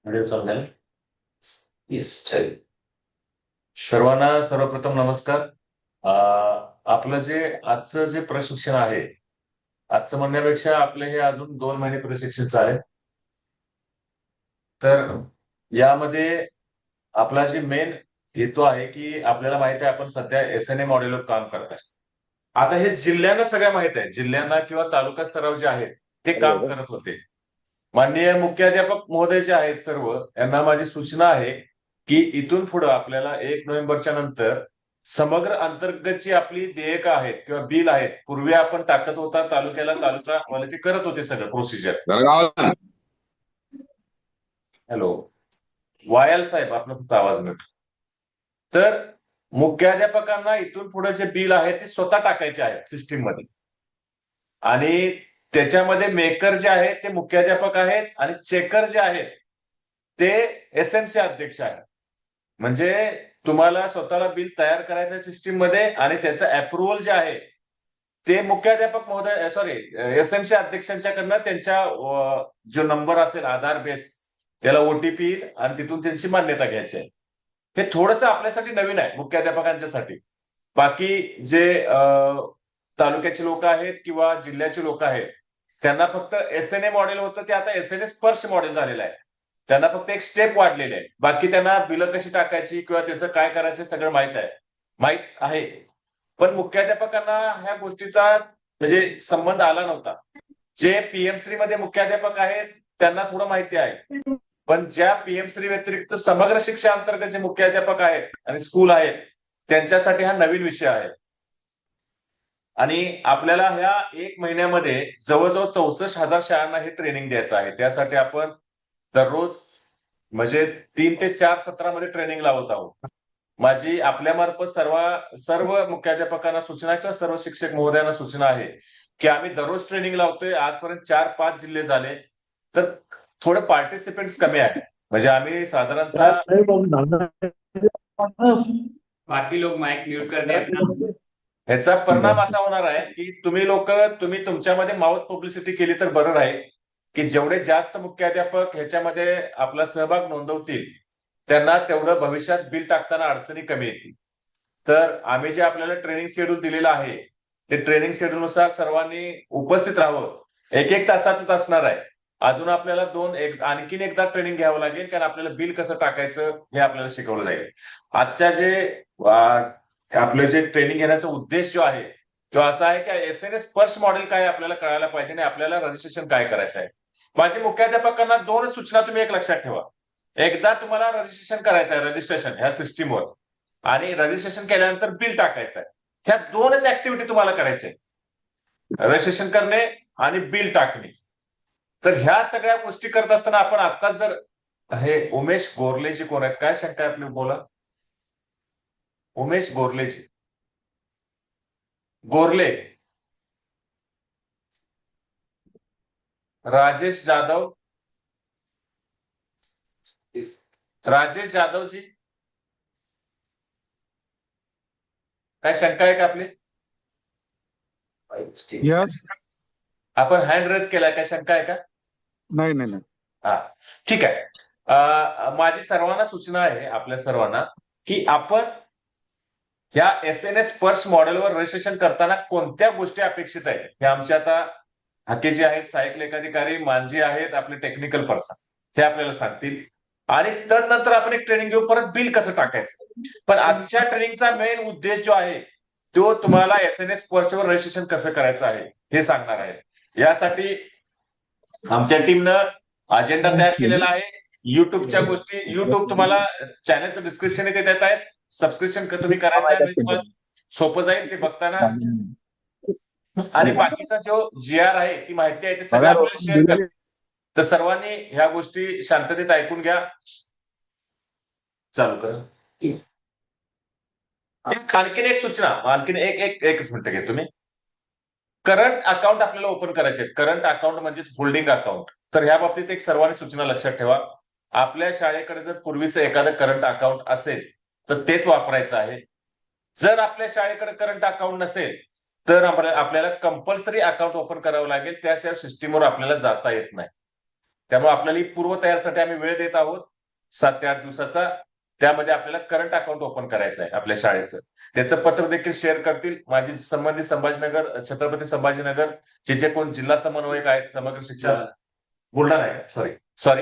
Video चालू झाला. Yes, सर्वांना सर्वप्रथम नमस्कार. आपलं जे आजचं जे प्रशिक्षण आहे, आजचं म्हणण्यापेक्षा आपले हे अजून 2 महिने प्रशिक्षण चालेल. तर यामध्ये आपला जे मेन हेतू आहे की आपल्याला माहिती आहे आपण सध्या SNA मॉडेलवर काम करत आहे. आता हे जिल्ह्यांना सगळ्या माहित आहे, जिल्ह्यांना किंवा तालुका स्तरावर जे आहेत ते काम करत होते. माननीय मुख्याध्यापक महोदय जे आहेत सर्व, यांना माझी सूचना आहे की इथून पुढे आपल्याला 1 नोव्हेंबरच्या नंतर समग्र अंतर्गतची आपली देयकं आहेत किंवा बिल आहेत, पूर्वी आपण टाकत होता तालुक्याला, तालुका ते करत होते सगळं प्रोसिजर. हॅलो, वायल साहेब, आपला फक्त आवाज मिळतो. तर मुख्याध्यापकांना इथून पुढे जे बिल आहे ते स्वतः टाकायचे आहेत सिस्टीम मध्ये, आणि त्याच्यामध्ये मेकर जे आहेत ते मुख्याध्यापक आहेत आणि चेकर जे आहेत ते SMC अध्यक्ष आहेत. म्हणजे तुम्हाला स्वतःला बिल तयार करायचं सिस्टीम मध्ये, आणि त्याचं अप्रुव्हल जे आहे ते मुख्याध्यापक महोदय SMC अध्यक्षांच्याकडनं त्यांच्या जो नंबर असेल आधार बेस, त्याला OTP येईल आणि तिथून त्यांची मान्यता घ्यायची आहे. हे थोडंसं आपल्यासाठी नवीन आहे मुख्याध्यापकांच्यासाठी. बाकी जे तालुक्याचे लोक आहेत किंवा जिल्ह्याचे लोक आहेत त्यांना फक्त SNA मॉडेल होतं, ते आता SNA स्पर्श मॉडेल झालेलं आहे. त्यांना फक्त एक स्टेप वाढलेले आहे. बाकी त्यांना बिलं कशी टाकायची किंवा त्याचं काय करायचं सगळं माहित आहे. पण मुख्याध्यापकांना ह्या गोष्टीचा म्हणजे संबंध आला नव्हता. जे PM3 मध्ये मुख्याध्यापक आहेत त्यांना थोडं माहिती आहे, पण ज्या PM3 व्यतिरिक्त समग्र शिक्षा अंतर्गत जे मुख्याध्यापक आहेत आणि स्कूल आहेत त्यांच्यासाठी हा नवीन विषय आहे. आणि आपल्याला ह्या 1 महिन्यामध्ये जवळजवळ 64,000 शाळांना हे ट्रेनिंग द्यायचं आहे. त्यासाठी आपण दररोज म्हणजे 3 ते 4 सत्रामध्ये ट्रेनिंग लावत आहोत. माझी आपल्यामार्फत सर्व मुख्याध्यापकांना सूचना किंवा सर्व शिक्षक महोदयांना सूचना आहे की आम्ही दररोज ट्रेनिंग लावतोय. आजपर्यंत 4-5 जिल्हे झाले, तर थोडं पार्टिसिपेंट्स कमी आहे. म्हणजे आम्ही साधारणतः बाकी लोग माइक म्यूट कर दे अपना. ह्याचा परिणाम असा होणार आहे की तुम्ही तुमच्यामध्ये माउथ पब्लिसिटी केली तर बरं राहील की जेवढे जास्त मुख्याध्यापक ह्याच्यामध्ये आपला सहभाग नोंदवतील त्यांना तेवढं भविष्यात बिल टाकताना अडचणी कमी येतील. तर आम्ही जे आपल्याला ट्रेनिंग शेड्यूल दिलेलं आहे ते ट्रेनिंग शेड्यूलनुसार सर्वांनी उपस्थित राहावं. 1-1 तासाचंच असणार आहे. अजून आपल्याला आणखीन एकदा ट्रेनिंग घ्यावं लागेल, कारण आपल्याला बिल कसं टाकायचं हे आपल्याला शिकवलं जाईल. आजच्या आपलं जे ट्रेनिंग घेण्याचा उद्देश जो आहे तो असा आहे की SNA स्पर्श मॉडेल काय आपल्याला कळायला पाहिजे आणि आपल्याला रजिस्ट्रेशन काय करायचं आहे. माझी मुख्याध्यापकांना 2 सूचना तुम्ही एक लक्षात ठेवा. एकदा तुम्हाला रजिस्ट्रेशन करायचं आहे, रजिस्ट्रेशन ह्या सिस्टीमवर, आणि रजिस्ट्रेशन केल्यानंतर बिल टाकायचं आहे. ह्या 2च ऍक्टिव्हिटी तुम्हाला करायच्या आहेत, रजिस्ट्रेशन करणे आणि बिल टाकणे. तर ह्या सगळ्या गोष्टी करत असताना आपण आत्ताच जर हे उमेश गोरलेजी कोण आहेत, काय शंका आहे आपली, बोला. उमेश गोरलेजी, गोरले, राजेश जाधव, राजेश जाधव जी, काय शंका आहे का आपली? यस. आपण हँड रेज केलाय, काय शंका आहे का? नाही नाही नाही. हा, ठीक आहे. माझी सर्वांना सूचना आहे, आपल्या सर्वांना, की आपण या SNA स्पर्श मॉडेलवर रजिस्ट्रेशन करताना कोणत्या गोष्टी अपेक्षित आहेत हे आमचे आता हाके जे आहेत, सहाय्यक लेखाधिकारी, मानजी आहेत, आपले टेक्निकल पर्सन, हे आपल्याला सांगतील. आणि तदनंतर आपण एक ट्रेनिंग घेऊ परत बिल कसं टाकायचं. पण आजच्या ट्रेनिंगचा मेन उद्देश जो आहे तो तुम्हाला SNA स्पर्शवर रजिस्ट्रेशन कसं करायचं आहे हे सांगणार आहे. यासाठी आमच्या टीमनं अजेंडा तयार केलेला आहे. युट्यूबच्या गोष्टी, युट्यूब तुम्हाला चॅनलचं डिस्क्रिप्शन इथे देत आहेत. सबस्क्रिप्शन तुम्ही करायचं आहे, म्हणजे तुम्हाला सोपं जाईल ते बघताना. आणि बाकीचा जो GR आहे, ती माहिती आहे, ते सगळं आपल्याला शेअर करा. तर सर्वांनी ह्या गोष्टी शांततेत ऐकून घ्या. चालू करा. आणखीन एक सूचना, आणखीन एकच मिनिट घ्या तुम्ही. करंट अकाउंट आपल्याला ओपन करायचे. करंट अकाउंट म्हणजे होल्डिंग अकाउंट. तर ह्या बाबतीत एक सर्वांनी सूचना लक्षात ठेवा. आपल्या शाळेकडे जर पूर्वीचं एखादं करंट अकाउंट असेल तर तेच वापरायचं आहे. जर आपल्या शाळेकडे करंट अकाउंट नसेल तर आपल्याला कंपल्सरी अकाउंट ओपन करावं लागेल, त्याशिवाय सिस्टीमवर आपल्याला जाता येत नाही. त्यामुळे आपल्याला ही पूर्वतयारीसाठी आम्ही वेळ देत आहोत 7 ते 8 दिवसाचा. त्यामध्ये आपल्याला करंट अकाउंट ओपन करायचं आहे आपल्या शाळेचं. त्याचं पत्र देखील शेअर करतील माझी संबंधित संभाजीनगर, छत्रपती संभाजीनगर जे कोण जिल्हा समन्वयक आहेत समग्र शिक्षण बुलढाणा आहे, सॉरी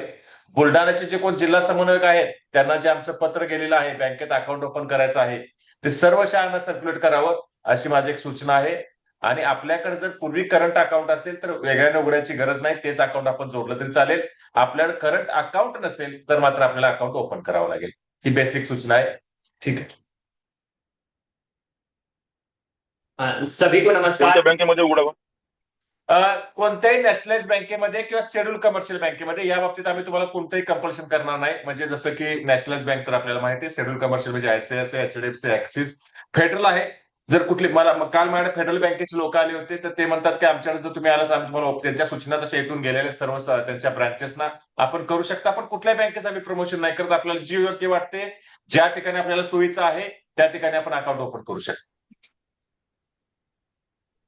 बुलढाण्याचे जे कोण जिल्हा समन्वयक आहेत त्यांना जे आमचं पत्र गेलेलं आहे बँकेत अकाउंट ओपन करायचं आहे ते सर्व शाळांना सर्क्युलेट करावं अशी माझी एक सूचना आहे. आणि आपल्याकडे जर पूर्वी करंट अकाउंट असेल तर वेगळ्या उघडायची गरज नाही, तेच अकाउंट आपण जोडलं तरी चालेल. आपल्याकडे करंट अकाउंट नसेल तर मात्र आपल्याला अकाउंट ओपन करावं लागेल. ही बेसिक सूचना आहे. ठीक आहे. सभी को नमस्कार. कोणत्या बँकेमध्ये उघडावं? कोणत्याही नॅशनलाइज बँकेमध्ये किंवा शेड्यूल कमर्शियल बँकेमध्ये, या बाबतीत आम्ही तुम्हाला कोणतंही कंपल्शन करणार नाही. म्हणजे जसं की नॅशनलाइज बँक तर आपल्याला माहिती आहे, शेड्यूल कमर्शियल म्हणजे आयसीआयसीआय, एचडीएफसी, ऍक्सिस, फेडरल आहे. जर कुठली काल माझ्याकडे फेडरल बँकेचे लोक आले होते तर ते म्हणतात की आमच्याकडे जर तुम्ही आलात तर आम्ही तुम्हाला त्यांच्या सूचना तशा ऐकून गेलेल्या सर्व त्यांच्या ब्रांचेसना आपण करू शकता. पण कुठल्याही बँकेचं आम्ही प्रमोशन नाही करत. आपल्याला जी योग्य वाटते, ज्या ठिकाणी आपल्याला सोयीचं आहे त्या ठिकाणी आपण अकाउंट ओपन करू शकतो.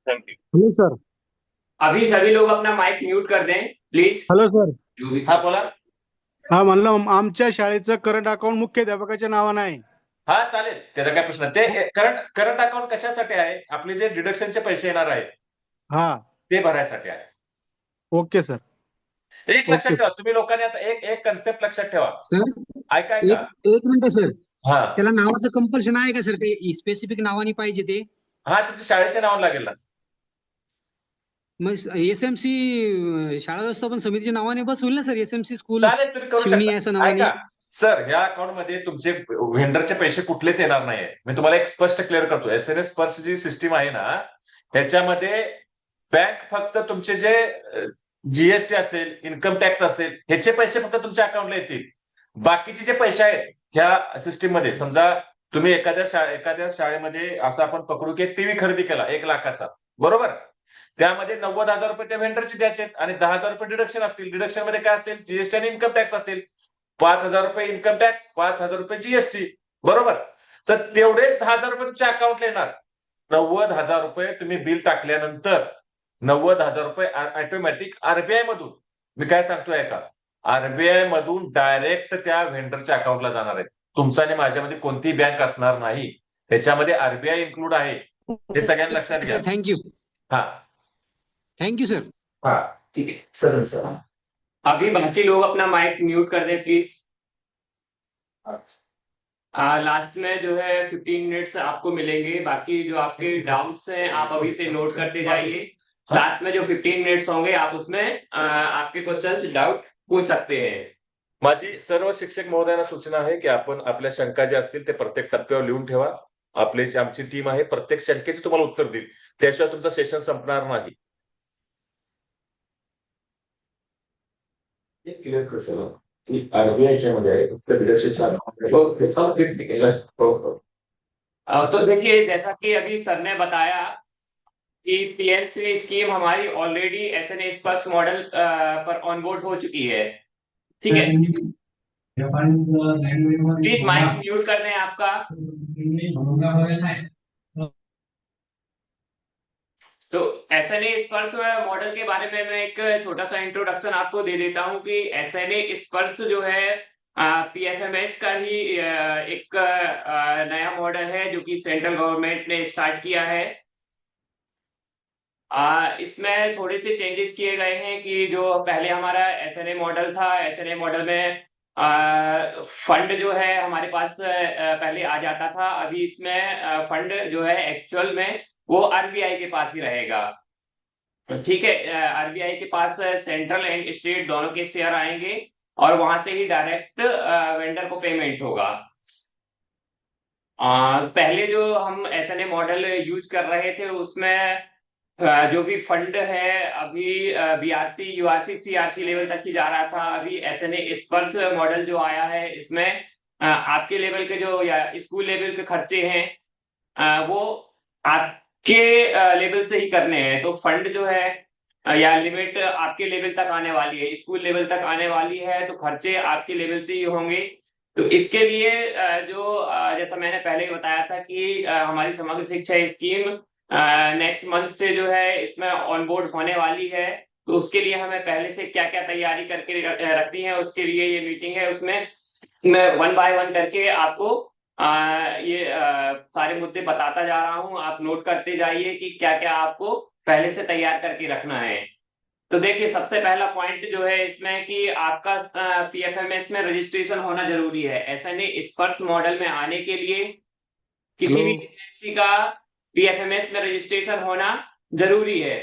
थँक्यू. Hello sir. अभी सभी लोग अपना माइक म्यूट कर दें प्लीज. Hello sir. हा बोला. हा म्हणलं आमच्या शाळेचं करंट अकाउंट मुख्याध्यापकाच्या नावानं आहे. हा चालेल, त्याचा काय प्रश्न. ते करंट अकाउंट कशासाठी आहे? आपले जे डिडक्शनचे पैसे येणार आहेत हा, ते भरायसाठी आहे. Okay sir. एक लक्षात ओके. ठेवा तुम्ही लोकांनी, आता एक कन्सेप्ट लक्षात ठेवा. सर ऐका एक मिनिट सर, हा त्याला नावाचं कंपल्शन आहे का सर? काही स्पेसिफिक नावाने पाहिजे ते? हा तुमच्या शाळेच्या नावानं लागेल ना. मग एसएमसी शाळा व्यवस्थापन समितीच्या नावाने बस होईल ना सर? एसएमसी स्कूल चालेल, तुम्ही करू शिवणी शकता. असं नावाने. ऐका सर, ह्या अकाउंट मध्ये तुमचे व्हेंडरचे पैसे कुठलेच येणार नाहीये. मी तुम्हाला एक स्पष्ट क्लिअर करतो. एसएनएस स्पर्श जी सिस्टीम आहे ना त्याच्यामध्ये बँक फक्त तुमचे जे जीएसटी असेल, इन्कम टॅक्स असेल, ह्याचे पैसे फक्त तुमच्या अकाउंटला येतील. बाकीचे जे पैसे आहेत ह्या सिस्टीम मध्ये, समजा तुम्ही एखाद्या शाळेमध्ये असं आपण पकडू की टीव्ही खरेदी केला 1 लाखाचा, बरोबर? त्यामध्ये 90,000 रुपये त्या व्हेंडरचे द्यायचे आणि 10,000 रुपये डिडक्शन असतील. डिडक्शन मध्ये काय असेल? जीएसटी आणि इन्कम टॅक्स असेल. 5,000 रुपये इन्कम टॅक्स, 5,000 रुपये जीएसटी, बरोबर? तर तेवढेच 10,000 रुपये तुमच्या अकाउंटला येणार. 90,000 रुपये तुम्ही बिल टाकल्यानंतर 90,000 रुपये ऑटोमॅटिक आरबीआय मधून, मी काय सांगतोय का, आरबीआय मधून डायरेक्ट त्या व्हेंडरच्या अकाउंटला जाणार आहेत. तुमचा आणि माझ्यामध्ये कोणतीही बँक असणार नाही. त्याच्यामध्ये आरबीआय इन्क्लूड आहे, हे सगळ्यांना लक्षात घ्या. Sir thank you. हा थँक्यू सर. हा ठीक आहे सर. अभी बाकी लोग अपना माइक म्यूट कर दें प्लीज. लास्ट में जो है 15 मिनट्स आपको मिलेंगे. बाकी जो आपके डाउट्स हैं आप अभी से नोट करते जाइए. लास्ट में जो 15 मिनट्स होंगे आप उसमें आपके क्वेश्चंस डाउट पूछ सकते हैं. माझी सर्व शिक्षक महोदयांना सूचना आहे की आपण आपल्या शंका ज्या असतील ते प्रत्येक टप्प्यावर लिहून ठेवा. आमची टीम आहे, प्रत्येक शंकेचे तुम्हाला उत्तर देईल. त्याशिवाय तुमचं सेशन संपणार नाही. क्लिअर कर की आरबीआयच्या मध्ये आहे फक्त तो देखिए, जैसा कि अभी सर ने बताया कि पीएमसी स्कीम हमारी ऑलरेडी एसएनए स्पर्श मॉडल पर ऑनबोर्ड हो चुकी है. ठीक है, प्लीज माइक म्यूट कर दें आपका. तो एसएनए स्पर्श मॉडल के बारे में मैं एक छोटा सा इंट्रोडक्शन आपको दे देता हूं कि एसएनए स्पर्श जो है पीएफएमएस का ही एक नया मॉडल है जो कि सेंट्रल गवर्नमेंट ने स्टार्ट किया है. इसमें थोड़े से चेंजेस किए गए हैं कि जो पहले हमारा एसएनए मॉडल था, एसएनए मॉडल में फंड जो है हमारे पास पहले आ जाता था. अभी इसमें फंड जो है एक्चुअल में वो आरबीआई के पास ही रहेगा. ठीक है, आरबीआई के पास सेंट्रल एंड स्टेट दोनों के शेयर आएंगे और वहां से ही डायरेक्ट वेंडर को पेमेंट होगा. पहले जो हम एसएनए मॉडल यूज कर रहे थे उसमें जो भी फंड है अभी बीआरसी, यूआरसी, सीआरसी लेवल तक ही जा रहा था. अभी एसएनए स्पर्श मॉडल जो आया है इसमें आपके लेवल के जो या स्कूल लेवल के खर्चे हैं वो आपके लेवल से ही करने हैं. तो फंड जो है या लिमिट आपके लेवल तक आने वाली है, स्कूल लेवल तक आने वाली है, तो खर्चे आपके लेवल से ही होंगे. तो इसके लिए जो जैसा मैंने पहले ही बताया था कि हमारी समग्र शिक्षा स्कीम नेक्स्ट मंथ से जो है इसमें ऑनबोर्ड होने वाली है। तो उसके लिए हमें पहले से क्या क्या तैयारी करके रखनी है, उसके लिए ये मीटिंग है। उसमें मैं 1 बाय 1 करके आपको ये सारे मुद्दे बताता जा रहा हूँ। आप नोट करते जाइए कि क्या क्या आपको पहले से तैयार करके रखना है। तो देखिए, सबसे पहला पॉइंट जो है इसमें कि आपका पीएफएमएस में रजिस्ट्रेशन होना जरूरी है। एसएनए स्पर्श मॉडल में आने के लिए किसी भी हेलो। एजेंसी का पीएफएमएस में रजिस्ट्रेशन होना जरूरी है।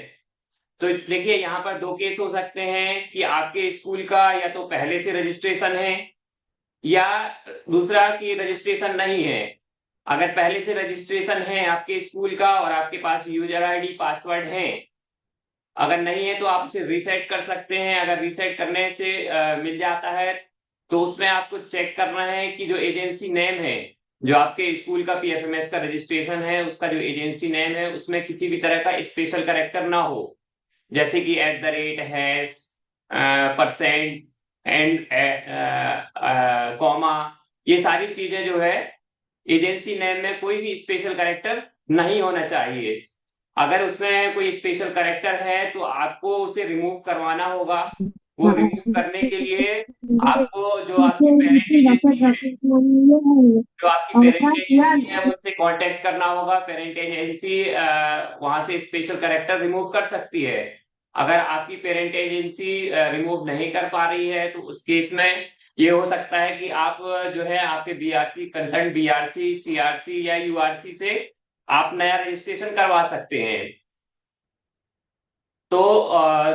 तो देखिए, यहाँ पर दो केस हो सकते हैं कि आपके स्कूल का या तो पहले से रजिस्ट्रेशन है या दूसरा कि रजिस्ट्रेशन नहीं है। अगर पहले से रजिस्ट्रेशन है आपके स्कूल का और आपके पास यूजर आईडी पासवर्ड है, अगर नहीं है तो आप उसे रीसेट कर सकते हैं। अगर रीसेट करने से मिल जाता है तो उसमें आपको चेक करना है कि जो एजेंसी नेम है, जो आपके स्कूल का पीएफएमएस का रजिस्ट्रेशन है, उसका जो एजेंसी नेम है उसमें किसी भी तरह का स्पेशल कैरेक्टर ना हो, जैसे कि @ हैश, परसेंट एंड कॉमा। ये सारी चीजें जो है एजेंसी नेम में कोई भी स्पेशल कैरेक्टर नहीं होना चाहिए। अगर उसमें कोई स्पेशल कैरेक्टर है तो आपको उसे रिमूव करवाना होगा। वो रिमूव करने के लिए आपको जो आपकी पेरेंट एजेंसी है उससे कांटेक्ट करना होगा। पेरेंट एजेंसी वहां से स्पेशल कैरेक्टर रिमूव कर सकती है। अगर आपकी पेरेंट एजेंसी रिमूव नहीं कर पा रही है तो उस केस में ये हो सकता है कि आप जो है आपके बीआरसी कंसर्न बीआरसी, सीआरसी या यूआरसी से आप नया रजिस्ट्रेशन करवा सकते हैं। तो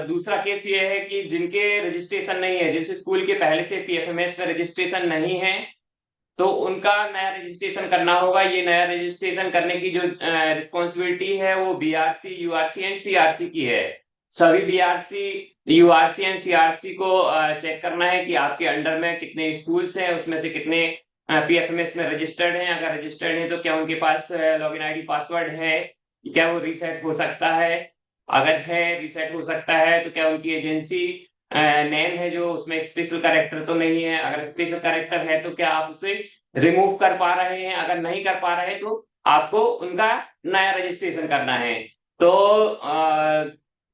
दूसरा केस ये है कि जिनके रजिस्ट्रेशन नहीं है, जिस स्कूल के पहले से पीएफएमएस में रजिस्ट्रेशन नहीं है, तो उनका नया रजिस्ट्रेशन करना होगा। ये नया रजिस्ट्रेशन करने की जो रिस्पॉन्सिबिलिटी है वो बीआरसी, यूआरसी एंड सीआरसी की है। सभी बीआरसी, यूआरसी एंड सीआरसी को चेक करना है कि आपके अंडर में कितने स्कूल्स हैं, उसमें से कितने पीएफएमएस में रजिस्टर्ड हैं। अगर रजिस्टर्ड है तो क्या उनके पास लॉगिन आईडी पासवर्ड है, क्या वो रीसेट हो सकता है। अगर है, रीसेट हो सकता है, तो क्या उनकी एजेंसी नेम है जो उसमें स्पेशल कैरेक्टर तो नहीं है। अगर स्पेशल कैरेक्टर है तो क्या आप उसे रिमूव कर पा रहे हैं। अगर नहीं कर पा रहे तो आपको उनका नया रजिस्ट्रेशन करना है। तो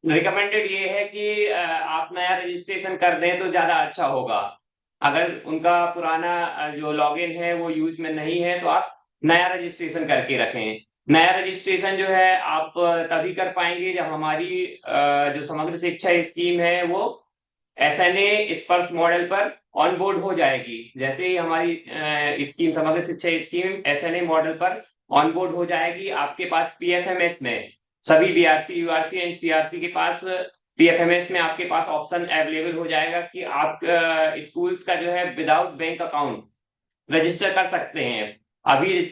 रिकमेंडेड ये है कि आप नया रजिस्ट्रेशन कर दें तो ज्यादा अच्छा होगा। अगर उनका पुराना जो लॉगिन है वो यूज में नहीं है तो आप नया रजिस्ट्रेशन करके रखें। नया रजिस्ट्रेशन जो है आप तभी कर पाएंगे जब हमारी जो समग्र शिक्षा स्कीम है वो एसएनए स्पर्श मॉडल पर ऑन बोर्ड हो जाएगी। जैसे ही हमारी स्कीम समग्र शिक्षा स्कीम एसएनए मॉडल पर ऑन बोर्ड हो जाएगी, आपके पास पीएफएमएस में सभी बीआरसी, यूआरसी एंड सीआरसी के पास पीएफएमएस में आपके पास ऑप्शन अवेलेबल हो जाएगा कि आप स्कूल्स का जो है विदाउट बैंक अकाउंट रजिस्टर कर सकते हैं। अभी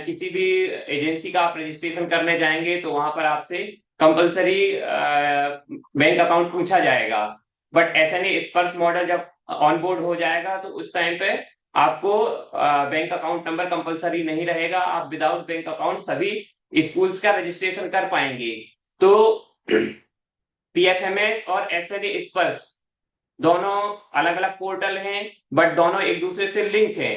किसी भी एजेंसी का आप रजिस्ट्रेशन करने जाएंगे तो वहां पर आपसे कंपलसरी बैंक अकाउंट पूछा जाएगा। बट एसएनए स्पर्श मॉडल जब ऑन बोर्ड हो जाएगा तो उस टाइम पे आपको बैंक अकाउंट नंबर कंपलसरी नहीं रहेगा। आप विदाउट बैंक अकाउंट सभी स्कूल्स का रजिस्ट्रेशन कर पाएंगे। तो पीएफएमएस और एसएनए स्पर्श दोनों अलग अलग पोर्टल हैं, बट दोनों एक दूसरे से लिंक है।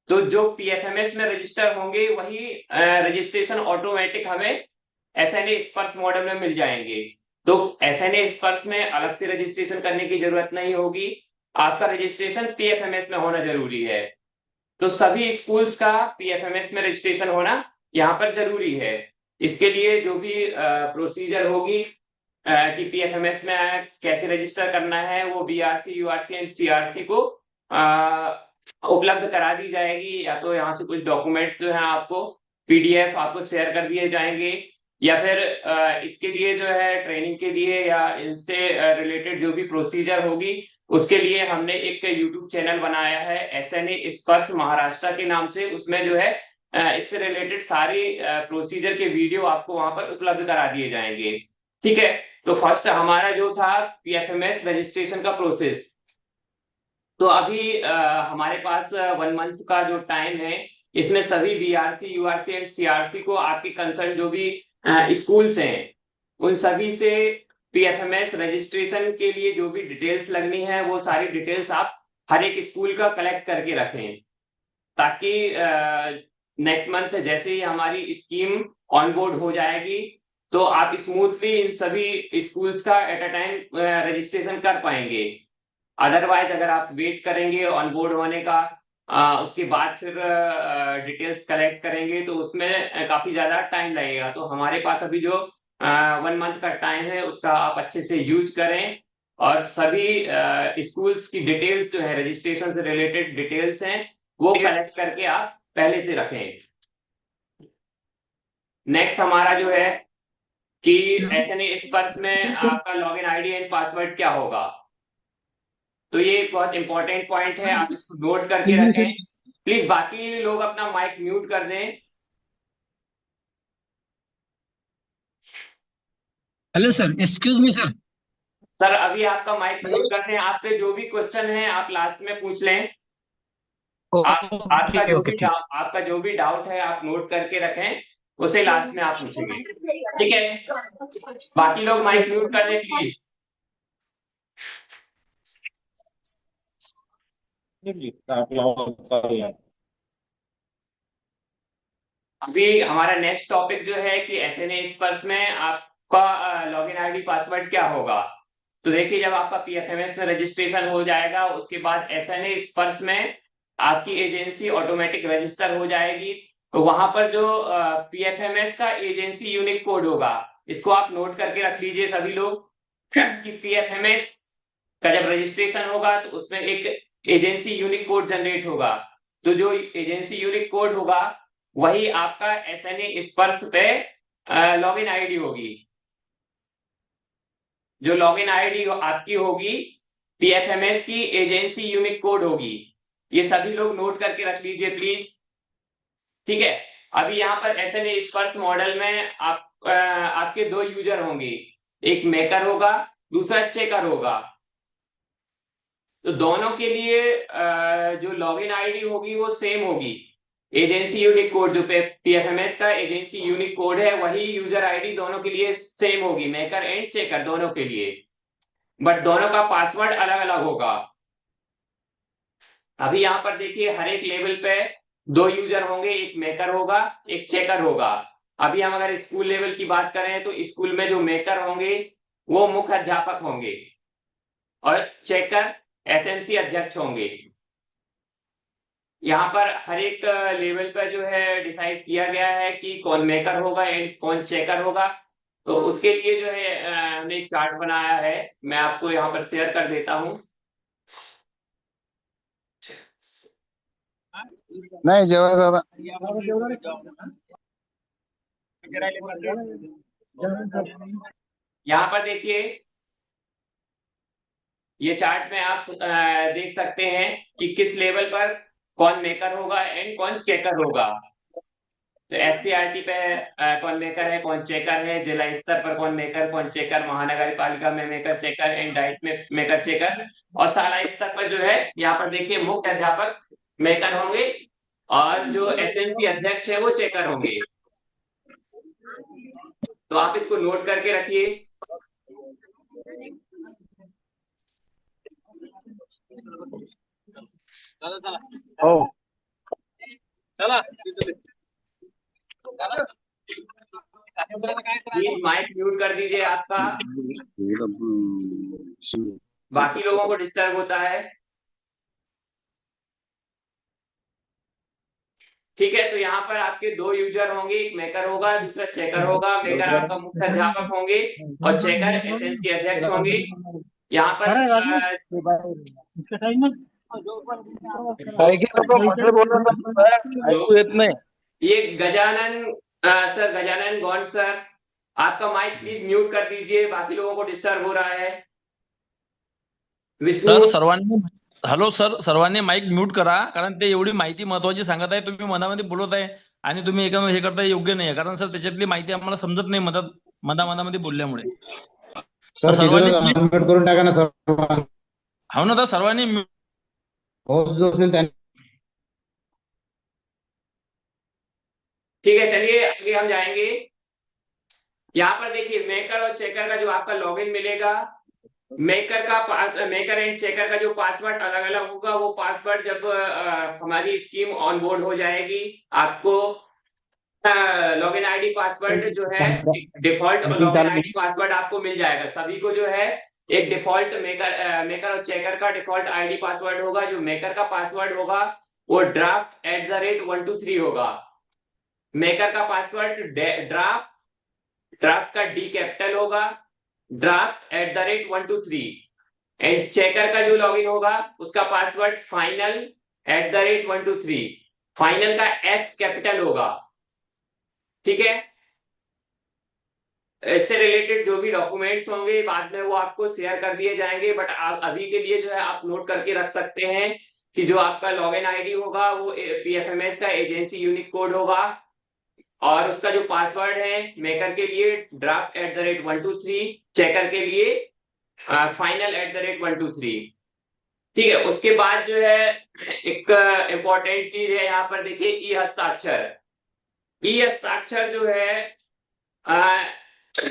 तो जो पीएफएमएस में रजिस्टर होंगे वही रजिस्ट्रेशन ऑटोमेटिक हमें एसएनए स्पर्श मॉडल में मिल जाएंगे। तो एसएनए स्पर्श में अलग से रजिस्ट्रेशन करने की जरूरत नहीं होगी। आपका रजिस्ट्रेशन पीएफएमएस में होना जरूरी है। तो सभी स्कूल्स का पीएफएमएस में रजिस्ट्रेशन होना यहाँ पर जरूरी है। इसके लिए जो भी प्रोसीजर होगी कि पीएफएमएस में कैसे रजिस्टर करना है वो बीआरसी, यूआरसी एंड सीआरसी को उपलब्ध करा दी जाएगी। या तो यहाँ से कुछ डॉक्यूमेंट्स जो है आपको पीडीएफ आपको शेयर कर दिए जाएंगे, या फिर इसके लिए जो है ट्रेनिंग के लिए या इनसे रिलेटेड जो भी प्रोसीजर होगी उसके लिए हमने एक यूट्यूब चैनल बनाया है एसएनए स्पर्श महाराष्ट्र के नाम से। उसमें जो है इससे रिलेटेड सारी प्रोसीजर के वीडियो आपको वहां पर उपलब्ध करा दिए जाएंगे। ठीक है, तो फर्स्ट हमारा जो था पीएफएमएस रजिस्ट्रेशन का प्रोसेस। तो अभी हमारे पास 1 मंथ का जो टाइम है, इसमें सभी बीआरसी, यूआरसी एंड सीआरसी को आपकी कंसर्न जो भी स्कूल्स हैं उन सभी से पीएफएमएस रजिस्ट्रेशन के लिए जो भी डिटेल्स लगनी है वो सारी डिटेल्स आप हर एक स्कूल का कलेक्ट करके रखें, ताकि नेक्स्ट मंथ जैसे ही हमारी स्कीम ऑन बोर्ड हो जाएगी तो आप स्मूथली इन सभी स्कूल्स का एट अ टाइम रजिस्ट्रेशन कर पाएंगे। अदरवाइज अगर आप वेट करेंगे ऑन बोर्ड होने का, उसके बाद फिर डिटेल्स कलेक्ट करेंगे तो उसमें काफी ज्यादा टाइम लगेगा। तो हमारे पास अभी जो 1 मंथ का टाइम है उसका आप अच्छे से यूज करें, और सभी स्कूल्स की डिटेल्स जो है, रजिस्ट्रेशन से रिलेटेड डिटेल्स हैं, वो कलेक्ट करके आप पहले से रखें। नेक्स्ट हमारा जो है कि एसएनए स्पर्श में आपका लॉगिन आईडी एंड पासवर्ड क्या होगा। तो ये एक बहुत इंपॉर्टेंट पॉइंट है, आप इसको नोट करके रखें। प्लीज बाकी लोग अपना माइक म्यूट कर दें। Hello sir, excuse me sir. Sir अभी आपका माइक म्यूट कर दें। आप पे जो भी क्वेश्चन है आप लास्ट में पूछ लें। आप ओके ओके ठीक। आपका जो भी डाउट है आप नोट करके रखें, उसे लास्ट में आप पूछेंगे, ठीक है। बाकी लोग माइक म्यूट कर दें प्लीज। अभी हमारा नेक्स्ट टॉपिक जो है कि एसएनए स्पर्श में आपका लॉगिन आईडी पासवर्ड क्या होगा। तो देखिए, जब आपका पीएफएमएस में रजिस्ट्रेशन हो जाएगा उसके बाद एसएनए स्पर्श में आपकी एजेंसी ऑटोमेटिक रजिस्टर हो जाएगी। तो वहां पर जो पीएफएमएस का एजेंसी यूनिक कोड होगा, इसको आप नोट करके रख लीजिए सभी लोग कि पीएफएमएस का जब रजिस्ट्रेशन होगा तो उसमें एक एजेंसी यूनिक कोड जनरेट होगा। तो जो एजेंसी यूनिक कोड होगा वही आपका एसएनए स्पर्श पे लॉगिन आईडी होगी। जो लॉगिन आईडी आपकी होगी पीएफएमएस की एजेंसी यूनिक कोड होगी। ये सभी लोग नोट करके रख लीजिए प्लीज, ठीक है। अभी यहाँ पर एसएनए स्पर्श मॉडल में आपके 2 यूजर होंगे, एक मेकर होगा, दूसरा चेकर होगा। तो दोनों के लिए जो लॉगिन आईडी होगी वो सेम होगी। एजेंसी यूनिक कोड जो पीएफएमएस का एजेंसी यूनिक कोड है वही यूजर आईडी दोनों के लिए सेम होगी, मेकर एंड चेकर दोनों के लिए, बट दोनों का पासवर्ड अलग अलग होगा। अभी यहाँ पर देखिए, हर एक लेवल पे 2 यूजर होंगे, एक मेकर होगा एक चेकर होगा। अभी हम अगर स्कूल लेवल की बात करें तो स्कूल में जो मेकर होंगे वो मुख्य अध्यापक होंगे और चेकर एसएमसी अध्यक्ष होंगे। यहाँ पर हर एक लेवल पर जो है डिसाइड किया गया है कि कौन मेकर होगा एंड कौन चेकर होगा। तो उसके लिए जो है हमने एक चार्ट बनाया है, मैं आपको यहाँ पर शेयर कर देता हूँ। नाही जेव्हा दादा यहाँ पर देखिए, ये चार्ट में आप देख सकते हैं कि किस लेवल पर कौन मेकर होगा एंड कौन चेकर होगा। तो एससीईआरटी पे कौन मेकर है कौन चेकर है, जिला स्तर पर कौन मेकर कौन चेकर, महानगर पालिका में मेकर चेकर एंड डाइट में मेकर चेकर, और शाला स्तर पर जो है यहाँ पर देखिए मुख्य अध्यापक मेकर होंगे और जो एसएमसी अध्यक्ष है वो चेकर होंगे। तो आप इसको नोट करके रखिए। हो प्लीज माइक म्यूट कर दीजिए आपका, बाकी लोगों को डिस्टर्ब होता है, ठीक है। तो यहाँ पर आपके 2 यूजर होंगे, एक मेकर होगा दूसरा चेकर होगा। मेकर आपका मुख्य अध्यापक होंगे और चेकर एसएमसी अध्यक्ष होंगे। यहाँ पर ऐकू येत नाही। ये गजानन सर, गजानन गौंड सर, आपका माइक प्लीज म्यूट कर दीजिए, बाकी लोगों को डिस्टर्ब हो रहा है। विष्णु सर सर्वांनी हॅलो सर, सर्वांनी माईक म्यूट करा, कारण ते एवढी माहिती महत्वाची सांगत आहे, तुम्ही मनामध्ये बोलत आहे आणि तुम्ही एका हे करताय योग्य नाही, कारण सर त्याच्यातली माहिती आम्हाला समजत नाही मनामध्ये बोलल्यामुळे। सर सर्वांनी अनम्यूट करून टाका ना सर। हो ना, तर सर्वांनी होस्ट जो असेल त्यांनी ठीक है, चलिए आगे हम जाएंगे। यहाँ पर देखिए, मेकर और चेकर का जो आपका लॉगिन मिलेगा, मेकर एंड चेकर का जो पासवर्ड अलग अलग होगा, वो पासवर्ड जब हमारी स्कीम ऑन बोर्ड हो जाएगी आपको लॉगिन आईडी पासवर्ड जो है डिफॉल्ट मीटिंग लॉगिन चालू आईडी पासवर्ड आपको मिल जाएगा सभी को जो है। एक डिफॉल्ट मेकर और चेकर का डिफॉल्ट आईडी पासवर्ड होगा। जो मेकर का पासवर्ड होगा वो draft@123 होगा। मेकर का पासवर्ड ड्राफ्ट का डी कैपिटल होगा, draft@123। एंड चेकर का जो लॉगिन होगा उसका पासवर्ड final@123। फाइनल का एफ कैपिटल होगा। ठीक है, इससे रिलेटेड जो भी डॉक्यूमेंट्स होंगे बाद में वो आपको शेयर कर दिए जाएंगे, बट आप अभी के लिए जो है आप नोट करके रख सकते हैं कि जो आपका लॉगिन आईडी होगा वो पीएफएमएस का एजेंसी यूनिक कोड होगा, और उसका जो पासवर्ड है मेकर के लिए draft@123, चेकर के लिए final@123। ठीक है, उसके बाद जो है एक इम्पोर्टेंट चीज है यहाँ पर देखिए, ई हस्ताक्षर। ई हस्ताक्षर जो है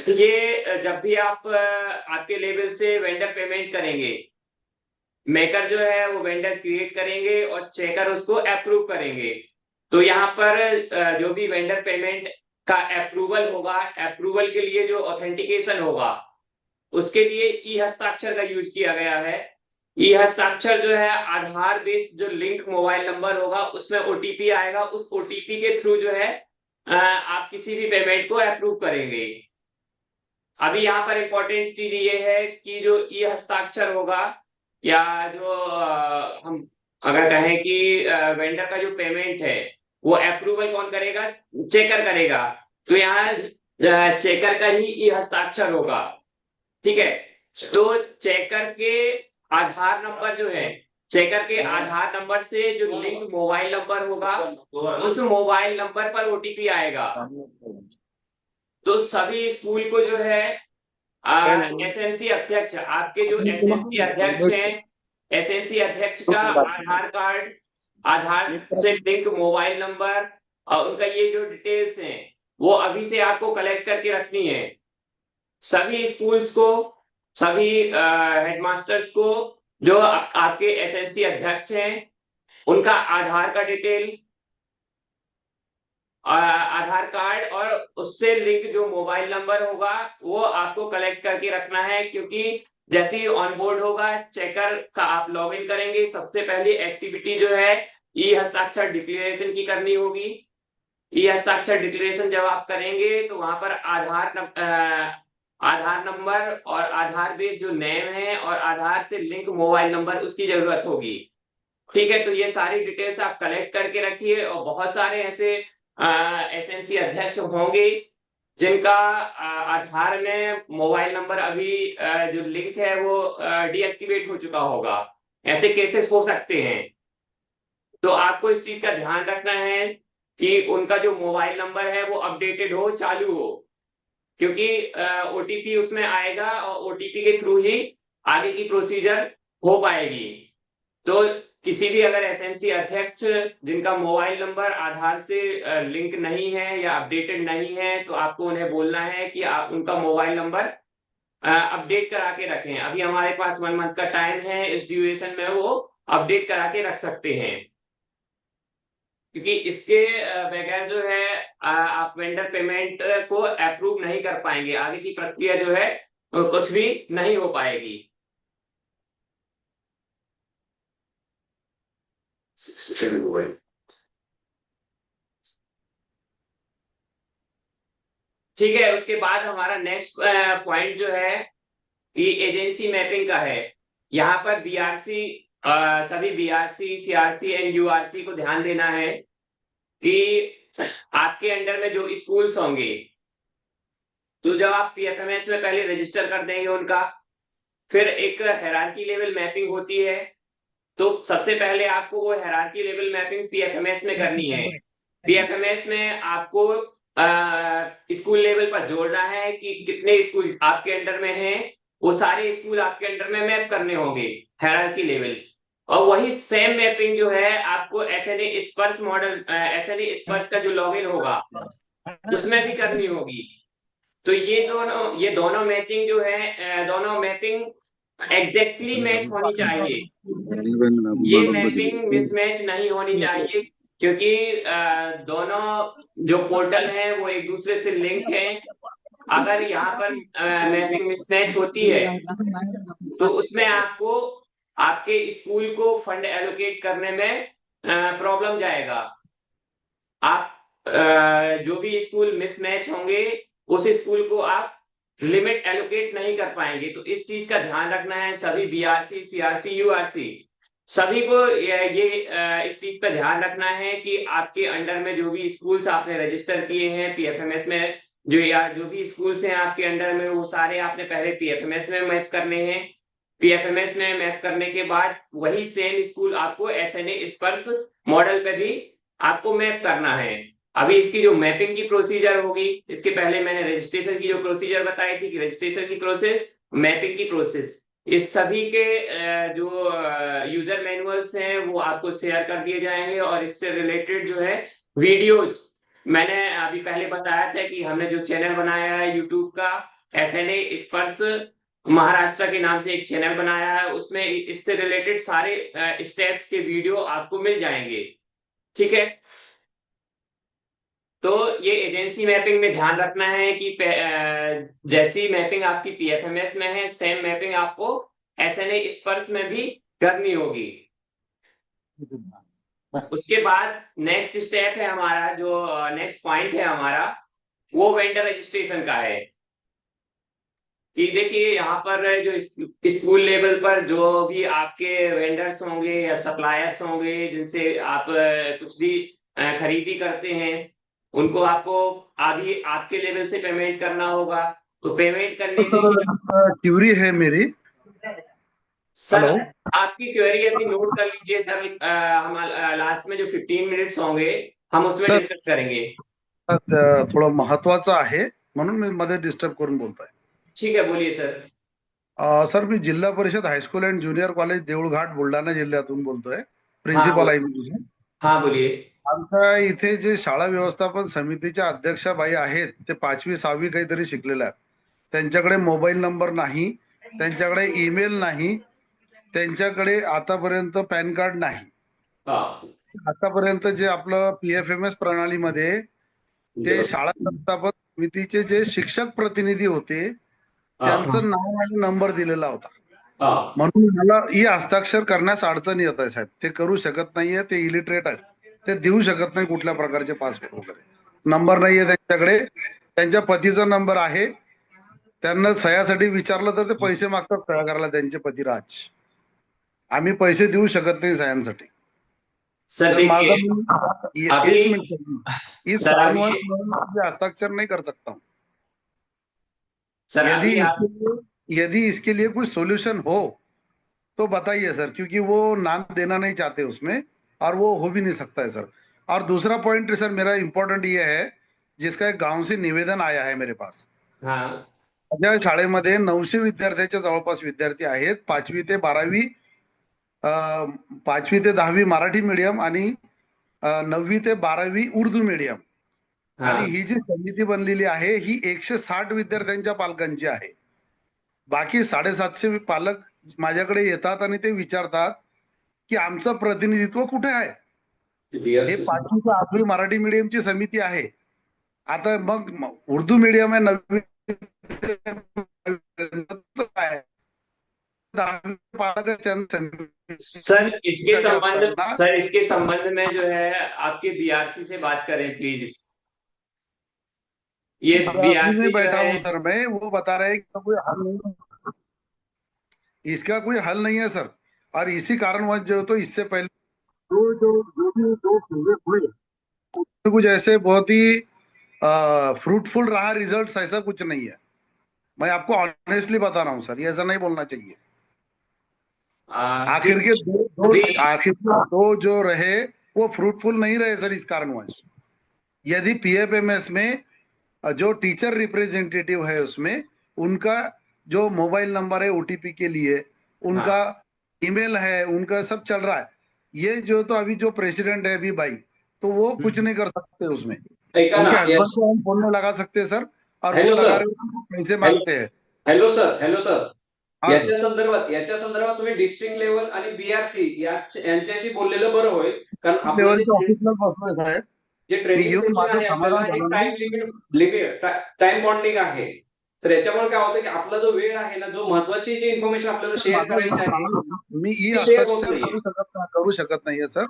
ये जब भी आप आपके लेवल से वेंडर पेमेंट करेंगे, मेकर जो है वो वेंडर क्रिएट करेंगे और चेकर उसको अप्रूव करेंगे। तो यहाँ पर जो भी वेंडर पेमेंट का अप्रूवल होगा, अप्रूवल के लिए जो ऑथेंटिकेशन होगा उसके लिए ई हस्ताक्षर का यूज किया गया है। ई हस्ताक्षर जो है आधार बेस्ड जो लिंक मोबाइल नंबर होगा उसमें ओटीपी आएगा, उस ओटीपी के थ्रू जो है आप किसी भी पेमेंट को अप्रूव करेंगे। अभी यहाँ पर इंपॉर्टेंट चीज ये है कि जो ई हस्ताक्षर होगा या जो हम अगर कहें कि वेंडर का जो पेमेंट है वो अप्रूवल कौन करेगा, चेकर करेगा। तो यहाँ चेकर का ही ई हस्ताक्षर होगा। ठीक है, तो चेकर के आधार नंबर जो है, चेकर के आधार नंबर से जो लिंक मोबाइल नंबर होगा उस मोबाइल नंबर पर ओटीपी आएगा। तो सभी स्कूल को जो है एसएमसी अध्यक्ष, आपके जो एसएमसी अध्यक्ष हैं, एसएमसी अध्यक्ष का आधार कार्ड, आधार से लिंक मोबाइल नंबर और उनका ये जो डिटेल्स हैं वो अभी से आपको कलेक्ट करके रखनी है। सभी स्कूल्स को, सभी हेडमास्टर्स को जो आपके एसएमसी अध्यक्ष हैं उनका आधार का डिटेल, आधार कार्ड और उससे लिंक जो मोबाइल नंबर होगा वो आपको कलेक्ट करके रखना है, क्योंकि जैसे ही ऑनबोर्ड होगा चेकर का आप लॉगिन करेंगे, सबसे पहली एक्टिविटी जो है ई हस्ताक्षर डिक्लेरेशन की करनी होगी। ई हस्ताक्षर डिक्लेरेशन जब आप करेंगे तो वहां पर आधार नंबर और आधार बेस जो नेम है और आधार से लिंक मोबाइल नंबर उसकी जरूरत होगी। ठीक है, तो ये सारी डिटेल्स आप कलेक्ट करके रखिए। और बहुत सारे ऐसे एसएमसी अध्यक्ष होंगे जिनका आधार में मोबाइल नंबर अभी जो लिंक है वो डीएक्टिवेट हो चुका होगा, ऐसे केसेस हो सकते हैं। तो आपको इस चीज का ध्यान रखना है कि उनका जो मोबाइल नंबर है वो अपडेटेड हो, चालू हो, क्योंकि ओटीपी उसमें आएगा और ओटीपी के थ्रू ही आगे की प्रोसीजर हो पाएगी। तो किसी भी अगर एसएमसी अध्यक्ष जिनका मोबाइल नंबर आधार से लिंक नहीं है या अपडेटेड नहीं है तो आपको उन्हें बोलना है कि आप उनका मोबाइल नंबर अपडेट करा के रखें। अभी हमारे पास 1 मंथ का टाइम है, इस ड्यूरेशन में वो अपडेट करा के रख सकते हैं, क्योंकि इसके बगैर जो है आप वेंडर पेमेंट को अप्रूव नहीं कर पाएंगे, आगे की प्रक्रिया जो है कुछ भी नहीं हो पाएगी। ठीक है, उसके बाद हमारा नेक्स्ट पॉइंट जो है ये एजेंसी मैपिंग का है। यहाँ पर बीआरसी, सभी बीआरसी, सीआरसी एंड यूआरसी को ध्यान देना है कि आपके अंडर में जो स्कूल्स होंगे, तो जब आप पीएफएमएस में पहले रजिस्टर कर देंगे उनका, फिर एक हायरार्की लेवल मैपिंग होती है। तो सबसे पहले आपको वो हायरार्की लेवल मैपिंग पीएफएमएस में करनी है। पीएफएमएस में आपको स्कूल लेवल पर जोड़ना है कि कितने स्कूल आपके अंडर में हैं, वो सारे स्कूल आपके अंडर में मैप करने होंगे हायरार्की लेवल। और वही सेम मैपिंग जो है आपको एसएनए स्पर्श मॉडल, एसएनए स्पर्श का जो लॉगिन होगा उसमें भी करनी होगी। तो ये दोनों मैचिंग जो है, दोनों मैपिंग एग्जैक्टली मैच होनी चाहिए। ये मैपिंग मिसमैच नहीं होनी चाहिए, क्योंकि दोनों जो पोर्टल है वो एक दूसरे से लिंक है। अगर यहाँ पर मैपिंग मिसमैच होती है तो उसमें आपको आपके स्कूल को फंड एलोकेट करने में प्रॉब्लम जाएगा। आप जो भी स्कूल मिसमैच होंगे उस स्कूल को आप लिमिट एलोकेट नहीं कर पाएंगे। तो इस चीज का ध्यान रखना है सभी बीआरसी, सीआरसी, यूआरसी सभी को। इस चीज पर ध्यान रखना है कि आपके अंडर में जो भी स्कूल्स आपने रजिस्टर किए हैं पीएफएमएस में, जो भी स्कूल्स हैं आपके अंडर में, वो सारे आपने पहले पीएफएमएस में मैप करने हैं। पीएफएमएस में मैप करने के बाद वही सेम स्कूल आपको एसएनए स्पर्श मॉडल पे भी आपको मैप करना है। अभी इसकी जो मैपिंग की प्रोसीजर होगी, इसके पहले मैंने रजिस्ट्रेशन की जो प्रोसीजर बताई थी कि रजिस्ट्रेशन की प्रोसेस, मैपिंग की प्रोसेस, इस सभी के जो यूजर मैनुअल्स हैं वो आपको शेयर कर दिए जाएंगे। और इससे रिलेटेड जो है वीडियोज, मैंने अभी पहले बताया था कि हमने जो चैनल बनाया है यूट्यूब का, एसएनए स्पर्श महाराष्ट्र के नाम से एक चैनल बनाया है, उसमें इससे रिलेटेड सारे स्टेप्स के वीडियो आपको मिल जाएंगे। ठीक है, तो ये एजेंसी मैपिंग में ध्यान रखना है कि जैसी मैपिंग आपकी पीएफएमएस में है सेम मैपिंग आपको एसएनए स्पर्श में भी करनी होगी। उसके बाद नेक्स्ट स्टेप है हमारा, जो नेक्स्ट पॉइंट है हमारा, वो वेंडर रजिस्ट्रेशन का है। कि देखिए यहाँ पर जो स्कूल लेवल पर जो भी आपके वेंडर्स होंगे या सप्लायर्स होंगे जिनसे आप कुछ भी खरीदी करते हैं, उनको आपको अभी आपके लेवल से पेमेंट करना होगा। तो पेमेंट करने के लिए क्यूरी है मेरी। सर, हेलो, आपकी क्वेरी अभी नोट कर लीजिए सर। हम लास्ट में जो 15 मिनट्स होंगे हम उसमें सर, डिस्कस करेंगे। थोडं महत्वाचं आहे म्हणून मी मध्ये डिस्टर्ब करून बोलतोय। ठीक है, बोलिए सर। सर, मी Zilla Parishad high school and junior college Deulghat Buldhana जिल्ह्यातून बोलतोय। प्रिन्सिपल आहे मी। हाँ बोलिए। आमच्या इथे जे शाळा व्यवस्थापन समितीच्या अध्यक्षाबाई आहेत ते 5वी 6वी काहीतरी शिकलेल्या आहेत। त्यांच्याकडे मोबाईल नंबर नाही, त्यांच्याकडे ईमेल नाही, त्यांच्याकडे आतापर्यंत पॅन कार्ड नाही। आतापर्यंत जे आपलं पीएफएमएस प्रणालीमध्ये ते शाळा व्यवस्थापन समितीचे जे शिक्षक प्रतिनिधी होते त्यांचं नाव आणि नंबर दिलेला होता। म्हणून मला ही हस्ताक्षर करण्यास अडचण येत आहे साहेब। ते करू शकत नाहीये, ते इलिटरेट आहेत, ते देऊ शकत नाही कुठल्या प्रकारचे पासवर्ड वगैरे। नंबर नाहीये त्यांच्याकडे, त्यांच्या पतीचा नंबर आहे। त्यांना सह्यासाठी विचारलं तर ते पैसे मागतात सह्या करायला, त्यांचे पती राज। आम्ही पैसे देऊ शकत नाही सह्यांसाठी। सर एक अभी मिनट, इस कानून में हस्ताक्षर नहीं कर सकता हूँ। यदि इसके लिए कोई सॉल्यूशन हो तो बताइए सर, क्योंकि वो नाम देना नहीं चाहते उसमें और वो हो भी नहीं सकता है सर। और दूसरा पॉइंट सर मेरा इंपॉर्टंट ये है, जिसका एक गांव से निवेदन आया है मेरे पास। माझ्या शाळेमध्ये 900 विद्यार्थ्याच्या जवळपास विद्यार्थी आहेत। 5वी ते 12वी 5वी ते 10वी मराठी मीडियम आणि 9वी ते 12वी उर्दू मीडियम। आणि ही जी समिती बनलेली आहे ही 160 विद्यार्थ्यांच्या पालकांची आहे। बाकी 750 पालक माझ्याकडे येतात आणि ते विचारतात की आमचं प्रतिनिधित्व कुठे आहे। हे 5वी ते 8वी मराठी मीडियमची समिती आहे। आता मग उर्दू मीडियम आहे 9वी सर इसके संबंध में जो है आपके बीआरसी से बात करें प्लीज। ये बीआरसी में बैठा हूँ सर मैं, वो बता रहे हैं कि कोई हल नहीं, इसका कोई हल नहीं है सर। और इसी कारणवश जो तो इससे पहले दो हुए कुछ ऐसे बहुत ही फ्रूटफुल रहा रिजल्ट, ऐसा कुछ नहीं है। मैं आपको ऑनेस्टली बता रहा हूँ सर, ये ऐसा नहीं बोलना चाहिए। आखिर के दो जो रहे वो फ्रूटफुल नहीं रहे सर। इस कारणवश यदि पीएफएमएस में जो टीचर रिप्रेजेंटेटिव है उसमें उनका जो मोबाइल नंबर है ओटीपी के लिए, उनका ईमेल है, उनका सब चल रहा है। ये जो तो अभी जो प्रेसिडेंट है अभी भाई, तो वो कुछ नहीं कर सकते उसमें। उनके हस्बैंड को हम फोन में लगा सकते हैं सर, और वो लगा रहे पैसे मांगते हैं। हेलो सर हा सर. याच्या संदर्भात तुम्ही डिस्ट्रिक्ट लेवल आणि बीआरसी यांच्याशी बोललेलं बरं होईल, कारण आपलं लेवलच्या ऑफिसलाच बसलोय साहेब. जे मी ट्रेनिंग येऊन सेशन माझं आहे समाधान आपल्याला एक झालं नाही. टाइम बॉन्डिंग आहे. तर याच्यामुळे काय होतं की आपला जो वेळ आहे ना, जो महत्वाची जी इन्फॉर्मेशन आपल्याला शेअर करायची आहे मी ई ती शेअर होत हस्ताक्षर नाहीये. करू शकत नाहीये सर.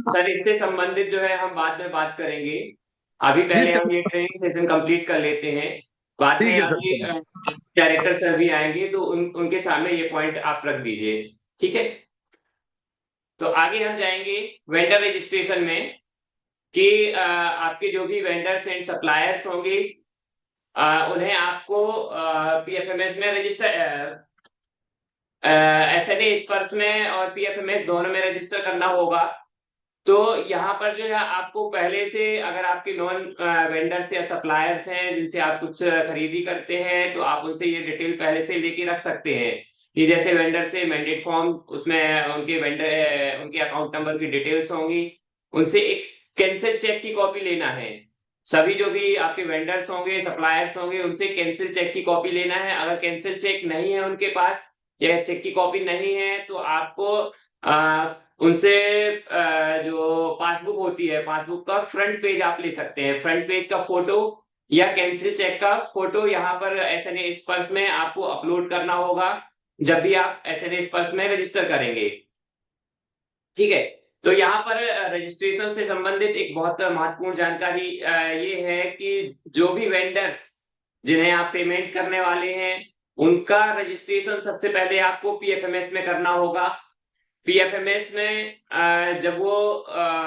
सर इससे संबंधित जो है हम बाद में बात करेंगे। अभी पहले हम ये ट्रेनिंग सेशन कंप्लीट कर लेते हैं, बाद में ठीक है सर. अभी डायरेक्टर सर भी आएंगे तो उनके सामने ये पॉइंट आप रख दीजिए, ठीक है। तो आगे हम जाएंगे वेंडर रजिस्ट्रेशन में कि आपके जो भी वेंडर्स एंड सप्लायर्स होंगे उन्हें आपको पीएफएमएस में रजिस्टर एसएनए स्पर्श में और पीएफएमएस दोनों में रजिस्टर करना होगा। तो यहाँ पर जो है आपको पहले से, अगर आपके नॉन वेंडर्स या सप्लायर्स हैं जिनसे आप कुछ खरीदी करते हैं, तो आप उनसे ये डिटेल पहले से लेके रख सकते हैं कि जैसे वेंडर से मैंडेट फॉर्म, उसमें उनके उनके अकाउंट नंबर की डिटेल्स होंगी, उनसे एक कैंसिल चेक की कॉपी लेना है। सभी जो भी आपके वेंडर्स होंगे, सप्लायर्स होंगे, उनसे कैंसिल चेक की कॉपी लेना है। अगर कैंसिल चेक नहीं है उनके पास या चेक की कॉपी नहीं है, तो आपको उनसे जो पासबुक होती है, पासबुक का फ्रंट पेज आप ले सकते हैं। फ्रंट पेज का फोटो या कैंसिल चेक का फोटो यहाँ पर एसएनए स्पर्श में आपको अपलोड करना होगा जब भी आप एसएनए स्पर्श में रजिस्टर करेंगे, ठीक है। तो यहाँ पर रजिस्ट्रेशन से संबंधित एक बहुत महत्वपूर्ण जानकारी ये है कि जो भी वेंडर्स जिन्हें आप पेमेंट करने वाले हैं, उनका रजिस्ट्रेशन सबसे पहले आपको पीएफएमएस में करना होगा। पीएफएमएस में जब वो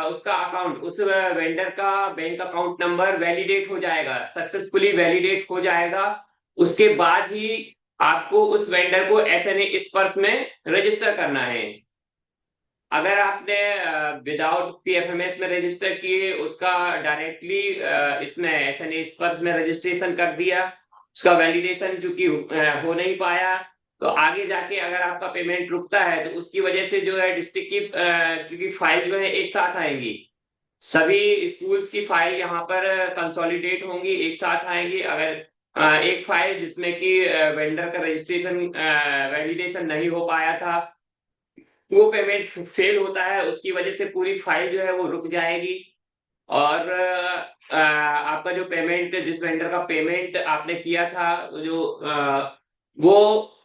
उसका अकाउंट, उस वेंडर का बैंक अकाउंट नंबर वैलिडेट हो जाएगा, सक्सेसफुली वैलिडेट हो जाएगा, उसके बाद ही आपको उस वेंडर को एसएनए स्पर्श में रजिस्टर करना है। अगर आपने विदाउट पीएफएमएस में रजिस्टर किए, उसका डायरेक्टली इसमें एसएनए स्पर्श में रजिस्ट्रेशन कर दिया, उसका वैलिडेशन चूंकि हो नहीं पाया, तो आगे जाके अगर आपका पेमेंट रुकता है तो उसकी वजह से जो है डिस्ट्रिक्ट की क्योंकि फाइल जो है एक साथ आएंगी, सभी स्कूल्स की फाइल यहाँ पर कंसोलिडेट होंगी, एक साथ आएंगी। अगर एक फाइल जिसमें कि वेंडर का रजिस्ट्रेशन वैलिडेशन नहीं हो पाया था, वो पेमेंट फेल होता है, उसकी वजह से पूरी फाइल जो है वो रुक जाएगी और आपका जो पेमेंट, जिस वेंडर का पेमेंट आपने किया था, जो वो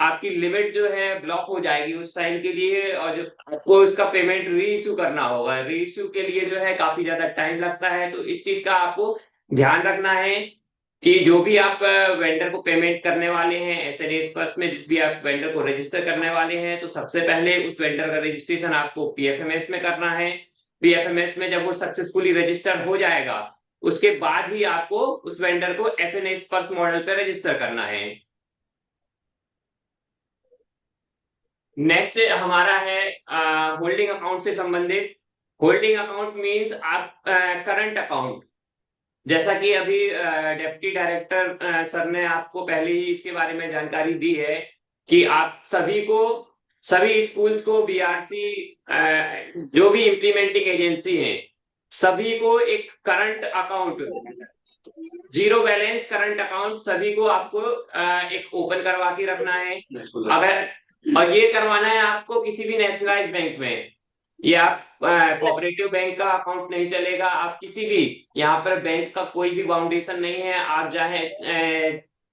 आपकी लिमिट जो है ब्लॉक हो जाएगी उस टाइम के लिए, और जो आपको इसका पेमेंट री इश्यू करना होगा। री इश्यू के लिए जो है काफी ज्यादा टाइम लगता है, तो इस चीज का आपको ध्यान रखना है कि जो भी आप वेंडर को पेमेंट करने वाले हैं एसएनए स्पर्श में, जिस भी आप वेंडर को रजिस्टर करने वाले हैं, तो सबसे पहले उस वेंडर का रजिस्ट्रेशन आपको पीएफएमएस में करना है। पीएफएमएस में जब वो सक्सेसफुली रजिस्टर हो जाएगा, उसके बाद ही आपको उस वेंडर को एसएनए स्पर्श मॉडल पर रजिस्टर करना है। नेक्स्ट हमारा है होल्डिंग अकाउंट से संबंधित। होल्डिंग अकाउंट मींस आप करंट अकाउंट, जैसा कि अभी डेप्टी डायरेक्टर सर ने आपको पहले ही इसके बारे में जानकारी दी है कि आप सभी स्कूल्स को बीआरसी जो भी इम्प्लीमेंटिंग एजेंसी हैं, सभी को एक current account, zero balance current account सभी को आपको एक ओपन करवा के रखना है। और ये करवाना है आपको किसी भी नेशनलाइज बैंक में, ये आप कोऑपरेटिव बैंक का अकाउंट नहीं चलेगा। आप किसी भी, यहाँ पर बैंक का कोई भी बाउंडेशन नहीं है, आप चाहे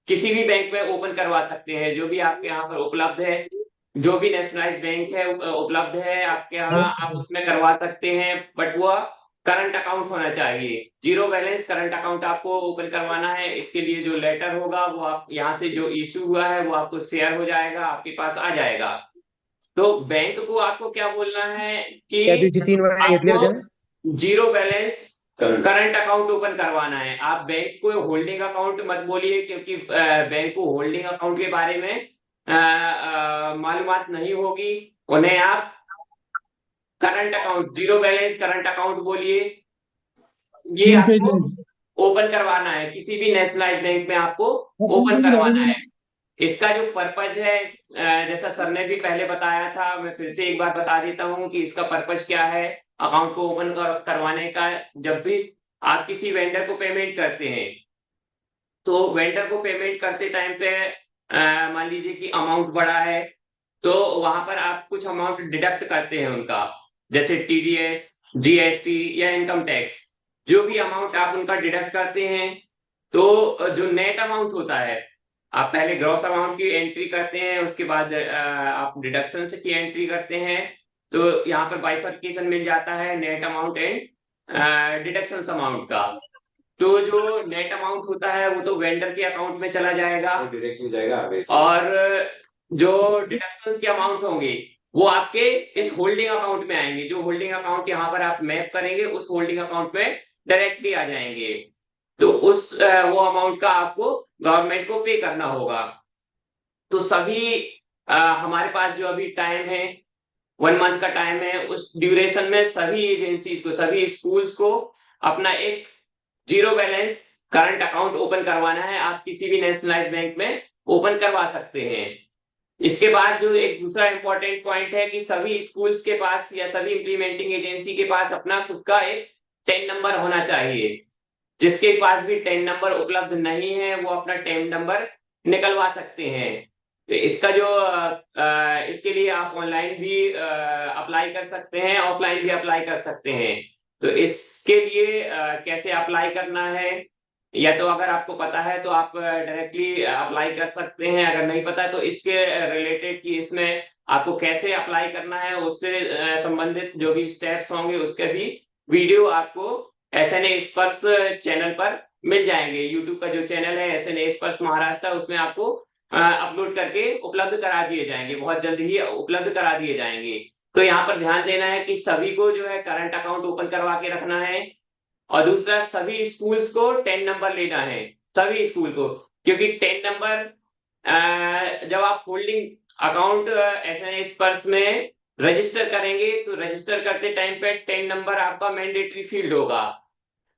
किसी भी बैंक में ओपन करवा सकते हैं, जो भी आपके यहाँ पर उपलब्ध है, जो भी नेशनलाइज बैंक है उपलब्ध है आपके यहाँ, आप उसमें करवा सकते हैं, बट वो करंट अकाउंट होना चाहिए। जीरो बैलेंस करंट अकाउंट आपको ओपन करवाना है। इसके लिए जो लेटर होगा वो आप यहाँ से जो इशू हुआ है वो आपको शेयर हो जाएगा, आपके पास आ जाएगा। तो बैंक को आपको क्या बोलना है कि आपको zero balance current account open करवाना है। आप बैंक को होल्डिंग अकाउंट मत बोलिए, क्योंकि बैंक को होल्डिंग अकाउंट के बारे में मालूमात नहीं होगी। उन्हें आप current account, zero balance current account बोलिए। ये आपको ओपन करवाना है, किसी भी नेशनलाइज बैंक में आपको ओपन करवाना है। इसका जो पर्पज है, जैसा सर ने भी पहले बताया था, मैं फिर से एक बार बता देता हूं कि इसका पर्पज क्या है अकाउंट को ओपन करवाने का। जब भी आप किसी वेंडर को पेमेंट करते हैं तो वेंडर को पेमेंट करते टाइम पे मान लीजिए कि अमाउंट बड़ा है, तो वहां पर आप कुछ अमाउंट डिडक्ट करते हैं उनका, जैसे टीडीएस, जीएसटी या इनकम टैक्स। जो भी अमाउंट आप उनका डिडक्ट करते हैं, तो जो नेट अमाउंट होता है, आप पहले ग्रॉस अमाउंट की एंट्री करते हैं, उसके बाद आप डिडक्शन की एंट्री करते हैं, तो यहाँ पर बाइफर्केशन मिल जाता है net amount and deduction amount का। तो जो नेट अमाउंट होता है वो तो वेंडर के अकाउंट में चला जाएगा, डायरेक्टली जाएगा। और जो डिडक्शंस के अमाउंट होंगे वो आपके इस होल्डिंग अकाउंट में आएंगे। जो होल्डिंग अकाउंट यहाँ पर आप मैप करेंगे, उस होल्डिंग अकाउंट में डायरेक्टली आ जाएंगे। तो उस वो अमाउंट का आपको गवर्नमेंट को पे करना होगा। तो सभी हमारे पास जो अभी टाइम है, 1 मंथ का टाइम है, उस ड्यूरेशन में सभी एजेंसीज को, सभी स्कूल्स को अपना एक zero balance current account open करवाना है। आप किसी भी नेशनलाइज बैंक में ओपन करवा सकते हैं। इसके बाद जो एक दूसरा इंपॉर्टेंट पॉइंट है कि सभी स्कूल्स के पास या सभी इंप्लीमेंटिंग एजेंसी के पास अपना खुद का एक 10 नंबर होना चाहिए। जिसके पास भी 10 नंबर उपलब्ध नहीं है वो अपना 10 नंबर निकलवा सकते हैं। तो इसका जो इसके लिए आप ऑनलाइन भी अप्लाई कर सकते हैं, ऑफलाइन भी अप्लाई कर सकते हैं। तो इसके लिए कैसे अप्लाई करना है, या तो अगर आपको पता है तो आप डायरेक्टली अप्लाई कर सकते हैं, अगर नहीं पता है तो इसके रिलेटेड कि इसमें आपको कैसे अप्लाई करना है उससे संबंधित जो भी स्टेप्स होंगे उसके भी वीडियो आपको एसएनए स्पर्श चैनल पर मिल जाएंगे। यूट्यूब का जो चैनल है एसएनए स्पर्श महाराष्ट्र, उसमें आपको अपलोड करके उपलब्ध करा दिए जाएंगे, बहुत जल्द ही उपलब्ध करा दिए जाएंगे। तो यहाँ पर ध्यान देना है कि सभी को जो है करंट अकाउंट ओपन करवा के रखना है, और दूसरा सभी स्कूल्स को 10 नंबर लेना है, सभी स्कूल को। क्योंकि 10 नंबर जब आप होल्डिंग अकाउंट एसएनए स्पर्श में रजिस्टर करेंगे तो रजिस्टर करते टाइम पे 10 नंबर आपका मैंडेटरी फील्ड होगा,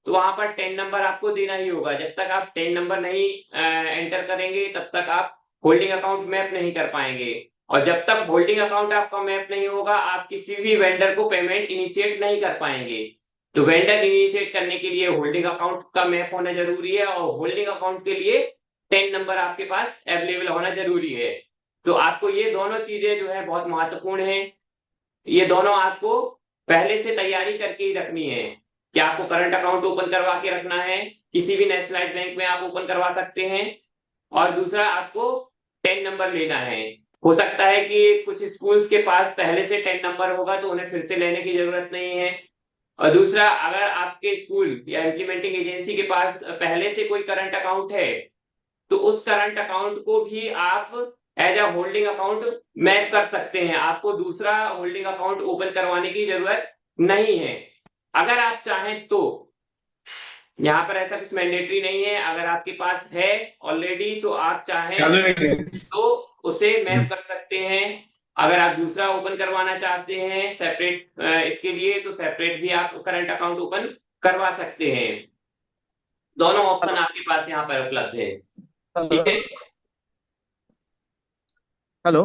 तो वहां पर 10 नंबर आपको देना ही होगा। जब तक आप 10 नंबर नहीं एंटर करेंगे तब तक आप होल्डिंग अकाउंट मैप नहीं कर पाएंगे, और जब तक होल्डिंग अकाउंट आपका मैप नहीं होगा आप किसी भी वेंडर को पेमेंट इनिशिएट नहीं कर पाएंगे। तो वेंडर इनिशिएट करने के लिए होल्डिंग अकाउंट का मैप होना जरूरी है, और होल्डिंग अकाउंट के लिए 10 नंबर आपके पास अवेलेबल होना जरूरी है। तो आपको ये दोनों चीजें जो है बहुत महत्वपूर्ण है, ये दोनों आपको पहले से तैयारी करके ही रखनी है कि आपको करंट अकाउंट ओपन करवा के रखना है, किसी भी नेशनलाइज बैंक में आप ओपन करवा सकते हैं, और दूसरा आपको 10 नंबर लेना है। हो सकता है कि कुछ स्कूल्स के पास पहले से 10 नंबर होगा तो उन्हें फिर से लेने की जरूरत नहीं है, और दूसरा अगर आपके स्कूल या इम्प्लीमेंटिंग एजेंसी के पास पहले से कोई करंट अकाउंट है तो उस करंट अकाउंट को भी आप as a holding account map कर सकते हैं। आपको दूसरा होल्डिंग अकाउंट ओपन करवाने की जरूरत नहीं है। अगर आप चाहें तो, यहाँ पर ऐसा कुछ मैंडेटरी नहीं है, अगर आपके पास है ऑलरेडी तो आप चाहें तो उसे मैप कर सकते हैं। अगर आप दूसरा ओपन करवाना चाहते हैं सेपरेट इसके लिए, तो सेपरेट भी आप करंट अकाउंट ओपन करवा सकते हैं। दोनों ऑप्शन आपके पास यहाँ पर उपलब्ध है। ठीक है, हेलो।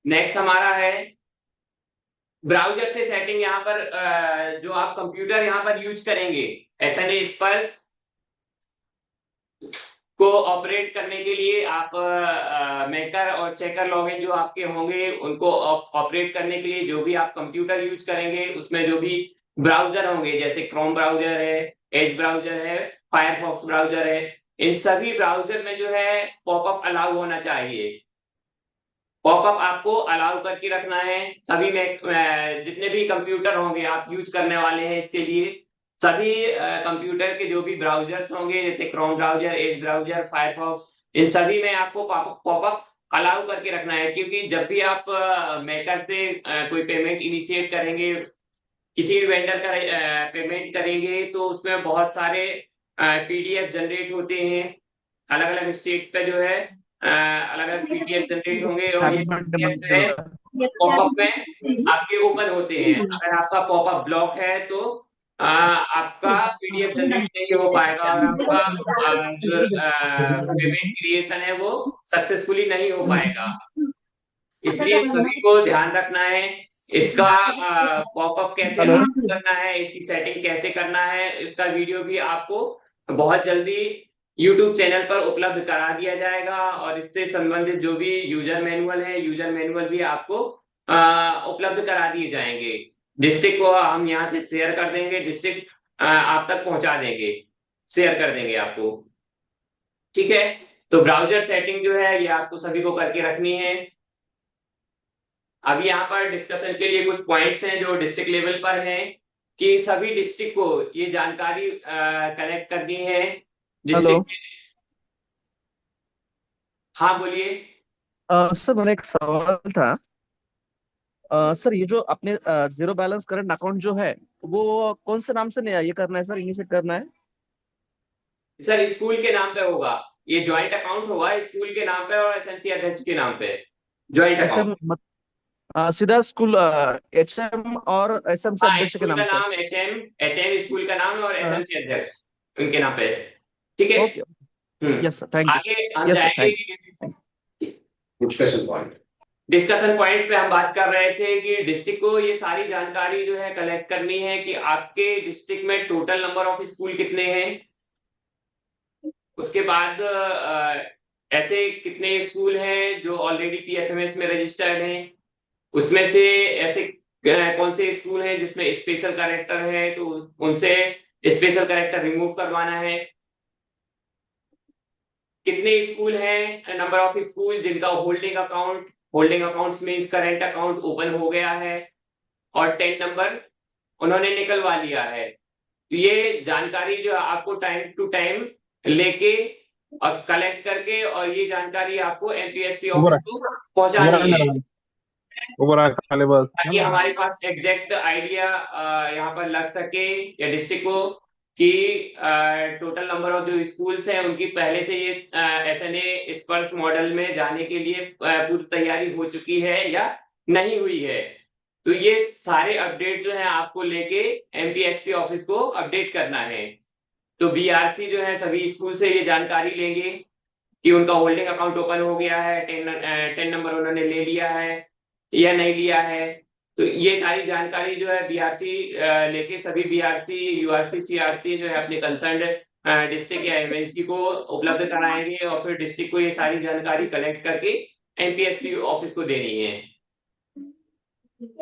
नेक्स्ट हमारा है ब्राउजर से सेटिंग। यहाँ पर जो आप कंप्यूटर यहाँ पर यूज करेंगे एसएनए स्पर्श को ऑपरेट करने के लिए, आप मेकर और चेकर लॉगिन जो आपके होंगे उनको ऑपरेट करने के लिए जो भी आप कंप्यूटर यूज करेंगे उसमें जो भी ब्राउजर होंगे, जैसे क्रोम ब्राउजर है, एज ब्राउजर है, फायरफॉक्स ब्राउजर है, इन सभी ब्राउजर में जो है पॉपअप अलाउ होना चाहिए। पॉपअप आपको अलाउ करके रखना है। सभी में जितने भी कंप्यूटर होंगे आप यूज करने वाले हैं इसके लिए, सभी कंप्यूटर के जो भी ब्राउजर्स होंगे जैसे Chrome browser, Edge browser, Firefox, इन सभी में आपको पॉपअप अलाउ करके रखना है। क्योंकि जब भी आप मेकर से कोई पेमेंट इनिशिएट करेंगे, किसी भी वेंडर का पेमेंट करेंगे, तो उसमें बहुत सारे पीडीएफ जनरेट होते हैं, अलग अलग स्टेट पे जो है अलग अलग पीडीएफ जनरेट होंगे, और ये PDF जो है पॉपअप में आपके ओपन होते हैं। अगर आपका पॉपअप ब्लॉक है तो आपका पीडीएफ जनरेट नहीं हो पाएगा, और आपका जो पेमेंट क्रिएशन है वो सक्सेसफुली नहीं हो पाएगा। इसलिए सभी को ध्यान रखना है इसका पॉपअप कैसे ऑन करना है, इसकी सेटिंग कैसे करना है, इसका वीडियो भी आपको बहुत जल्दी YouTube चैनल पर उपलब्ध करा दिया जाएगा। और इससे संबंधित जो भी यूजर मैनुअल है, यूजर मैनुअल भी आपको उपलब्ध करा दिए जाएंगे। डिस्ट्रिक्ट को हम यहाँ से शेयर कर देंगे, डिस्ट्रिक्ट आप तक पहुंचा देंगे, शेयर कर देंगे आपको। ठीक है, तो ब्राउजर सेटिंग जो है ये आपको सभी को करके रखनी है। अभी यहाँ पर डिस्कशन के लिए कुछ पॉइंट्स हैं जो डिस्ट्रिक्ट लेवल पर हैं कि सभी डिस्ट्रिक्ट को ये जानकारी कलेक्ट करनी है। डिस्ट्रिक्ट हाँ बोलिए। सर मेरा एक सवाल था। सर ये जो अपने जीरो बैलेंस करंट अकाउंट जो है वो कौन से नाम से ये करना है सर, इनिशिएट करना है? सर स्कूल के नाम पे होगा, ये ज्वाइंट अकाउंट होगा स्कूल के नाम पे और एसएमसी अध्यक्ष के नाम पे ज्वाइंट अकाउंट। सीधा स्कूल HM और SMC हाँ, अध्यक्ष के स्कूल नाम का से? नाम एचएम स्कूल का नाम है और एसएमसी अध्यक्ष उनके नाम पे। ठीक है, ओके, यस सर, थैंक आगे हम यू। यस सर, जाएंगे डिस्कशन पॉइंट। डिस्कशन पॉइंट पे हम बात कर रहे थे कि डिस्ट्रिक्ट को ये सारी जानकारी जो है कलेक्ट करनी है कि आपके डिस्ट्रिक्ट में टोटल नंबर ऑफ स्कूल कितने हैं, उसके बाद ऐसे कितने स्कूल हैं जो ऑलरेडी PFMS में रजिस्टर्ड हैं, उसमें से ऐसे कौन से स्कूल हैं जिसमें स्पेशल कैरेक्टर है तो उनसे स्पेशल कैरेक्टर रिमूव करवाना है, कितने स्कूल हैं, नंबर ऑफ स्कूल जिनका holding accounts means current account open हो गया है और 10 नंबर उन्होंने निकलवा लिया है। तो ये जानकारी जो आपको टाइम टू टाइम लेके और कलेक्ट करके और ये जानकारी आपको MPSP ऑफिस को पहुंचानी है ताकि हमारे पास एग्जैक्ट आइडिया यहाँ पर लग सके या डिस्ट्रिक्ट को कि टोटल नंबर ऑफ जो स्कूल्स हैं उनकी पहले से ये SNA स्पर्श मॉडल में जाने के लिए पूरी तैयारी हो चुकी है या नहीं हुई है। तो ये सारे अपडेट जो है आपको लेके MPSP ऑफिस को अपडेट करना है। तो BRC जो है सभी स्कूल से ये जानकारी लेंगे कि उनका होल्डिंग अकाउंट ओपन हो गया है, 10 नंबर उन्होंने ले लिया है या नहीं लिया है। तो ये सारी जानकारी जो है BRC लेके सभी BRC, URC, CRC जो है अपने कंसर्न डिस्ट्रिक्ट या MNC को उपलब्ध कराएंगे और फिर डिस्ट्रिक्ट को ये सारी जानकारी कलेक्ट करके MPSP ऑफिस को देनी है।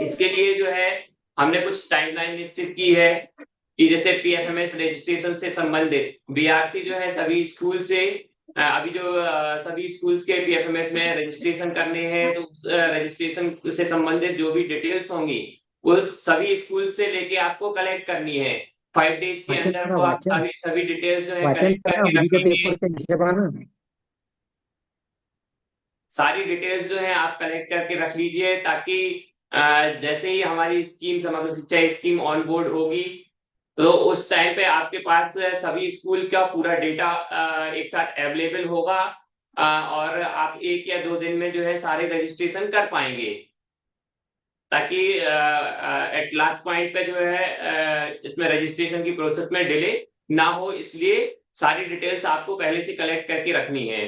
इसके लिए जो है हमने कुछ टाइमलाइन निश्चित की है कि जैसे PFMS रजिस्ट्रेशन से संबंधित BRC जो है सभी स्कूल से अभी जो सभी स्कूल्स के PFMS में रजिस्ट्रेशन करने हैं तो उस रजिस्ट्रेशन से संबंधित जो भी डिटेल्स होंगी वो सभी स्कूल से लेके आपको कलेक्ट करनी है। 5 डेज के अंदर तो आप सभी डिटेल्स जो है कलेक्ट करके रख लीजिए। सारी डिटेल्स जो है आप कलेक्ट करके रख लीजिए ताकि जैसे ही हमारी स्कीम समग्र शिक्षा स्कीम ऑन बोर्ड होगी तो उस टाइम पे आपके पास सभी स्कूल का पूरा डेटा एक साथ अवेलेबल होगा और आप 1 या 2 दिन में जो है सारे रजिस्ट्रेशन कर पाएंगे ताकि एट लास्ट पॉइंट पे जो है इसमें रजिस्ट्रेशन की प्रोसेस में डिले ना हो, इसलिए सारी डिटेल्स आपको पहले से कलेक्ट करके रखनी है।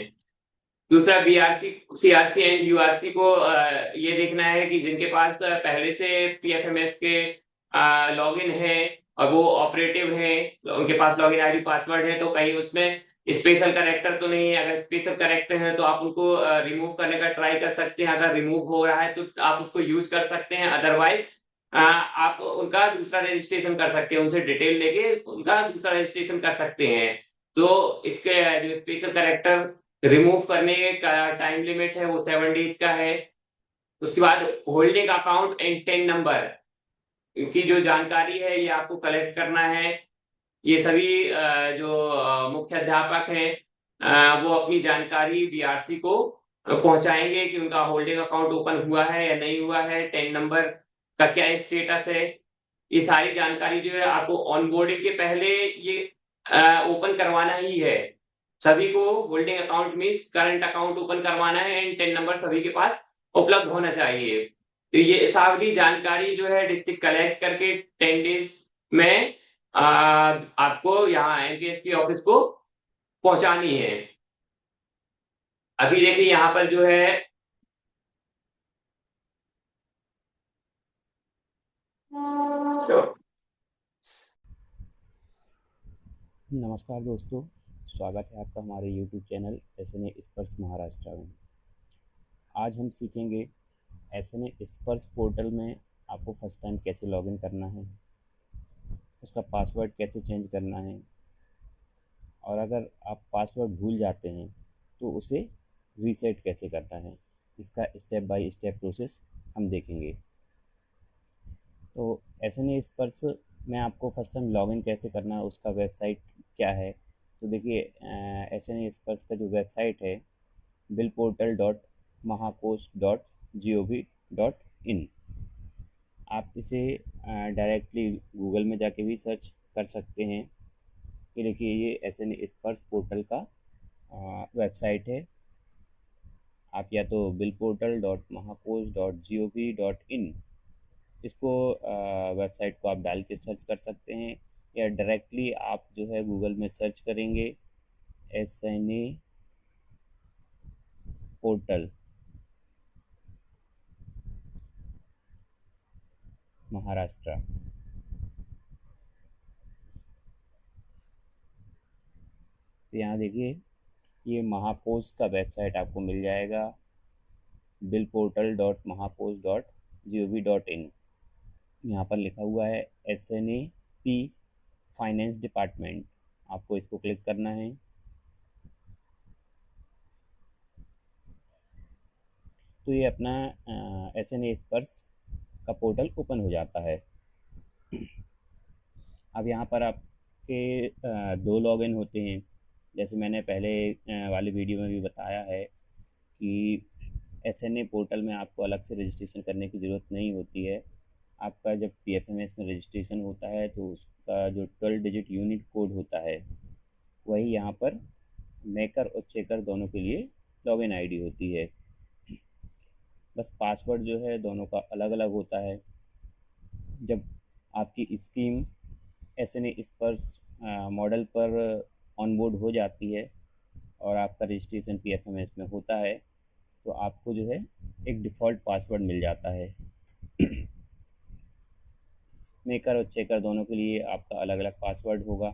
दूसरा BRC, CRC एंड URC को ये देखना है कि जिनके पास पहले से PFMS के लॉगिन है और वो ऑपरेटिव है, उनके पास लॉगिन आईडी पासवर्ड है, तो कहीं उसमें स्पेशल कैरेक्टर तो नहीं है। अगर स्पेशल कैरेक्टर है तो आप उनको रिमूव करने का ट्राई कर सकते हैं, अगर रिमूव हो रहा है तो आप उसको यूज कर सकते हैं, अदरवाइज आप उनका दूसरा रजिस्ट्रेशन कर सकते हैं, उनसे डिटेल लेके उनका दूसरा रजिस्ट्रेशन कर सकते हैं। तो इसके जो स्पेशल कैरेक्टर रिमूव करने का टाइम लिमिट है वो 7 डेज का है। उसके बाद होल्डिंग अकाउंट एंड 10 नंबर की जो जानकारी है ये आपको कलेक्ट करना है। ये सभी जो मुख्य अध्यापक हैं वो अपनी जानकारी BRC को पहुंचाएंगे कि उनका होल्डिंग अकाउंट ओपन हुआ है या नहीं हुआ है, 10 नंबर का क्या स्टेटस है। ये सारी जानकारी जो है आपको ऑनबोर्डिंग के पहले ये ओपन करवाना ही है। सभी को holding account means current account open करवाना है एंड 10 नंबर सभी के पास उपलब्ध होना चाहिए। तो ये सारी जानकारी जो है डिस्ट्रिक्ट कलेक्ट करके 10 डेज में आपको यहाँ MPSP ऑफिस को पहुंचानी है। अभी देखिए यहाँ पर जो है ओके ओके। नमस्कार दोस्तों, स्वागत है आपका हमारे YouTube चैनल SNA स्पर्श महाराष्ट्र में। आज हम सीखेंगे SNA स्पर्श पोर्टल में आपको फर्स्ट टाइम कैसे लॉगिन करना है, उसका पासवर्ड कैसे चेंज करना है, और अगर आप पासवर्ड भूल जाते हैं तो उसे रीसेट कैसे करना है। इसका स्टेप बाय स्टेप प्रोसेस हम देखेंगे। तो SNA स्पर्श में आपको फर्स्ट टाइम लॉगिन कैसे करना है, उसका वेबसाइट क्या है। तो देखिए, SNA स्पर्श का जो वेबसाइट है billportal.mahakosh.gov.in, आप इसे डायरेक्टली गूगल में जाके भी सर्च कर सकते हैं। ये देखिए, ये SNA स्पर्श पोर्टल का वेबसाइट है। आप या तो billportal.mahakosh.gov.in इसको वेबसाइट को आप डाल के सर्च कर सकते हैं, या डायरेक्टली आप जो है गूगल में सर्च करेंगे SNA पोर्टल महाराष्ट्र। तो यहाँ देखिए, ये महाकोश का वेबसाइट आपको मिल जाएगा billportal.mahakosh.gov.in। यहाँ पर लिखा हुआ है SNAP फाइनेंस डिपार्टमेंट, आपको इसको क्लिक करना है। तो ये अपना SNA स्पर्श का पोर्टल ओपन हो जाता है। अब यहाँ पर आपके दो लॉगिन होते हैं। जैसे मैंने पहले वाली वीडियो में भी बताया है कि SNA पोर्टल में आपको अलग से रजिस्ट्रेशन करने की ज़रूरत नहीं होती है। आपका जब PFMS में रजिस्ट्रेशन होता है तो उसका जो 12 डिजिट यूनिक कोड होता है वही यहाँ पर मेकर और चेकर दोनों के लिए लॉगिन आईडी होती है। बस पासवर्ड जो है दोनों का अलग अलग होता है। जब आपकी स्कीम SNA स्पर्श मॉडल पर ऑनबोर्ड हो जाती है और आपका रजिस्ट्रेशन PFMS में होता है तो आपको जो है एक डिफ़ॉल्ट पासवर्ड मिल जाता है। मेकर और चेकर दोनों के लिए आपका अलग अलग पासवर्ड होगा,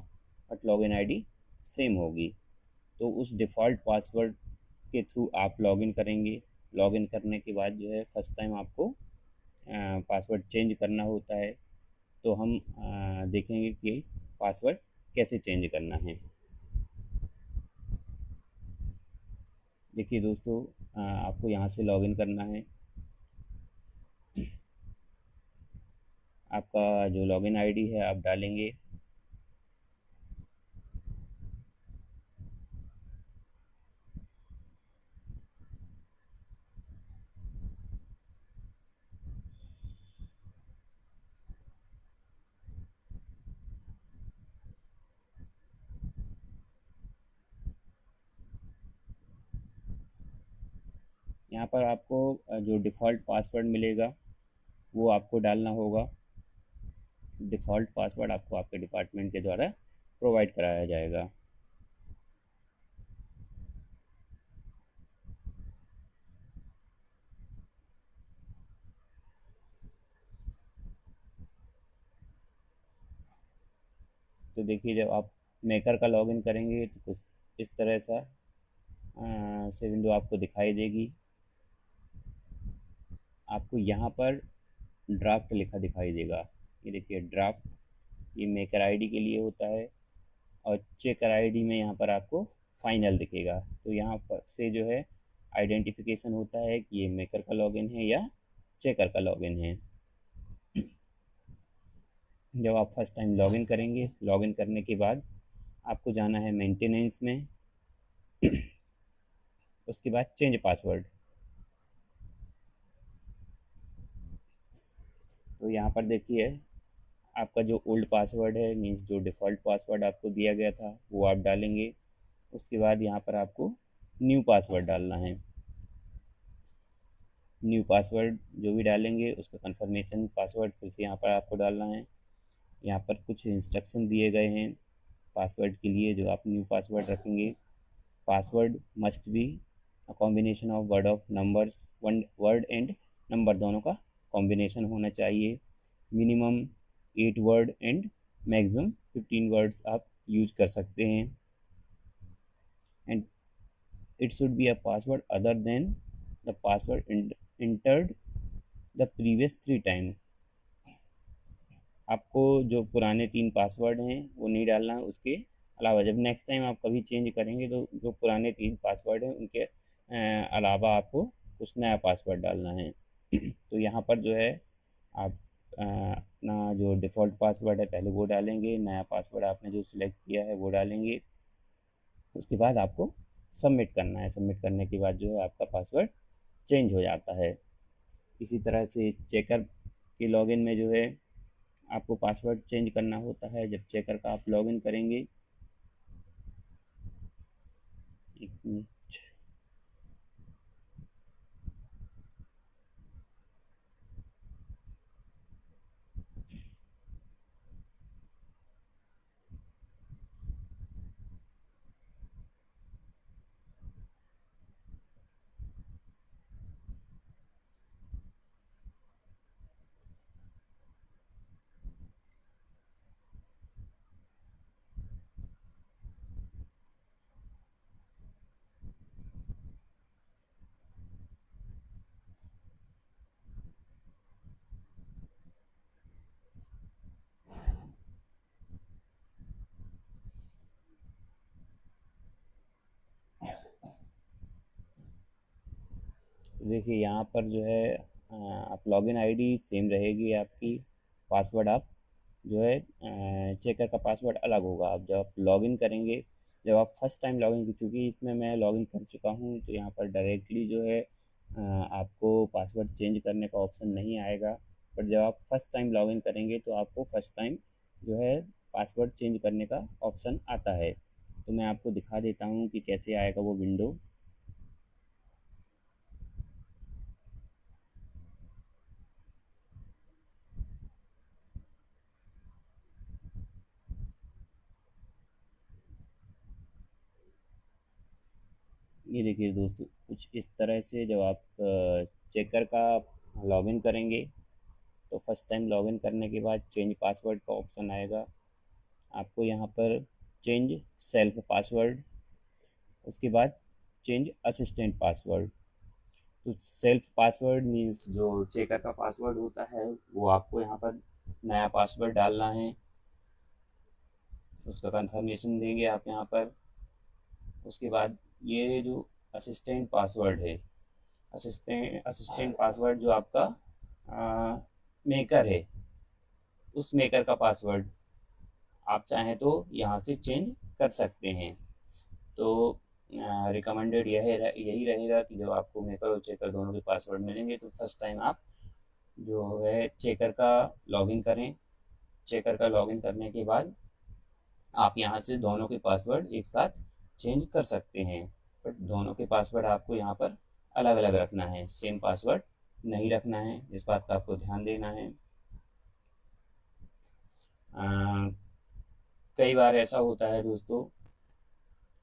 बट लॉगिन आईडी सेम होगी। तो उस डिफ़ॉल्ट पासवर्ड के थ्रू आप लॉगिन करेंगे। लॉगिन करने के बाद जो है फर्स्ट टाइम आपको पासवर्ड चेंज करना होता है। तो हम देखेंगे कि पासवर्ड कैसे चेंज करना है। देखिए दोस्तों, आपको यहाँ से लॉगिन करना है। आपका जो लॉगिन आईडी है आप डालेंगे। यहाँ पर आपको जो डिफ़ॉल्ट पासवर्ड मिलेगा वो आपको डालना होगा। डिफ़ॉल्ट पासवर्ड आपको आपके डिपार्टमेंट के द्वारा प्रोवाइड कराया जाएगा। तो देखिए, जब आप मेकर का लॉगिन करेंगे तो कुछ इस तरह से विंडो आपको दिखाई देगी। आपको यहाँ पर ड्राफ्ट लिखा दिखाई देगा। ये देखिए ड्राफ्ट, ये मेकर आईडी के लिए होता है, और चेकर आईडी में यहाँ पर आपको फाइनल दिखेगा। तो यहाँ पर से जो है आइडेंटिफिकेशन होता है कि ये मेकर का लॉगिन है या चेकर का लॉगिन है। जब आप फर्स्ट टाइम लॉगिन करेंगे, लॉगिन करने के बाद आपको जाना है मेंटेनेंस में। उसके बाद चेंज पासवर्ड। तो यहाँ पर देखिए, आपका जो ओल्ड पासवर्ड है, मीन्स जो डिफ़ॉल्ट पासवर्ड आपको दिया गया था वो आप डालेंगे। उसके बाद यहाँ पर आपको न्यू पासवर्ड डालना है। न्यू पासवर्ड जो भी डालेंगे उसका कंफर्मेशन पासवर्ड फिर से यहाँ पर आपको डालना है। यहाँ पर कुछ इंस्ट्रक्शन दिए गए हैं पासवर्ड के लिए जो आप न्यू पासवर्ड रखेंगे। Password must be a combination of numbers, word and number दोनों का कॉम्बिनेशन होना चाहिए। Minimum 8 word and maximum 15 words आप यूज कर सकते हैं। And it should be a password other than the password entered the previous 3 time. आपको जो पुराने 3 पासवर्ड हैं वो नहीं डालना है, उसके अलावा जब नेक्स्ट टाइम आप कभी चेंज करेंगे तो जो पुराने 3 पासवर्ड हैं उनके अलावा आपको कुछ नया पासवर्ड डालना है। तो यहाँ पर जो है आप अपना जो डिफ़ॉल्ट पासवर्ड है पहले वो डालेंगे, नया पासवर्ड आपने जो सिलेक्ट किया है वो डालेंगे। उसके बाद आपको सबमिट करना है। सबमिट करने के बाद जो है आपका पासवर्ड चेंज हो जाता है। इसी तरह से चेकर के लॉगिन में जो है आपको पासवर्ड चेंज करना होता है। जब चेकर का आप लॉगिन करेंगे, एक मिनट, देखिए यहाँ पर जो है आप लॉगिन आईडी सेम रहेगी आपकी, पासवर्ड आप जो है चेकर का पासवर्ड अलग होगा। आप जब आप लॉगिन करेंगे, जब आप फर्स्ट टाइम लॉगिन, चूँकि इसमें मैं लॉगिन कर चुका हूँ तो यहाँ पर डायरेक्टली जो है आपको पासवर्ड चेंज करने का ऑप्शन नहीं आएगा। पर जब आप फर्स्ट टाइम लॉगिन करेंगे तो आपको फर्स्ट टाइम जो है पासवर्ड चेंज करने का ऑप्शन आता है। तो मैं आपको दिखा देता हूँ कि कैसे आएगा वो विंडो। ये देखिए दोस्तों, कुछ इस तरह से जब आप चेकर का लॉगिन करेंगे तो फर्स्ट टाइम लॉगिन करने के बाद चेंज पासवर्ड का ऑप्शन आएगा। आपको यहाँ पर चेंज सेल्फ पासवर्ड, उसके बाद चेंज असिस्टेंट पासवर्ड। तो सेल्फ पासवर्ड मीन्स जो चेकर का पासवर्ड होता है वो आपको यहाँ पर नया पासवर्ड डालना है, उसका कंफर्मेशन देंगे आप यहाँ पर। उसके बाद ये जो असिस्टेंट पासवर्ड है, असिस्टेंट पासवर्ड जो आपका मेकर है, उस मेकर का पासवर्ड आप चाहें तो यहाँ से चेंज कर सकते हैं। तो रिकमेंडेड यही रहेगा कि जब आपको मेकर और चेकर दोनों के पासवर्ड मिलेंगे तो फर्स्ट टाइम आप जो है चेकर का लॉगिन करें। चेकर का लॉगिन करने के बाद आप यहाँ से दोनों के पासवर्ड एक साथ चेंज कर सकते हैं, बट दोनों के पासवर्ड आपको यहाँ पर अलग अलग रखना है, सेम पासवर्ड नहीं रखना है। इस बात का आपको ध्यान देना है। कई बार ऐसा होता है दोस्तों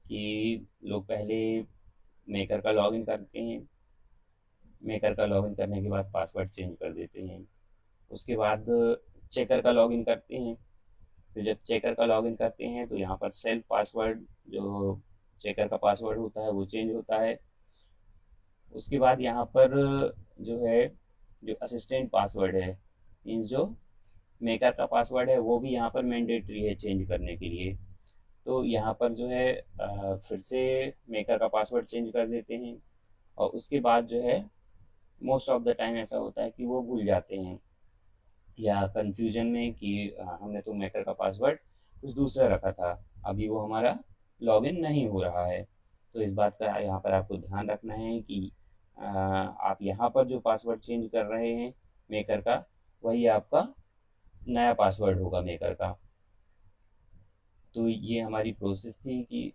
कि लोग पहले मेकर का लॉगिन करते हैं, मेकर का लॉगिन करने के बाद पासवर्ड चेंज कर देते हैं, उसके बाद चेकर का लॉगिन करते हैं। फिर जब चेकर का लॉगिन करते हैं तो यहाँ पर सेल्फ पासवर्ड जो चेकर का पासवर्ड होता है वो चेंज होता है। उसके बाद यहाँ पर जो है जो असिस्टेंट पासवर्ड है, मीन्स जो मेकर का पासवर्ड है वो भी यहाँ पर मैंडेटरी है चेंज करने के लिए। तो यहाँ पर जो है फिर से मेकर का पासवर्ड चेंज कर देते हैं और उसके बाद जो है मोस्ट ऑफ द टाइम ऐसा होता है कि वो भूल जाते हैं या कंफ्यूजन में कि हमने तो मेकर का पासवर्ड कुछ दूसरा रखा था, अभी वो हमारा लॉगिन नहीं हो रहा है। तो इस बात का यहाँ पर आपको ध्यान रखना है कि आप यहाँ पर जो पासवर्ड चेंज कर रहे हैं मेकर का, वही आपका नया पासवर्ड होगा मेकर का। तो ये हमारी प्रोसेस थी कि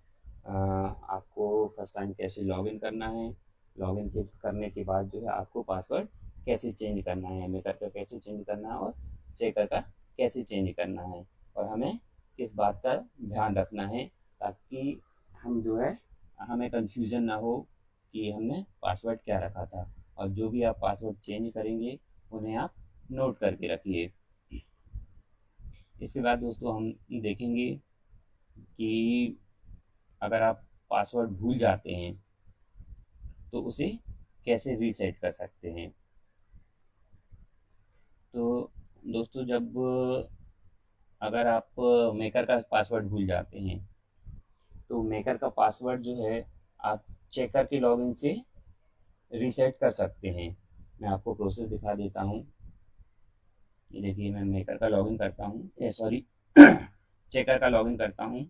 आपको फर्स्ट टाइम कैसे लॉगिन करना है, लॉगिन करने के बाद जो है आपको पासवर्ड कैसे चेंज करना है, मेकर का कैसे चेंज करना है और चेकर का कैसे चेंज करना है, और हमें किस बात का ध्यान रखना है ताकि हम जो है हमें कंफ्यूजन ना हो कि हमने पासवर्ड क्या रखा था। और जो भी आप पासवर्ड चेंज करेंगे उन्हें आप नोट करके रखिए। इसके बाद दोस्तों हम देखेंगे कि अगर आप पासवर्ड भूल जाते हैं तो उसे कैसे रीसेट कर सकते हैं। तो दोस्तों जब अगर आप मेकर का पासवर्ड भूल जाते हैं तो मेकर का पासवर्ड जो है आप चेकर के लॉगिन से रीसेट कर सकते हैं। मैं आपको प्रोसेस दिखा देता हूँ। ये देखिए, मैं मेकर का लॉगिन करता हूँ, सॉरी चेकर का लॉगिन करता हूँ।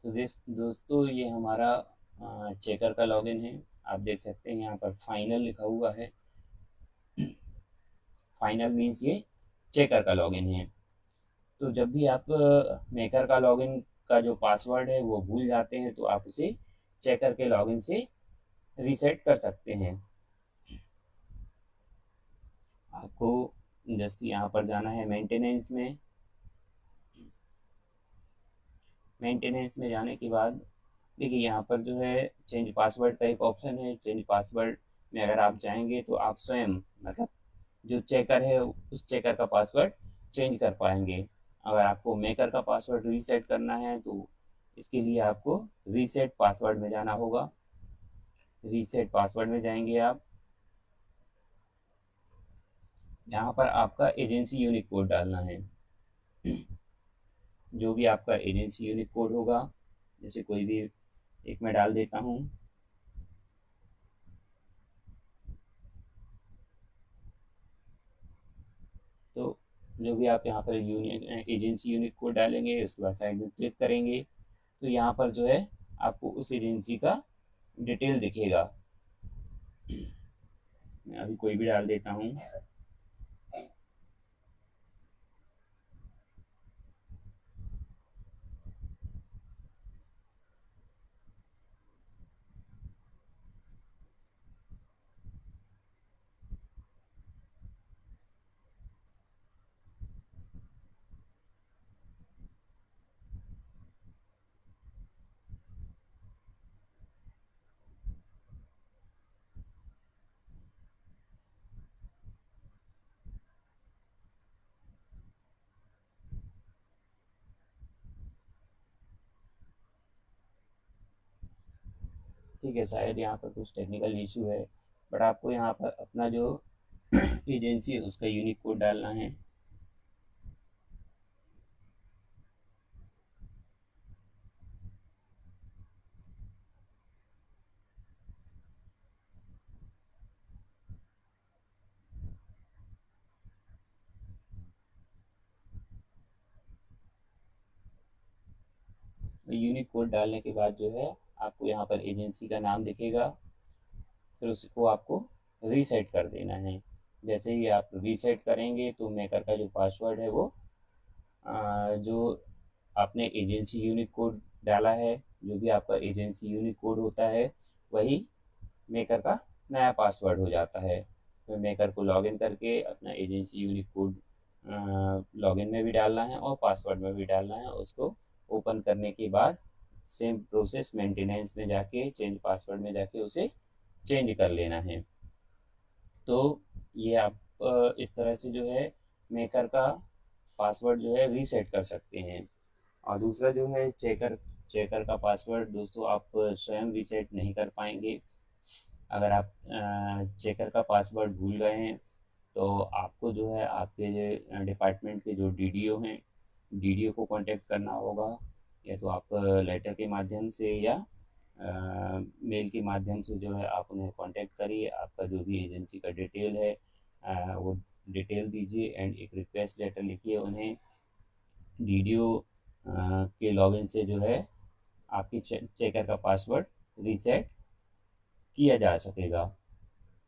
तो दोस्तों ये हमारा चेकर का लॉगिन है। आप देख सकते हैं यहाँ पर फाइनल लिखा हुआ है। फाइनल मीन्स ये चेकर का लॉगिन है। तो जब भी आप मेकर का लॉगिन का जो पासवर्ड है वो भूल जाते हैं तो आप उसे चेकर के लॉगिन से रीसेट कर सकते हैं। आपको जस्ट यहाँ पर जाना है मेंटेनेंस में। मेंटेनेंस में जाने के बाद देखिए यहाँ पर जो है चेंज पासवर्ड का एक ऑप्शन है। चेंज पासवर्ड में अगर आप जाएंगे तो आप स्वयं मतलब जो चेकर है उस चेकर का पासवर्ड चेंज कर पाएंगे। अगर आपको मेकर का पासवर्ड रीसेट करना है तो इसके लिए आपको रीसेट पासवर्ड में जाना होगा। रीसेट पासवर्ड में जाएंगे आप। यहाँ पर आपका एजेंसी यूनिक कोड डालना है। जो भी आपका एजेंसी यूनिक कोड होगा, जैसे कोई भी एक मैं डाल देता हूँ। तो जो भी आप यहाँ पर एजेंसी यूनिक कोड डालेंगे उसके बाद साइड में क्लिक करेंगे तो यहाँ पर जो है आपको उस एजेंसी का डिटेल दिखेगा। मैं अभी कोई भी डाल देता हूँ। ठीक है, शायद यहाँ पर कुछ टेक्निकल इशू है, बट आपको यहाँ पर अपना जो एजेंसी है उसका यूनिक कोड डालना है। यूनिक कोड डालने के बाद जो है आपको यहाँ पर एजेंसी का नाम दिखेगा। फिर उसको आपको रीसेट कर देना है। जैसे ही आप रीसेट करेंगे तो मेकर का जो पासवर्ड है वो जो आपने एजेंसी यूनिक कोड डाला है, जो भी आपका एजेंसी यूनिक कोड होता है वही मेकर का नया पासवर्ड हो जाता है। फिर मेकर को लॉगिन करके अपना एजेंसी यूनिक कोड लॉगिन में भी डालना है और पासवर्ड में भी डालना है। उसको ओपन करने के बाद सेम प्रोसेस मेंटेनेंस में जाके चेंज पासवर्ड में जाके उसे चेंज कर लेना है। तो ये आप इस तरह से जो है मेकर का पासवर्ड जो है रीसेट कर सकते हैं। और दूसरा जो है चेकर का पासवर्ड दोस्तों आप स्वयं रीसेट नहीं कर पाएंगे। अगर आप चेकर का पासवर्ड भूल गए हैं तो आपको जो है आपके डिपार्टमेंट के जो डीडीओ हैं, डीडीओ को कांटेक्ट करना होगा, या तो आप लेटर के माध्यम से या मेल के माध्यम से जो है आप उन्हें कांटेक्ट करिए। आपका जो भी एजेंसी का डिटेल है वो डिटेल दीजिए एंड एक रिक्वेस्ट लेटर लिखिए उन्हें डीडीओ के लॉगिन से जो है आपके चेकर का पासवर्ड रीसेट किया जा सकेगा।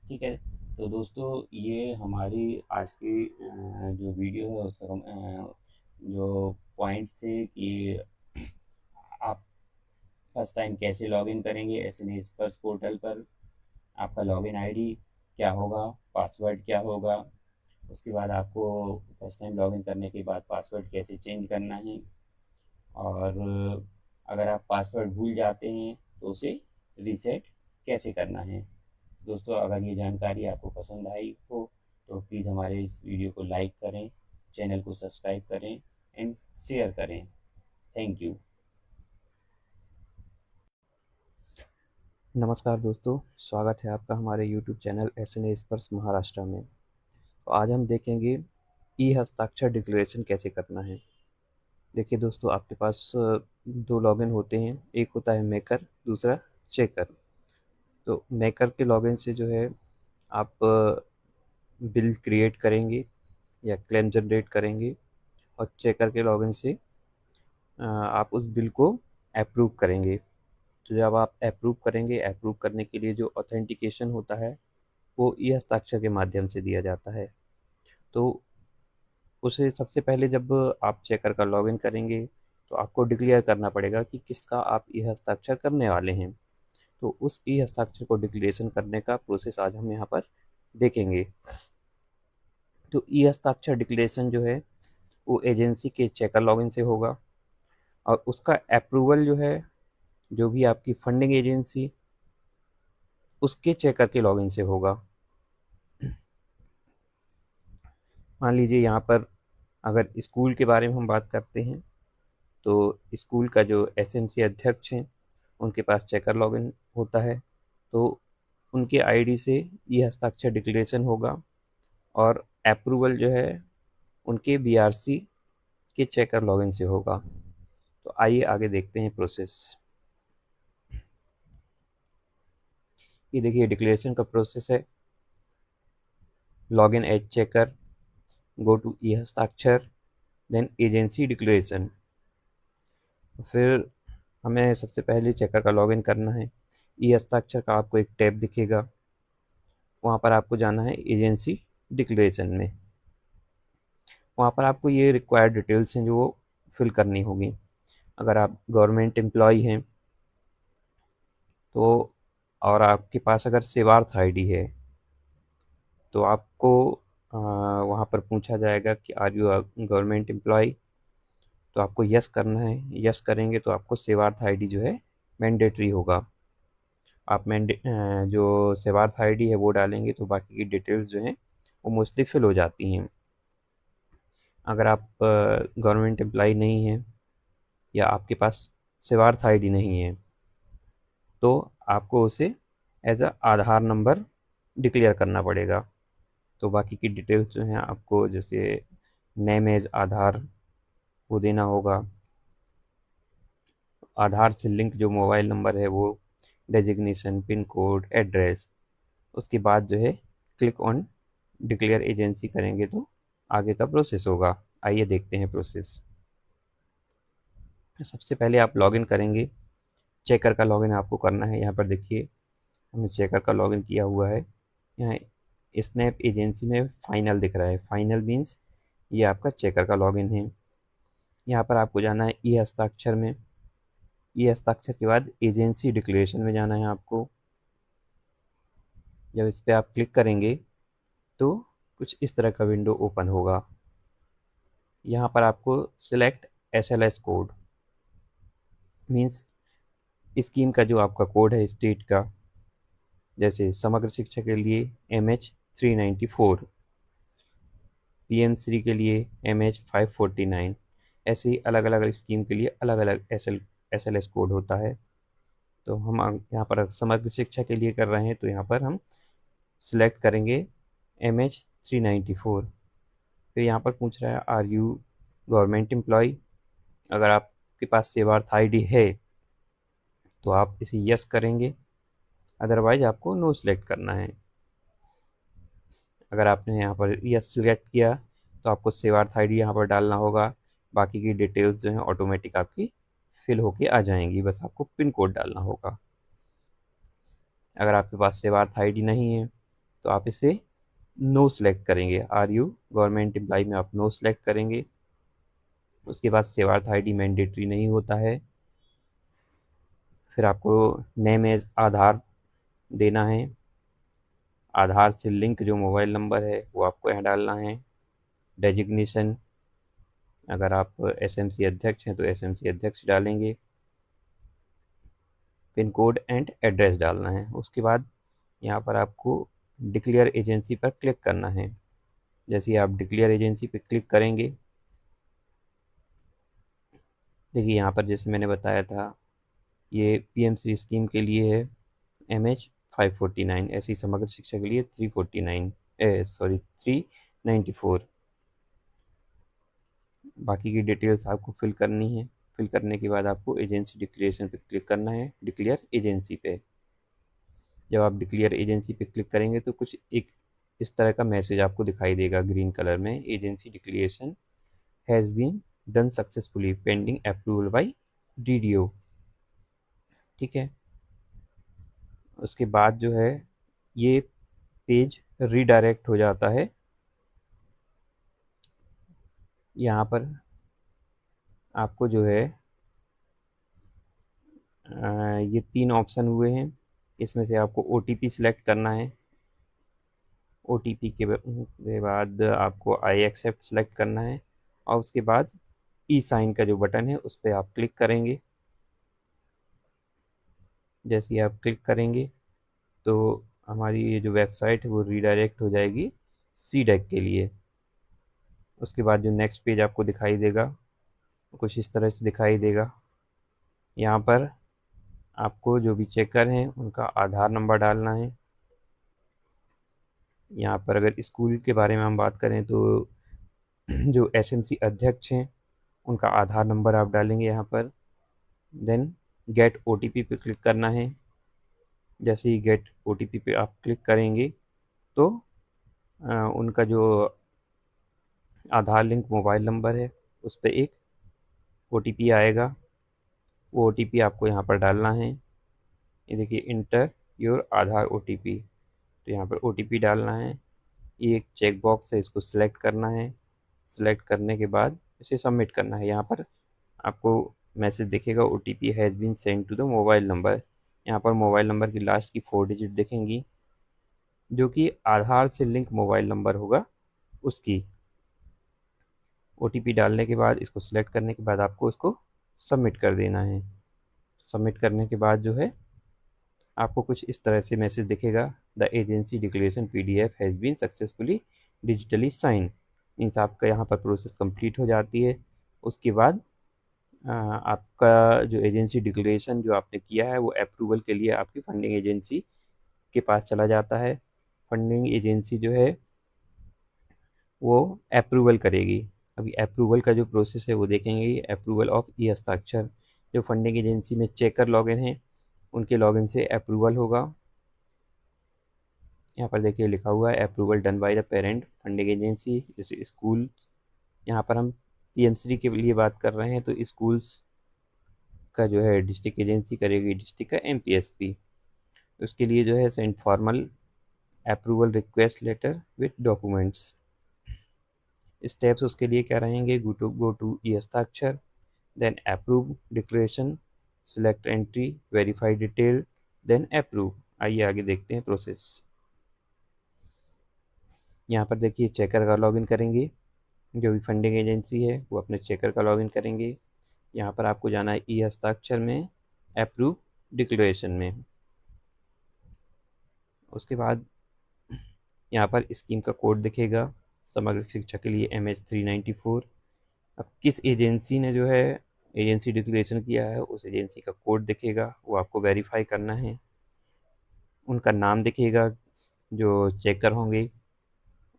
ठीक है, तो दोस्तों ये हमारी आज की जो वीडियो है उसका जो पॉइंट्स थे कि आप फर्स्ट टाइम कैसे लॉगिन करेंगे एसएनए स्पर्श पोर्टल पर, आपका लॉगिन आईडी क्या होगा, पासवर्ड क्या होगा, उसके बाद आपको फर्स्ट टाइम लॉगिन करने के बाद पासवर्ड कैसे चेंज करना है, और अगर आप पासवर्ड भूल जाते हैं तो उसे रीसेट कैसे करना है। दोस्तों अगर ये जानकारी आपको पसंद आई हो तो प्लीज़ हमारे इस वीडियो को लाइक करें, चैनल को सब्सक्राइब करें एंड शेयर करें। Thank you. नमस्कार दोस्तों, स्वागत है आपका हमारे YouTube चैनल एसएनए स्पर्श महाराष्ट्र में। तो आज हम देखेंगे ई हस्ताक्षर डिक्लेरेशन कैसे करना है। देखिए दोस्तों, आपके पास दो लॉगिन होते हैं, एक होता है मेकर, दूसरा चेकर। तो मेकर के लॉगिन से जो है आप बिल क्रिएट करेंगे या क्लेम जनरेट करेंगे, और चेकर के लॉगिन से आप उस बिल को अप्रूव करेंगे। तो जब आप अप्रूव करेंगे, अप्रूव करने के लिए जो ऑथेंटिकेशन होता है वो ई हस्ताक्षर के माध्यम से दिया जाता है। तो उसे सबसे पहले जब आप चेकर का लॉगिन करेंगे तो आपको डिक्लेयर करना पड़ेगा कि किसका आप ई हस्ताक्षर करने वाले हैं। तो उस ई हस्ताक्षर को डिक्लेरेशन करने का प्रोसेस आज हम यहाँ पर देखेंगे। तो ई हस्ताक्षर डिक्लेरेशन जो है वो एजेंसी के चेकर लॉगिन से होगा, और उसका अप्रूवल जो है जो भी आपकी फंडिंग एजेंसी उसके चेकर के लॉगिन से होगा। मान लीजिए यहाँ पर अगर स्कूल के बारे में हम बात करते हैं तो स्कूल का जो एसएमसी अध्यक्ष हैं उनके पास चेकर लॉगिन होता है, तो उनके आईडी से ई हस्ताक्षर डिक्लेरेशन होगा, और अप्रूवल जो है उनके बीआरसी के चेकर लॉगिन से होगा। तो आइए आगे देखते हैं प्रोसेस। ये देखिए डिक्लेरेशन का प्रोसेस है। Login as checker, go to e Hastakshar, then agency declaration. फिर हमें सबसे पहले चेकर का लॉगिन करना है। ई हस्ताक्षर का आपको एक टैब दिखेगा, वहाँ पर आपको जाना है एजेंसी डिक्लेरेशन में। वहाँ पर आपको ये रिक्वायर्ड डिटेल्स हैं जो वो फिल करनी होगी। अगर आप गवर्नमेंट एम्प्लॉय हैं तो, और आपके पास अगर सेवार्थ आईडी है तो आपको वहाँ पर पूछा जाएगा कि आर यू गवर्नमेंट एम्प्लॉय, तो आपको यस करना है। यस करेंगे तो आपको सेवार्थ आईडी जो है मैंडेटरी होगा। आप जो सेवार्थ आईडी है वो डालेंगे तो बाकी की डिटेल्स जो हैं वो मोस्टली फिल हो जाती हैं। अगर आप गवर्नमेंट एम्प्लॉय नहीं हैं या आपके पास सेवार्थ आईडी नहीं है तो आपको उसे as a Aadhaar number declare करना पड़ेगा। तो बाकी की डिटेल्स जो हैं आपको, जैसे नेम एज आधार वो देना होगा, आधार से लिंक जो मोबाइल नंबर है वो, डेजिग्नेशन, पिन कोड, एड्रेस। उसके बाद जो है क्लिक ऑन डिक्लेयर एजेंसी करेंगे तो आगे का प्रोसेस होगा। आइए देखते हैं प्रोसेस। सबसे पहले आप लॉगिन करेंगे, चेकर का लॉगिन आपको करना है। यहाँ पर देखिए हमने चेकर का लॉगिन किया हुआ है। यहाँ स्नैप एजेंसी में फाइनल दिख रहा है, फाइनल मीन्स ये आपका चेकर का लॉगिन है। यहाँ पर आपको जाना है ई हस्ताक्षर में। ई हस्ताक्षर के बाद एजेंसी डिक्लेरेशन में जाना है आपको। जब इस पर आप क्लिक करेंगे तो कुछ इस तरह का विंडो ओपन होगा। यहाँ पर आपको select SLS code, means scheme का जो आपका कोड है स्टेट का, जैसे समग्र शिक्षा के लिए MH394, PM श्री के लिए MH549, ऐसे ही अलग अलग स्कीम के लिए अलग अलग SLS कोड होता है। तो हम यहाँ पर समग्र शिक्षा के लिए कर रहे हैं तो यहाँ पर हम सिलेक्ट करेंगे MH394। फिर यहाँ पर पूछ रहा है आर यू गवर्नमेंट एम्प्लॉय। अगर आपके पास सेवार्थ आईडी है तो आप इसे यस करेंगे, अदरवाइज आपको नो सिलेक्ट करना है। अगर आपने यहाँ पर यस सिलेक्ट किया तो आपको सेवार्थ आईडी यहाँ पर डालना होगा, बाकी की डिटेल्स जो हैं ऑटोमेटिक आपकी फिल होके आ जाएंगी, बस आपको पिन कोड डालना होगा। अगर आपके पास सेवार्थ आईडी नहीं है तो आप इसे नो सेलेक्ट करेंगे, आर यू गवर्नमेंट एम्प्लॉय में आप नो सेलेक्ट करेंगे। उसके बाद सेवार्थ आईडी मैंडेटरी नहीं होता है। फिर आपको नेम एज आधार देना है, आधार से लिंक जो मोबाइल नंबर है वो आपको यहाँ डालना है। डेजिग्नेशन, अगर आप एसएमसी अध्यक्ष हैं तो एसएमसी अध्यक्ष डालेंगे। पिन कोड एंड एड्रेस डालना है। उसके बाद यहाँ पर आपको डिक्लेयर एजेंसी पर क्लिक करना है। जैसे ही आप डिक्लेयर एजेंसी पर क्लिक करेंगे, देखिए यहाँ पर जैसे मैंने बताया था ये पीएमश्री स्कीम के लिए है MH 549, ऐसी समग्र शिक्षा के लिए 394। बाकी की डिटेल्स आपको फिल करनी है। फिल करने के बाद आपको एजेंसी डिक्लेरेशन पे क्लिक करना है, डिक्लेयर एजेंसी पे। जब आप डिक्लेयर एजेंसी पे क्लिक करेंगे तो कुछ एक इस तरह का मैसेज आपको दिखाई देगा ग्रीन कलर में, agency declaration has been done successfully pending approval by DDO। ठीक है, उसके बाद जो है ये पेज रीडायरेक्ट हो जाता है। यहाँ पर आपको जो है ये 3 ऑप्शन हुए हैं, इसमें से आपको OTP सिलेक्ट करना है। OTP के बाद आपको आई एक्सेप्ट सेलेक्ट करना है और उसके बाद ई साइन का जो बटन है उस पर आप क्लिक करेंगे। जैसे ही आप क्लिक करेंगे तो हमारी ये जो वेबसाइट है वो रीडायरेक्ट हो जाएगी CDEC के लिए। उसके बाद जो नेक्स्ट पेज आपको दिखाई देगा कुछ इस तरह से दिखाई देगा। यहाँ पर आपको जो भी चेकर हैं उनका आधार नंबर डालना है। यहाँ पर अगर स्कूल के बारे में हम बात करें तो जो SMC अध्यक्ष हैं उनका आधार नंबर आप डालेंगे यहाँ पर। देन गेट OTP पे क्लिक करना है। जैसे ही गेट OTP पे आप क्लिक करेंगे तो उनका जो आधार लिंक मोबाइल नंबर है उस पर एक OTP आएगा। वो OTP आपको यहाँ पर डालना है। ये देखिए इंटर योर आधार OTP, तो यहाँ पर OTP डालना है। ये एक चेक बॉक्स है, इसको सिलेक्ट करना है। सिलेक्ट करने के बाद इसे सबमिट करना है। यहाँ पर आपको मैसेज दिखेगा OTP has been send to the mobile number. यहाँ पर मोबाइल नंबर की लास्ट की 4 डिजिट दिखेंगी जो कि आधार से लिंक मोबाइल नंबर होगा उसकी। OTP डालने के बाद इसको सिलेक्ट करने के बाद आपको इसको सबमिट कर देना है। सबमिट करने के बाद जो है आपको कुछ इस तरह से मैसेज दिखेगा, the agency declaration PDF has been successfully digitally sign. Means आपका यहाँ पर प्रोसेस कंप्लीट हो जाती है। उसके बाद आपका जो एजेंसी डिक्लेरेशन जो आपने किया है वो अप्रूवल के लिए आपकी फंडिंग एजेंसी के पास चला जाता है। फंडिंग एजेंसी जो है वो अप्रूवल करेगी। अभी अप्रूवल का जो प्रोसेस है वो देखेंगे, अप्रूवल ऑफ ई हस्ताक्षर। जो फंडिंग एजेंसी में चेकर लॉगिन है उनके लॉगिन से अप्रूवल होगा। यहाँ पर देखिए लिखा हुआ है approval done by the parent funding agency, जैसे स्कूल। यहाँ पर हम PMC के लिए बात कर रहे हैं तो स्कूल्स का जो है डिस्ट्रिक्ट एजेंसी करेगी डिस्ट्रिक्ट का MPSP। उसके लिए जो है send formal approval request letter with documents. Steps उसके लिए क्या रहेंगे, go to e Hastakshar, then approve declaration, select entry, verify detail, then approve. आइए आगे देखते हैं प्रोसेस। यहाँ पर देखिए चेकर का लॉगिन करेंगे। जो भी फंडिंग एजेंसी है वो अपने चेकर का लॉगिन करेंगे। यहाँ पर आपको जाना है ई हस्ताक्षर में, अप्रूव डिक्लेरेशन में। उसके बाद यहाँ पर स्कीम का कोड दिखेगा, समग्र शिक्षा के लिए MH 394। अब किस एजेंसी ने जो है एजेंसी डिक्लेरेशन किया है उस एजेंसी का कोड दिखेगा, वो आपको वेरीफाई करना है। उनका नाम दिखेगा, जो चेकर होंगे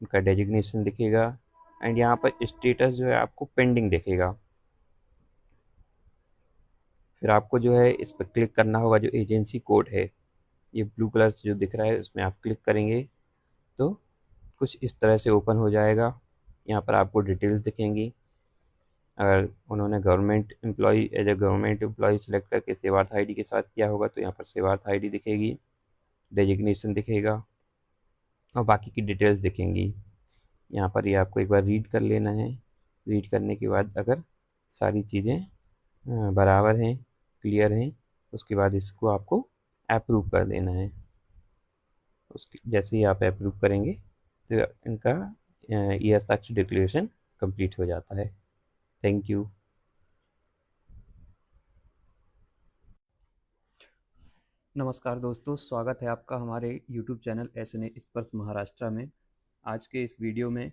उनका डेजिग्नेशन दिखेगा, एंड यहाँ पर स्टेटस जो है आपको पेंडिंग दिखेगा। फिर आपको जो है इस पर क्लिक करना होगा। जो एजेंसी कोड है ये ब्लू कलर से जो दिख रहा है उसमें आप क्लिक करेंगे तो कुछ इस तरह से ओपन हो जाएगा। यहाँ पर आपको डिटेल्स दिखेंगी। अगर उन्होंने government employ as a government employ select करके सेवार्थ आईडी के साथ किया होगा तो यहाँ पर सेवार्थ आईडी दिखेगी, डेजिग्नेशन दिखेगा और बाकी की डिटेल्स दिखेंगी। यहाँ पर ये आपको एक बार रीड कर लेना है। रीड करने के बाद अगर सारी चीज़ें बराबर हैं, क्लियर हैं, उसके बाद इसको आपको अप्रूव कर देना है। उसके जैसे ही आप अप्रूव करेंगे तो इनका ई हस्ताक्षर डिक्लेरेशन कंप्लीट हो जाता है। Thank you. नमस्कार दोस्तों, स्वागत है आपका हमारे YouTube चैनल SNA स्पर्श महाराष्ट्र में। आज के इस वीडियो में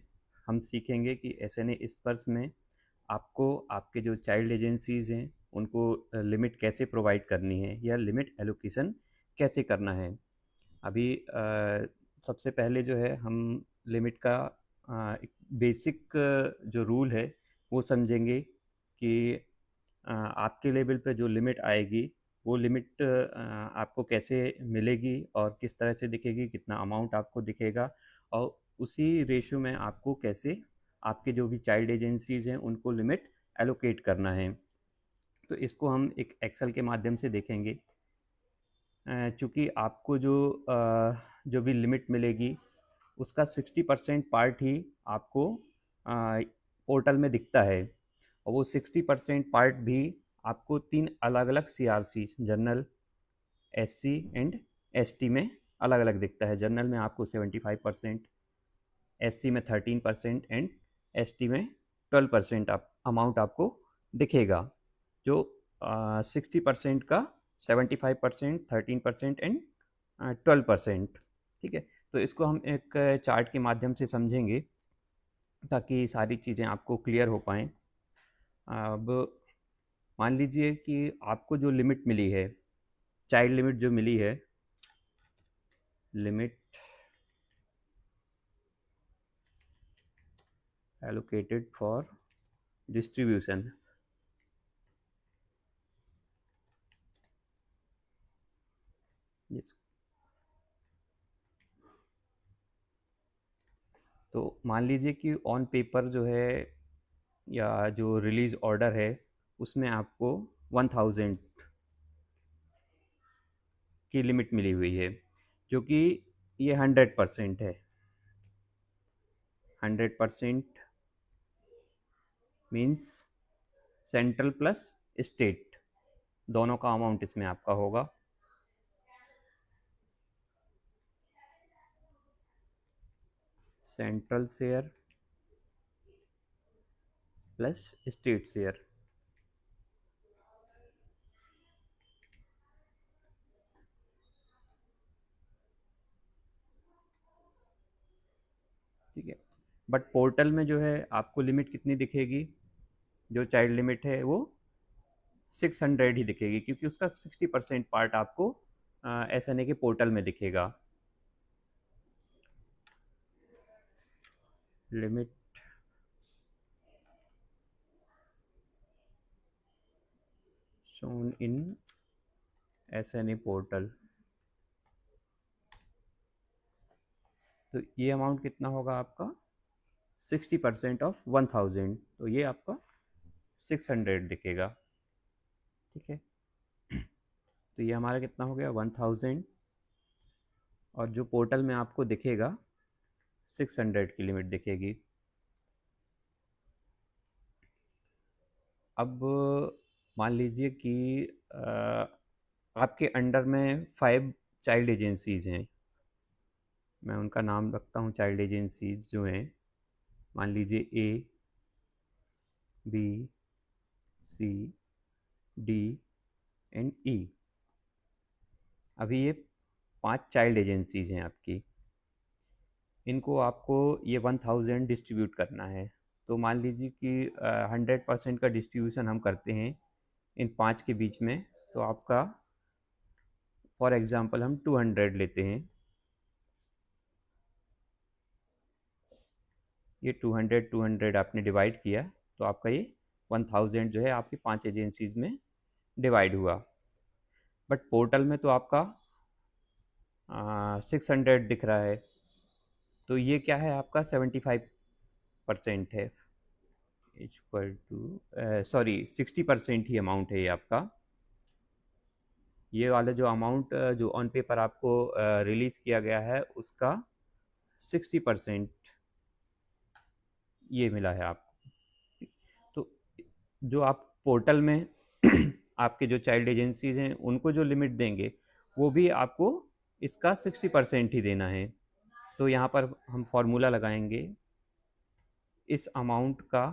हम सीखेंगे कि SNA स्पर्श में आपको आपके जो चाइल्ड एजेंसीज़ हैं उनको लिमिट कैसे प्रोवाइड करनी है या लिमिट एलोकेशन कैसे करना है। अभी सबसे पहले जो है हम लिमिट का एक बेसिक जो रूल है वो समझेंगे कि आपके लेवल पे जो लिमिट आएगी वो लिमिट आपको कैसे मिलेगी और किस तरह से दिखेगी, कितना अमाउंट आपको दिखेगा और उसी रेशियो में आपको कैसे आपके जो भी चाइल्ड एजेंसीज़ हैं उनको लिमिट एलोकेट करना है। तो इसको हम एक एक्सेल के माध्यम से देखेंगे। चूँकि आपको जो भी लिमिट मिलेगी उसका 60% पार्ट ही आपको पोर्टल में दिखता है और वो 60% पार्ट भी आपको 3 अलग अलग CRC general, SC and ST में अलग अलग दिखता है। जनरल में आपको 75%, SC में 13% एंड ST में 12% अमाउंट आपको दिखेगा। जो 60% का 75%, 13% एंड 12%। ठीक है, तो इसको हम एक चार्ट के माध्यम से समझेंगे ताकि सारी चीज़ें आपको क्लियर हो पाएँ। अब मान लीजिए कि आपको जो लिमिट मिली है, चाइल्ड लिमिट जो मिली है, लिमिट एलोकेटेड फॉर डिस्ट्रीब्यूशन, तो मान लीजिए कि ऑन पेपर जो है या जो रिलीज ऑर्डर है उसमें आपको 1000 की लिमिट मिली हुई है, जो कि ये 100% है। 100% मीन्स सेंट्रल प्लस स्टेट दोनों का अमाउंट इसमें आपका होगा। Central share plus state share. ठीक है, बट पोर्टल में जो है आपको लिमिट कितनी दिखेगी, जो चाइल्ड लिमिट है वो 600 ही दिखेगी क्योंकि उसका 60% पार्ट आपको SNA के पोर्टल में दिखेगा। Limit shown in SNA portal, तो ये अमाउंट कितना होगा आपका 60% ऑफ 1000, तो ये आपका 600 दिखेगा। ठीक है, तो ये हमारा कितना हो गया 1000 और जो पोर्टल में आपको दिखेगा 600 की लिमिट दिखेगी। अब मान लीजिए कि आपके अंडर में 5 चाइल्ड एजेंसीज़ हैं, मैं उनका नाम रखता हूँ चाइल्ड एजेंसीज जो हैं। मान लीजिए A, B, C, D and E। अभी ये 5 चाइल्ड एजेंसीज हैं आपकी, इनको आपको ये 1000 डिस्ट्रीब्यूट करना है। तो मान लीजिए कि 100% का डिस्ट्रीब्यूशन हम करते हैं इन 5 के बीच में, तो आपका फॉर एग्ज़ाम्पल हम 200 लेते हैं। ये 200 आपने डिवाइड किया तो आपका ये 1000 जो है आपकी 5 एजेंसीज में डिवाइड हुआ। बट पोर्टल में तो आपका 600 दिख रहा है, तो ये क्या है आपका 75% है। इक्वल टू सॉरी 60% ही अमाउंट है ये आपका। ये वाला जो अमाउंट जो ऑन पेपर आपको रिलीज किया गया है उसका 60% ये मिला है आपको। तो जो आप पोर्टल में आपके जो चाइल्ड एजेंसीज हैं उनको जो लिमिट देंगे वो भी आपको इसका 60% ही देना है। तो यहाँ पर हम फॉर्मूला लगाएंगे इस अमाउंट का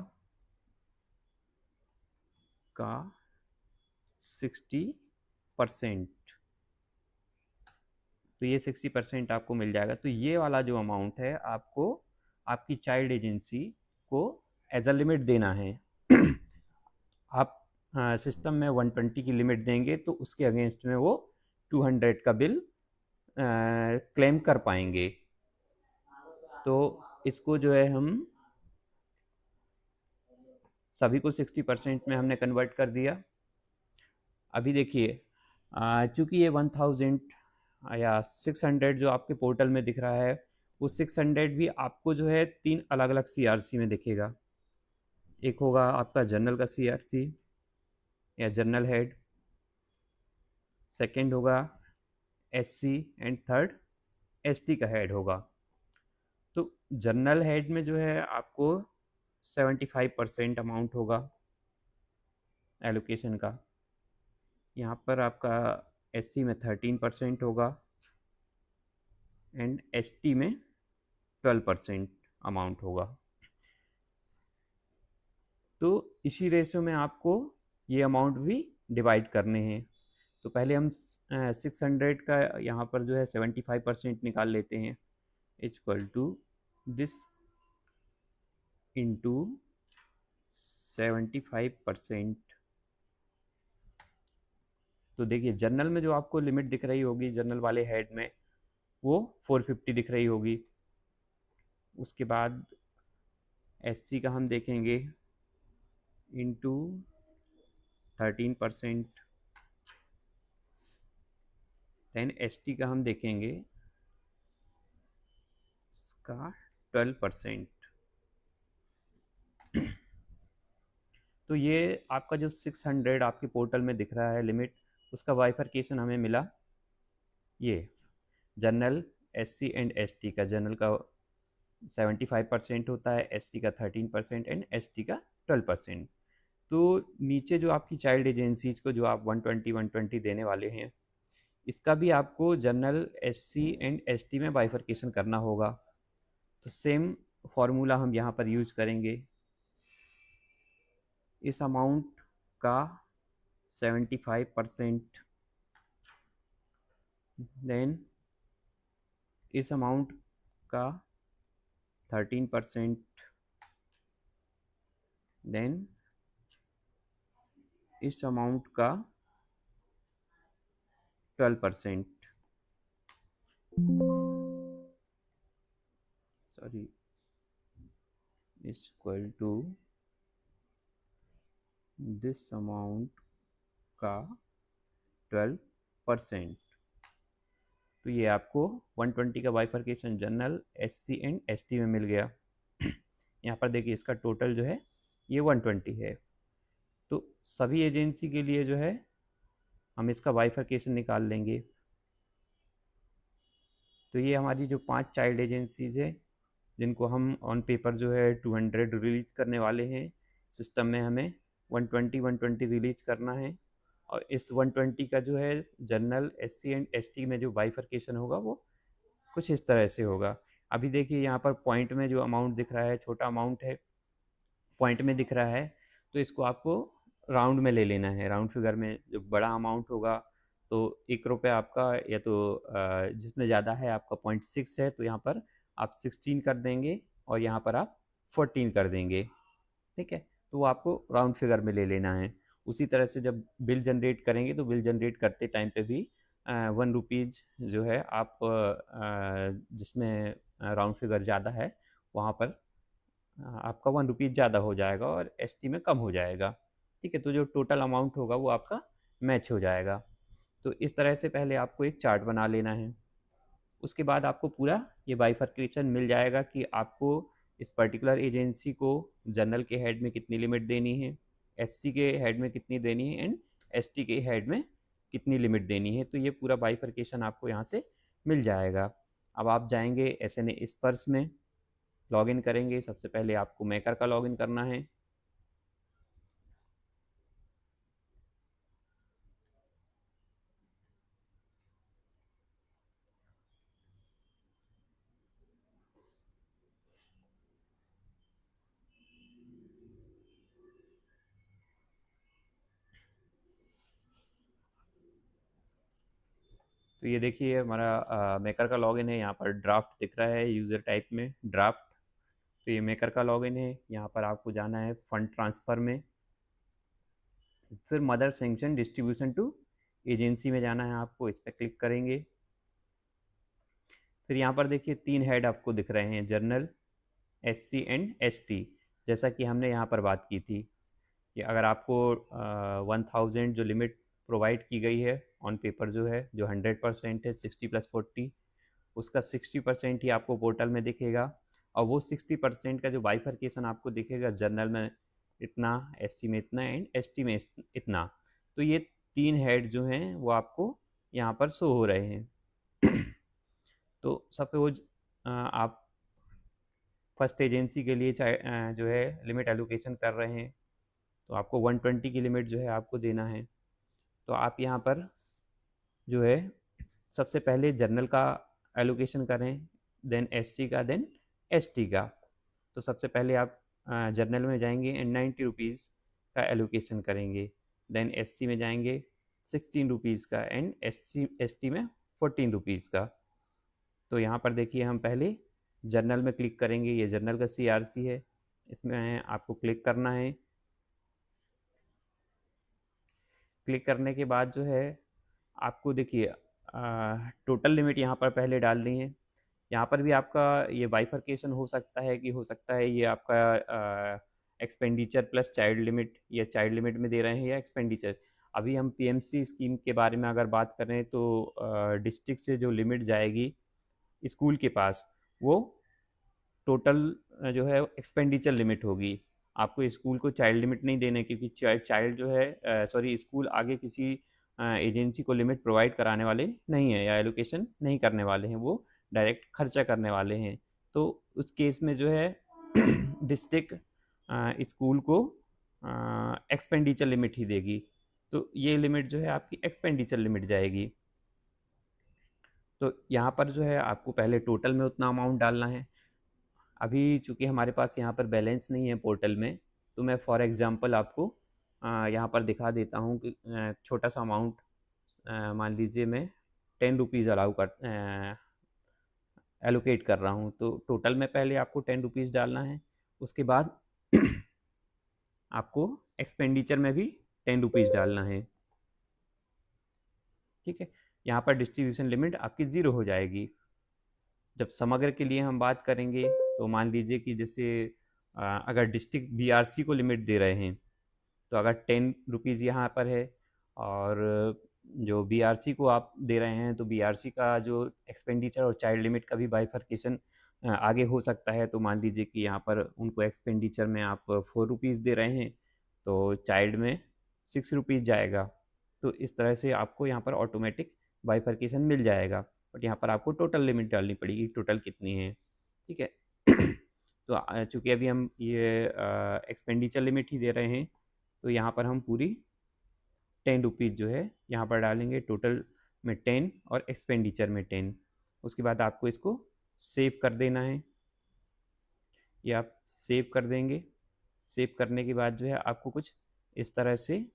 60%। तो ये 60% आपको मिल जाएगा। तो ये वाला जो अमाउंट है आपको आपकी चाइल्ड एजेंसी को एज अ लिमिट देना है। आप सिस्टम में 120 की लिमिट देंगे तो उसके अगेंस्ट में वो 200 का बिल क्लेम कर पाएंगे। तो इसको जो है हम सभी को 60% में हमने कन्वर्ट कर दिया। अभी देखिए चूँकि ये 1000 या 600 जो आपके पोर्टल में दिख रहा है वो 600 भी आपको जो है 3 अलग अलग CRC में दिखेगा। एक होगा आपका जनरल का CRC या जनरल हेड, सेकंड होगा SC एंड थर्ड ST का हेड होगा। तो जनरल हेड में जो है आपको 75% अमाउंट होगा एलोकेशन का। यहाँ पर आपका SC में 13% होगा एंड ST में 12% अमाउंट होगा। तो इसी रेशो में आपको ये अमाउंट भी डिवाइड करने हैं। तो पहले हम 600 का यहाँ पर जो है 75% निकाल लेते हैं, इक्वल टू दिस इंटू 75%। तो देखिए जनरल में जो आपको लिमिट दिख रही होगी जनरल वाले हेड में वो 450 दिख रही होगी। उसके बाद SC का हम देखेंगे इंटू 13%, देन ST का हम देखेंगे इसका 12%। तो ये आपका जो 600 आपके पोर्टल में दिख रहा है लिमिट, उसका बाइफरकेशन हमें मिला ये जनरल SC एंड ST का। जनरल का 75% होता है, SC का 13% एंड ST का 12%। तो नीचे जो आपकी चाइल्ड एजेंसीज को जो आप 120 देने वाले हैं इसका भी आपको जनरल SC एंड ST में बाइफरकेशन करना होगा। तो सेम फॉर्मूला हम यहाँ पर यूज करेंगे। इस अमाउंट का 75%, देन इस अमाउंट का 13%, देन इस अमाउंट का 12%, sorry equal to this amount का 12%। तो ये आपको 120 का bifurcation general SC and ST में मिल गया। यहाँ पर देखिए इसका टोटल जो है ये 120 है। तो सभी एजेंसी के लिए जो है हम इसका बाइफरकेशन निकाल लेंगे। तो ये हमारी जो 5 चाइल्ड एजेंसीज है जिनको हम ऑन पेपर जो है 200 रिलीज करने वाले हैं, सिस्टम में हमें 120 रिलीज करना है। और इस 120 का जो है जनरल SC एंड ST में जो बाइफरकेशन होगा वो कुछ इस तरह से होगा। अभी देखिए यहाँ पर पॉइंट में जो अमाउंट दिख रहा है छोटा अमाउंट है, पॉइंट में दिख रहा है, तो इसको आपको राउंड में ले लेना है। राउंड फिगर में जो बड़ा अमाउंट होगा तो 1 रुपये आपका, या तो जिसमें ज़्यादा है आपका 0.6 है तो यहाँ पर आप 16 कर देंगे और यहाँ पर आप 14 कर देंगे, ठीक है। तो वो आपको राउंड फिगर में ले लेना है। उसी तरह से जब बिल जनरेट करेंगे तो बिल जनरेट करते टाइम पे भी 1 रुपीज़ जो है आप जिसमें राउंड फिगर ज़्यादा है वहाँ पर आपका 1 रुपीज़ ज़्यादा हो जाएगा और ST में कम हो जाएगा, ठीक है। तो जो टोटल अमाउंट होगा वो आपका मैच हो जाएगा। तो इस तरह से पहले आपको एक चार्ट बना लेना है। उसके बाद आपको पूरा ये बाइफरकेशन मिल जाएगा कि आपको इस पर्टिकुलर एजेंसी को जनरल के हेड में कितनी लिमिट देनी है, एससी के हेड में कितनी देनी है एंड एसटी के हेड में कितनी लिमिट देनी है। तो ये पूरा बाइफर्केशन आपको यहाँ से मिल जाएगा। अब आप जाएंगे एसएनए स्पर्श में, लॉगिन करेंगे। सबसे पहले आपको मेकर का लॉगिन करना है। तो ये देखिए हमारा मेकर का लॉगिन है। यहाँ पर ड्राफ्ट दिख रहा है यूज़र टाइप में, ड्राफ्ट। तो ये मेकर का लॉगिन है। यहाँ पर आपको जाना है फंड ट्रांसफ़र में, फिर mother sanction distribution to agency में जाना है आपको, इस पर क्लिक करेंगे। फिर यहाँ पर देखिए 3 हेड आपको दिख रहे हैं, जनरल, एससी एंड एसटी। जैसा कि हमने यहाँ पर बात की थी कि अगर आपको 1000 जो लिमिट प्रोवाइड की गई है ऑन पेपर जो है, जो 100% है, 60+40, उसका 60% ही आपको पोर्टल में दिखेगा। और वो 60% का जो बाइफर्केशन आपको दिखेगा, जनरल में इतना, एससी में इतना एंड एसटी में इतना। तो ये 3 हेड जो हैं वो आपको यहाँ पर शो हो रहे हैं। तो सपोज आप फर्स्ट एजेंसी के लिए जो है लिमिट एलोकेशन कर रहे हैं, तो आपको 120 की लिमिट जो है आपको देना है। तो आप यहाँ पर जो है सबसे पहले जनरल का एलोकेशन करें, देन एससी का, देन एसटी का। तो सबसे पहले आप जनरल में जाएंगे एंड 90 रुपीज़ का एलोकेशन करेंगे। देन एससी में जाएंगे 16 रुपीज़ का एंड एसटी में 14 रुपीज़ का। तो यहाँ पर देखिए हम पहले जनरल में क्लिक करेंगे। ये जनरल का सीआरसी है, इसमें आपको क्लिक करना है। क्लिक करने के बाद जो है आपको देखिए टोटल लिमिट यहाँ पर पहले डालनी है। यहाँ पर भी आपका ये बाइफर्केशन हो सकता है ये आपका एक्सपेंडिचर प्लस चाइल्ड लिमिट, या चाइल्ड लिमिट में दे रहे हैं या एक्सपेंडिचर। अभी हम पीएमसी स्कीम के बारे में अगर बात करें तो डिस्ट्रिक्ट से जो लिमिट जाएगी स्कूल के पास, वो टोटल जो है एक्सपेंडिचर लिमिट होगी। आपको स्कूल को चाइल्ड लिमिट नहीं देने, क्योंकि चाइल्ड जो है स्कूल आगे किसी एजेंसी को लिमिट प्रोवाइड कराने वाले नहीं है या एलोकेशन नहीं करने वाले हैं, वो डायरेक्ट खर्चा करने वाले हैं। तो उस केस में जो है डिस्ट्रिक्ट स्कूल को एक्सपेंडिचर लिमिट ही देगी। तो ये लिमिट जो है आपकी एक्सपेंडिचर लिमिट जाएगी। तो यहाँ पर जो है आपको पहले टोटल में उतना अमाउंट डालना है। अभी चूँकि हमारे पास यहाँ पर बैलेंस नहीं है पोर्टल में, तो मैं फॉर एग्जांपल आपको यहाँ पर दिखा देता हूँ कि छोटा सा अमाउंट मान लीजिए मैं 10 रुपीज़ एलोकेट कर रहा हूँ। तो टोटल में पहले आपको 10 रुपीज़ डालना है, उसके बाद आपको एक्सपेंडिचर में भी 10 रुपीज़ डालना है। ठीक है, यहाँ पर डिस्ट्रीब्यूशन लिमिट आपकी 0 हो जाएगी। जब समग्र के लिए हम बात करेंगे तो मान लीजिए कि जैसे अगर डिस्ट्रिक्ट बीआरसी को लिमिट दे रहे हैं, तो अगर 10 रुपीज़ यहाँ पर है और जो बीआरसी को आप दे रहे हैं, तो बीआरसी का जो एक्सपेंडिचर और चाइल्ड लिमिट का भी बाइफर्केशन आगे हो सकता है। तो मान लीजिए कि यहाँ पर उनको एक्सपेंडिचर में आप 4 रुपीज़ दे रहे हैं, तो चाइल्ड में 6 रुपीज़ जाएगा। तो इस तरह से आपको यहाँ पर ऑटोमेटिक बाइफर्केशन मिल जाएगा। बट यहाँ पर आपको टोटल लिमिट डालनी पड़ेगी, टोटल कितनी है। ठीक है, तो चूँकि अभी हम ये एक्सपेंडिचर लिमिट ही दे रहे हैं, तो यहाँ पर हम पूरी 10 रुपीज़ जो है यहाँ पर डालेंगे, टोटल में 10 और एक्सपेंडिचर में 10। उसके बाद आपको इसको सेव कर देना है। ये आप सेव कर देंगे। सेव करने के बाद जो है आपको कुछ इस तरह से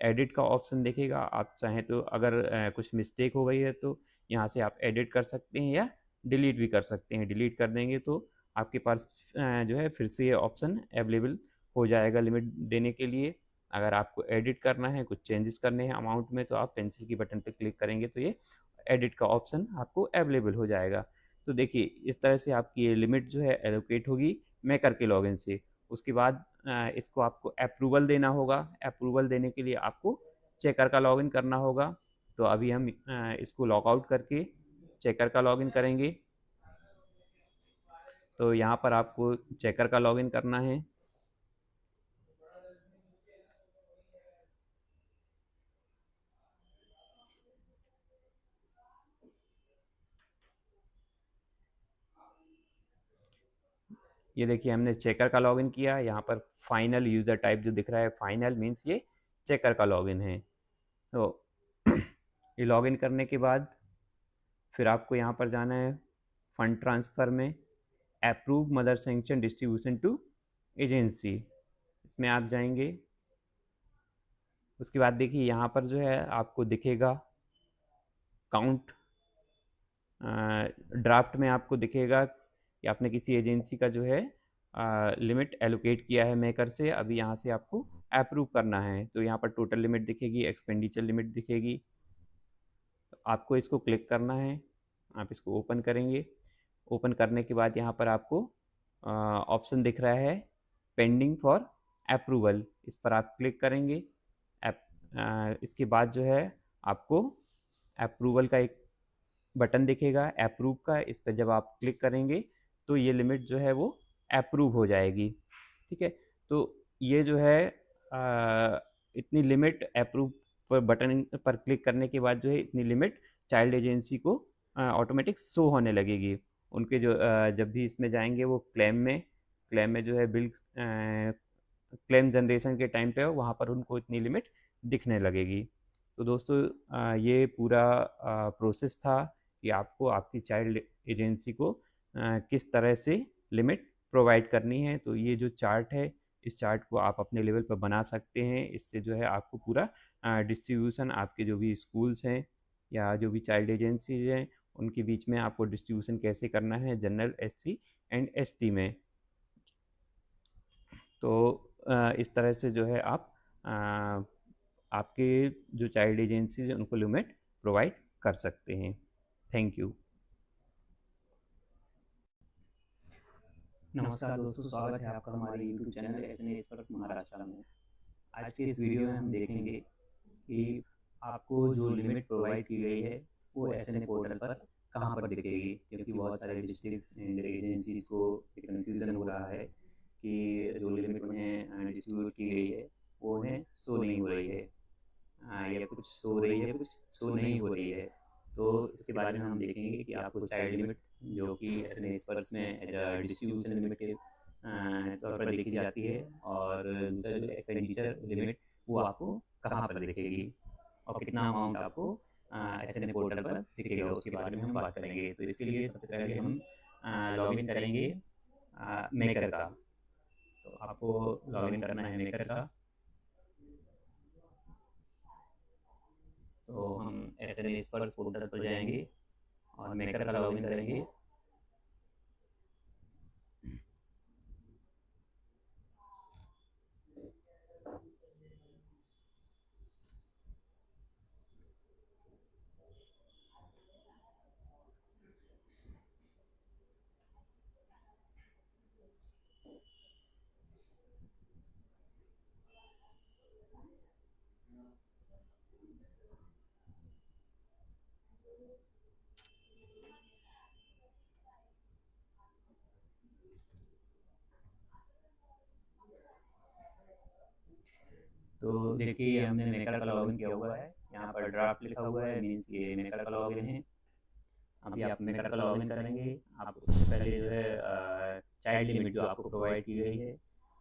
एडिट का ऑप्शन दिखेगा। आप चाहें तो अगर कुछ मिस्टेक हो गई है तो यहाँ से आप एडिट कर सकते हैं या डिलीट भी कर सकते हैं। डिलीट कर देंगे तो आपके पास जो है फिर से ये ऑप्शन अवेलेबल हो जाएगा लिमिट देने के लिए। अगर आपको एडिट करना है, कुछ चेंजेस करने हैं अमाउंट में, तो आप पेंसिल की बटन पे क्लिक करेंगे तो ये एडिट का ऑप्शन आपको अवेलेबल हो जाएगा। तो देखिए इस तरह से आपकी ये लिमिट जो है एलोकेट होगी मेकर के लॉगिन से। उसके बाद इसको आपको अप्रूवल देना होगा। अप्रूवल देने के लिए आपको चेकर का लॉगिन करना होगा। तो अभी हम इसको लॉग आउट करके चेकर का लॉगिन करेंगे। तो यहाँ पर आपको चेकर का लॉगिन करना है। ये देखिए हमने चेकर का लॉगिन किया। यहाँ पर फाइनल यूज़र टाइप जो दिख रहा है, फाइनल मीन्स ये चेकर का लॉगिन है। तो ये लॉगिन करने के बाद फिर आपको यहाँ पर जाना है फंड ट्रांसफ़र में, approve mother sanction distribution to agency, इसमें आप जाएंगे। उसके बाद देखिए यहाँ पर जो है आपको दिखेगा काउंट, ड्राफ्ट में आपको दिखेगा कि आपने किसी एजेंसी का जो है लिमिट एलोकेट किया है मेकर से, अभी यहाँ से आपको अप्रूव करना है। तो यहाँ पर टोटल लिमिट दिखेगी, एक्सपेंडिचर लिमिट दिखेगी, तो आपको इसको क्लिक करना है। आप इसको ओपन करेंगे। ओपन करने के बाद यहाँ पर आपको ऑप्शन दिख रहा है पेंडिंग फॉर अप्रूवल, इस पर आप क्लिक करेंगे। इसके बाद जो है आपको अप्रूवल का एक बटन दिखेगा अप्रूव का, इस पर जब आप क्लिक करेंगे तो ये लिमिट जो है वो अप्रूव हो जाएगी। ठीक है, तो ये जो है इतनी लिमिट अप्रूव पर बटन पर क्लिक करने के बाद जो है इतनी लिमिट चाइल्ड एजेंसी को ऑटोमेटिक शो होने लगेगी। उनके जो जब भी इसमें जाएंगे वो क्लेम में जो है बिल क्लेम जनरेशन के टाइम पे वहाँ पर उनको इतनी लिमिट दिखने लगेगी। तो दोस्तों ये पूरा प्रोसेस था कि आपको आपकी चाइल्ड एजेंसी को किस तरह से लिमिट प्रोवाइड करनी है। तो ये जो चार्ट है, इस चार्ट को आप अपने लेवल पर बना सकते हैं। इससे जो है आपको पूरा डिस्ट्रीब्यूशन आपके जो भी स्कूल्स हैं या जो भी चाइल्ड एजेंसीज हैं उनके बीच में आपको डिस्ट्रीब्यूशन कैसे करना है जनरल, SC एंड ST में। तो इस तरह से जो है आप आपके जो चाइल्ड एजेंसीज हैं उनको लिमिट प्रोवाइड कर सकते हैं। Thank you. नमस्कार दोस्तों, स्वागत है आपका हमारे YouTube channel SNA experts Maharashtra में। आज के इस वीडियो में हम देखेंगे कि आपको जो लिमिट प्रोवाइड की गई है वो SNA पोर्टल पर कहाँ पर दिखेगी, क्योंकि बहुत सारे डिस्ट्रिक्ट्स एंड एजेंसीज को कन्फ्यूज़न हो रहा है कि जो लिमिट उन्हें डिस्ट्रीब्यूट की गई है वो उन्हें शो नहीं हो रही है, या कुछ शो हो रही है कुछ शो नहीं हो रही है। तो इसके बारे में हम देखेंगे कि आपको चाइल्ड लिमिट जो कि SNA एक्सपर्ट्स में डिस्ट्रीब्यूशन लिमिट के तौर पर देखी जाती है, और दूसरा जो एक्सपेंडिचर लिमिट वो आपको कहाँ पर दिखेगी और कितना अमाउंट आपको SNA पोर्टल पर दिखेगा, उसके बारे में हम बात करेंगे। तो इसके लिए सबसे पहले हम लॉगिन करेंगे मेकर का। तो आपको लॉगिन करना है मेकर का। तो हम SNA एक्सपर्ट्स पोर्टल पर जाएंगे और मेकर का लॉगिन करेंगे। तो देखिए हमने मेकर का लॉगिन किया हुआ है, यहाँ पर ड्राफ्ट लिखा हुआ है, मीन्स ये मेकर का लॉगिन है। अभी आप मेकर का लॉगिन करेंगे। आप सबसे पहले जो है चाइल्ड लिमिट जो आपको प्रोवाइड की गई है,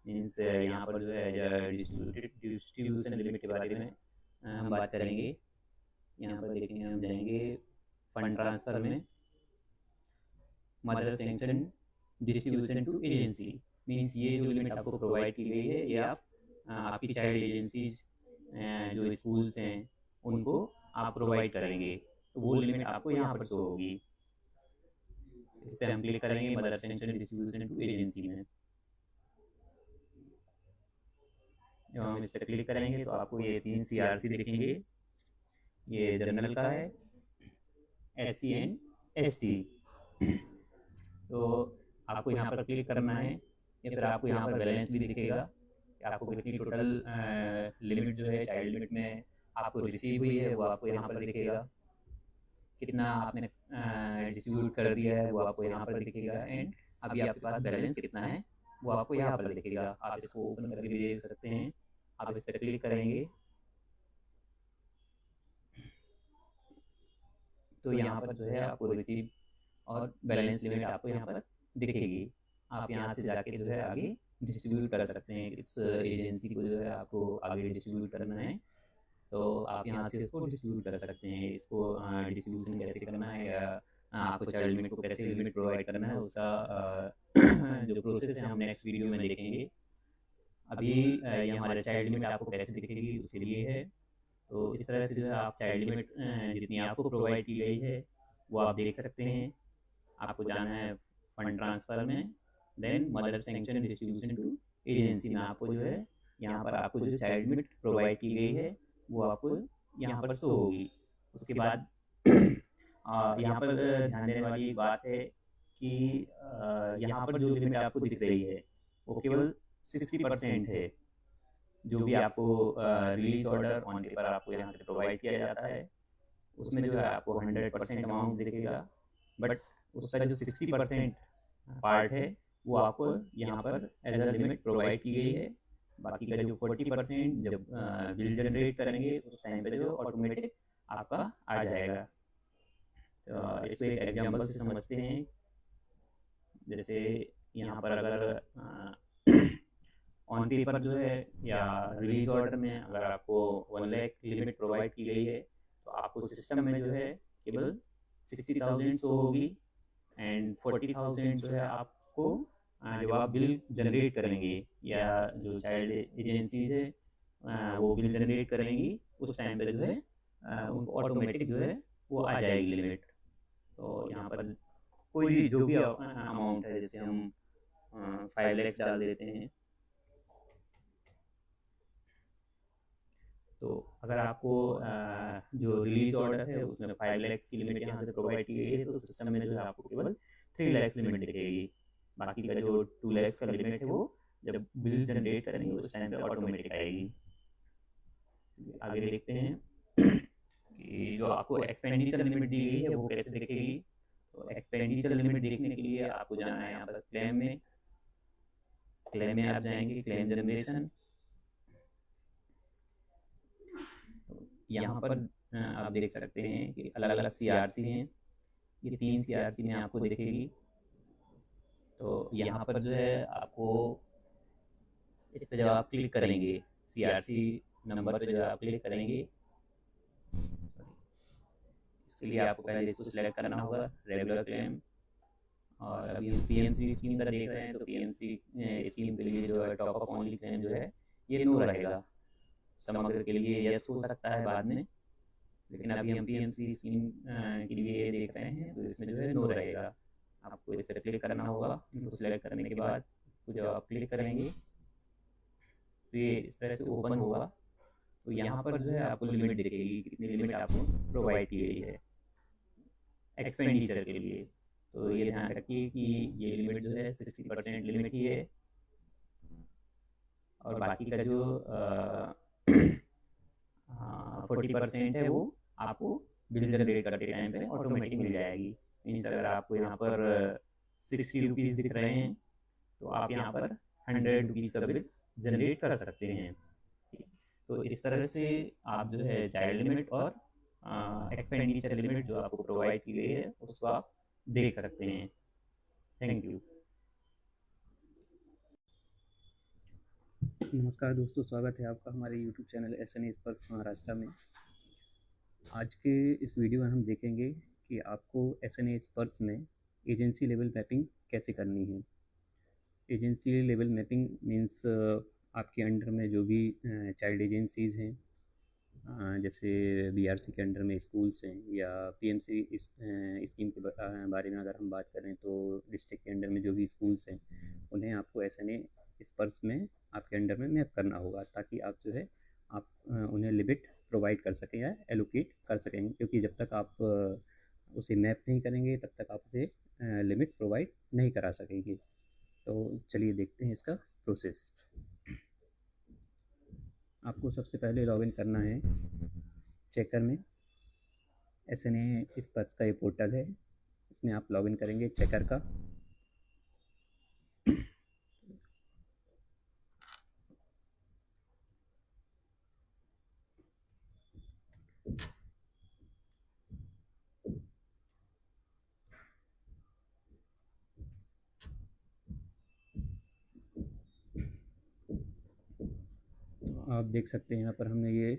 मीन्स यहाँ पर जो है डिस्ट्रीब्यूशन लिमिट के बारे में हम बात करेंगे। यहाँ पर देखेंगे, हम जाएंगे फंड ट्रांसफ़र में, mother sanction distribution to agency, means ये जो लिमिट आपको प्रोवाइड की गई है ये आप आपकी चाइल्ड एजेंसीज जो स्कूल्स हैं उनको आप प्रोवाइड करेंगे। तो वो लिमिट आपको यहाँ पर शो होगी। इस पर हम क्लिक करेंगे mother sanction distribution to agency में। जब हम इस पर क्लिक करेंगे तो आपको ये 3 CRC दिखेंगे। ये जनरल का है, SC एंड ST। तो आपको यहाँ पर क्लिक करना है, या फिर आपको यहाँ पर बैलेंस भी दिखेगा कि आपको कितनी टोटल लिमिट जो है चाइल्ड लिमिट में आपको रिसीव हुई है वो आपको यहाँ पर दिखेगा। कितना आपने डिस्ट्रीब्यूट कर दिया है वो आपको यहाँ पर दिखेगा। एंड अभी आपके पास बैलेंस कितना है वो आपको यहाँ पर दिखेगा। आप इसको ओपन करके भी देख सकते हैं। आप इस पर क्लिक करेंगे तो यहाँ पर जो है आपको रिसीव और बैलेंस लिमिट आपको यहाँ पर दिखेगी। आप यहाँ से जाके जो है आगे डिस्ट्रीब्यूट कर सकते हैं। इस एजेंसी को जो है आपको आगे डिस्ट्रीब्यूट करना है तो आप यहाँ से इसको डिस्ट्रीब्यूट कर सकते हैं। इसको डिस्ट्रीब्यूशन कैसे करना है या आपको चाइल्ड लिमिट को कैसे लिमिट प्रोवाइड करना है उसका जो प्रोसेस है हम नेक्स्ट वीडियो में देखेंगे। अभी ये हमारा चाइल्ड लिमिट आपको कैसे दिखेगी उसके लिए है। तो इस तरह से जो है आप चाइल्ड लिमिट जितनी आपको प्रोवाइड की गई है वो आप देख सकते हैं। आपको जाना है फंड ट्रांसफर में, then mother sanction distribution to agency में आपको जो है यहाँ पर आपको जो चाइल्ड लिमिट प्रोवाइड की गई है वो आपको यहाँ पर शो होगी। उसके बाद यहाँ पर ध्यान देने वाली एक बात है कि यहाँ पर जो लिमिट आपको दिख रही है वो केवल 60% है। जो भी आपको रिलीज ऑर्डर ऑन पेपर आपको यहाँ से प्रोवाइड किया जाता है उसमें जो है आपको 100% अमाउंट दिखेगा, बट उसका जो 60% पार्ट है वो आपको यहाँ पर एज अ लिमिट प्रोवाइड की गई है। बाकी का जो 40% जब बिल जनरेट करेंगे उस टाइम पे जो ऑटोमेटिक आपका आ जाएगा। तो इसको एक एग्जांपल से समझते हैं। जैसे यहाँ पर अगर ऑन पेपर जो है या रिलीज ऑर्डर में अगर आपको 1 लाख लिमिट प्रोवाइड की गई है तो आपको सिस्टम में जो है केवल 60,000 शो होगी एंड 40,000 जो है आपको जब आप बिल जनरेट करेंगे या जो चाइल्ड एजेंसीज है वो बिल जनरेट करेंगी उस टाइम पे जो है उनको ऑटोमेटिक जो है वो आ जाएगी लिमिट। तो यहाँ पर कोई भी जो भी अमाउंट है जैसे हम 5 लाख डाल देते हैं तो अगर आपको जो रिलीज ऑर्डर है उसमें 5 लाख की लिमिट यहाँ से प्रोवाइड की गई है तो सिस्टम में जो है आपको केवल 3 लाख लिमिट दिखेगी। बाकी का जो 2 लाख का लिमिट है वो जब बिल जनरेट करेंगे उस टाइम पे ऑटोमेटिक आएगी। आगे देखते हैं कि जो आपको एक्सपेंडिचर लिमिट दी गई है वो कैसे दिखेगी। तो एक्सपेंडिचर लिमिट देखने के लिए आपको जाना है यहाँ पर क्लेम में आप जाएंगे, क्लेम जनरेशन। यहाँ पर आप देख सकते हैं कि अलग अलग सीआरसी हैं, ये 3 सीआरसी में आपको दिखेगी। तो यहाँ पर जो है आपको इस पर जब आप क्लिक करेंगे सीआरसी नंबर पे जब आप क्लिक करेंगे इसके लिए आपको पहले इसको सिलेक्ट करना होगा रेगुलर क्लेम। और अभी पीएमसी स्कीम का देख रहे हैं तो पीएमसी स्कीम के लिए जो है टॉप अप ओनली क्लेम जो है ये नो रहेगा। समग्र के लिए यस हो सकता है बाद में, लेकिन अभी हम पीएमसी स्कीम के लिए देख रहे हैं तो इसमें जो है नो रहेगा। आपको इस पर क्लिक करना होगा। इनको सिलेक्ट करने के बाद जब आप क्लिक करेंगे तो ये इस तरह से ओपन होगा। तो यहाँ पर जो है आपको लिमिट दिखेगी, कितनी लिमिट आपको प्रोवाइड की गई है एक्सपेंडिचर के लिए। तो ये ध्यान रखिए कि ये लिमिट जो है 60% लिमिट ही है और बाकी का जो 40% है वो आपको बिल जनरेट करते टाइम पे ऑटोमेटिक मिल जाएगी। मीन्स अगर आपको यहाँ पर 60 रुपीज़ दिख रहे हैं तो आप यहाँ पर 100 रुपीज़ का बिल जनरेट कर सकते हैं। तो इस तरह से आप जो है चाइल्ड लिमिट और एक्सपेंडिचर लिमिट जो आपको प्रोवाइड की गई है उसको आप देख सकते हैं। Thank you. नमस्कार दोस्तों, स्वागत है आपका हमारे YouTube चैनल SNA स्पर्श महाराष्ट्र में। आज के इस वीडियो में हम देखेंगे कि आपको SNA स्पर्श में एजेंसी लेवल मैपिंग कैसे करनी है। एजेंसी लेवल मैपिंग मीन्स आपके अंडर में जो भी चाइल्ड एजेंसीज़ हैं, जैसे BRC के अंडर में स्कूल्स हैं या PMC स्कीम के बारे में अगर हम बात करें तो डिस्ट्रिक्ट के अंडर में जो भी स्कूल्स हैं उन्हें आपको SNA स्पर्श में आपके अंडर में मैप करना होगा, ताकि आप जो है आप उन्हें लिमिट प्रोवाइड कर सकें या एलोकेट कर सकेंगे। क्योंकि जब तक आप उसे मैप नहीं करेंगे तब तक आप उसे लिमिट प्रोवाइड नहीं करा सकेंगे। तो चलिए देखते हैं इसका प्रोसेस। आपको सबसे पहले लॉगिन करना है चेकर में। SNA स्पर्श का ये पोर्टल है, इसमें आप लॉगिन करेंगे चेकर का। आप देख सकते हैं यहाँ पर हमने ये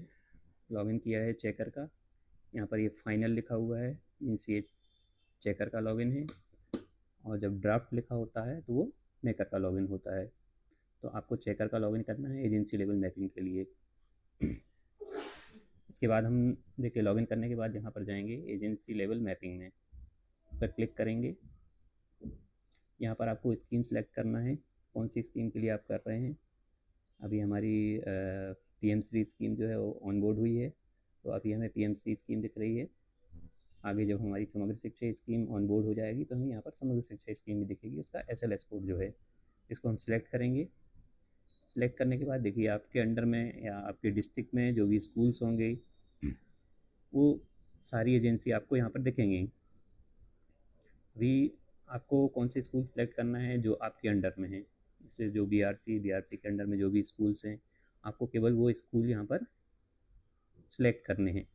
लॉगिन किया है चेकर का। यहाँ पर ये फाइनल लिखा हुआ है, मीन्स ये चेकर का लॉगिन है, और जब ड्राफ्ट लिखा होता है तो वो मेकर का लॉगिन होता है। तो आपको चेकर का लॉगिन करना है एजेंसी लेवल मैपिंग के लिए। इसके बाद हम देखिए लॉगिन करने के बाद यहाँ पर जाएंगे एजेंसी लेवल मैपिंग में, इस पर क्लिक करेंगे। यहाँ पर आपको स्कीम सेलेक्ट करना है, कौन सी स्कीम के लिए आप कर रहे हैं। अभी हमारी PM3 स्कीम जो है वो ऑनबोर्ड हुई है, तो अभी हमें PM3 स्कीम दिख रही है। आगे जब हमारी समग्र शिक्षा स्कीम ऑनबोर्ड हो जाएगी तो हमें यहाँ पर समग्र शिक्षा स्कीम भी दिखेगी, उसका SLS कोड जो है, इसको हम सिलेक्ट करेंगे। सिलेक्ट करने के बाद देखिए आपके अंडर में या आपके डिस्ट्रिक्ट में जो भी स्कूल्स होंगे वो सारी एजेंसी आपको यहाँ पर दिखेंगी। अभी आपको कौन से स्कूल सेलेक्ट करना है जो आपके अंडर में है, जैसे जो BRC के अंडर में जो भी स्कूल्स हैं, आपको केवल वो स्कूल यहाँ पर सिलेक्ट करने हैं।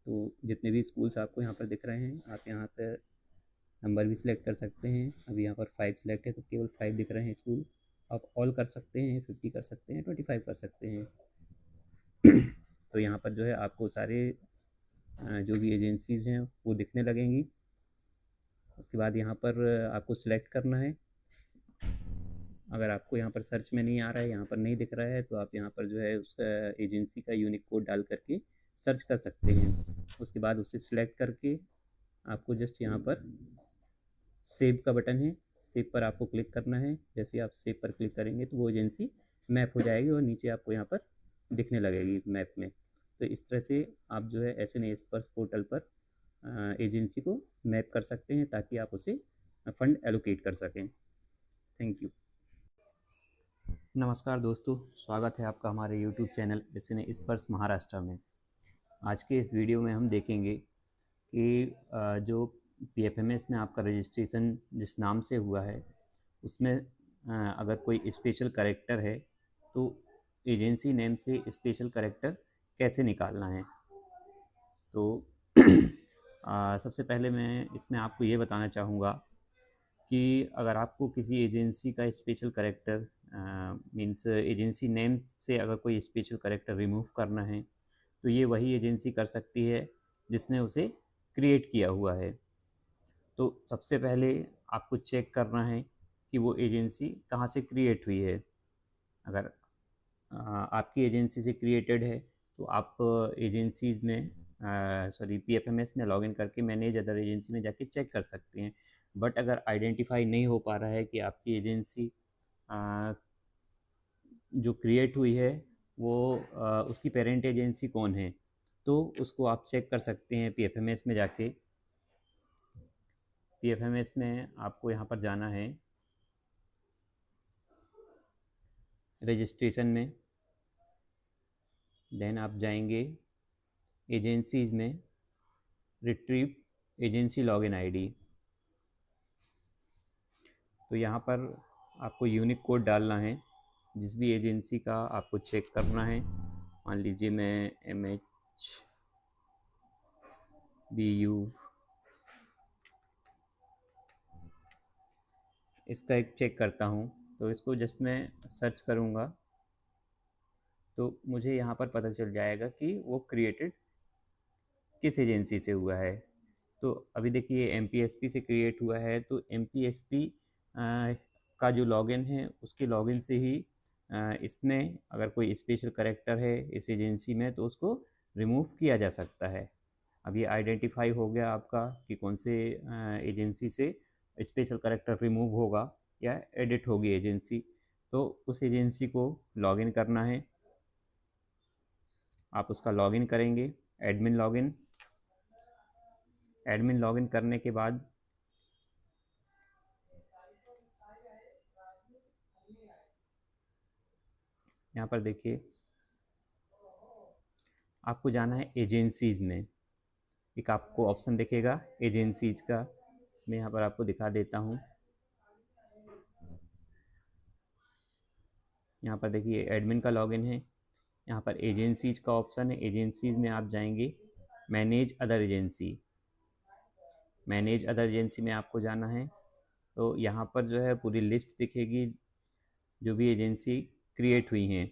तो जितने भी स्कूल्स आपको यहाँ पर दिख रहे हैं, आप यहाँ पर नंबर भी सिलेक्ट कर सकते हैं। अभी यहाँ पर 5 सिलेक्ट है तो केवल 5 दिख रहे हैं स्कूल। आप ऑल कर सकते हैं, 50 कर सकते हैं, 25 कर सकते हैं। तो यहाँ पर जो है आपको सारे जो भी एजेंसीज़ हैं वो दिखने लगेंगी। उसके बाद यहाँ पर आपको सिलेक्ट करना है। अगर आपको यहाँ पर सर्च में नहीं आ रहा है, यहाँ पर नहीं दिख रहा है, तो आप यहाँ पर जो है उस एजेंसी का यूनिक कोड डाल करके सर्च कर सकते हैं। उसके बाद उसे सिलेक्ट करके आपको जस्ट यहाँ पर सेव का बटन है, सेव पर आपको क्लिक करना है। जैसे आप सेव पर क्लिक करेंगे तो वो एजेंसी मैप हो जाएगी और नीचे आपको यहाँ पर दिखने लगेगी मैप में। तो इस तरह से आप जो है SNA स्पर्श पोर्टल पर एजेंसी को मैप कर सकते हैं ताकि आप उसे फंड एलोकेट कर सकें। Thank you. नमस्कार दोस्तों, स्वागत है आपका हमारे YouTube चैनल SNA स्पर्श महाराष्ट्र में। आज के इस वीडियो में हम देखेंगे कि जो PFMS में आपका रजिस्ट्रेशन जिस नाम से हुआ है उसमें अगर कोई स्पेशल कैरेक्टर है तो एजेंसी नेम से स्पेशल कैरेक्टर कैसे निकालना है। तो सबसे पहले मैं इसमें आपको ये बताना चाहूँगा कि अगर आपको किसी एजेंसी का special character means agency name से अगर कोई स्पेशल कैरेक्टर रिमूव करना है तो ये वही एजेंसी कर सकती है जिसने उसे क्रिएट किया हुआ है। तो सबसे पहले आपको चेक करना है कि वो एजेंसी कहाँ से क्रिएट हुई है। अगर आपकी एजेंसी से क्रिएटेड है तो आप एजेंसीज़ में PFMS में लॉगिन करके मैनेज अदर एजेंसी में जाके चेक कर सकते हैं। बट अगर आइडेंटिफाई नहीं हो पा रहा है कि आपकी एजेंसी जो क्रिएट हुई है वो उसकी पेरेंट एजेंसी कौन है, तो उसको आप चेक कर सकते हैं PFMS में जाके। PFMS में आपको यहाँ पर जाना है रजिस्ट्रेशन में, देन आप जाएंगे एजेंसीज़ में, रिट्रीव एजेंसी लॉगिन आईडी। तो यहाँ पर आपको यूनिक कोड डालना है जिस भी एजेंसी का आपको चेक करना है। मान लीजिए मैं MHBU इसका एक चेक करता हूँ, तो इसको जस्ट मैं सर्च करूँगा तो मुझे यहाँ पर पता चल जाएगा कि वो क्रिएटेड किस एजेंसी से हुआ है। तो अभी देखिए MPSP से क्रिएट हुआ है, तो MPSP का जो लॉगिन है उसके लॉगिन से ही इसमें अगर कोई स्पेशल कैरेक्टर है इस एजेंसी में तो उसको रिमूव किया जा सकता है। अब ये आइडेंटिफाई हो गया आपका कि कौन से एजेंसी से स्पेशल कैरेक्टर रिमूव होगा या एडिट होगी एजेंसी, तो उस एजेंसी को लॉगिन करना है। आप उसका लॉगिन करेंगे, एडमिन लॉगिन करने के बाद यहाँ पर देखिए आपको जाना है एजेंसीज़ में। एक आपको ऑप्शन दिखेगा एजेंसीज़ का, इसमें यहाँ पर आपको दिखा देता हूँ। यहाँ पर देखिए एडमिन का लॉगिन है, यहाँ पर एजेंसीज़ का ऑप्शन है। एजेंसीज़ में आप जाएंगे मैनेज अदर एजेंसी में आपको जाना है। तो यहाँ पर जो है पूरी लिस्ट दिखेगी जो भी एजेंसी क्रिएट हुई हैं,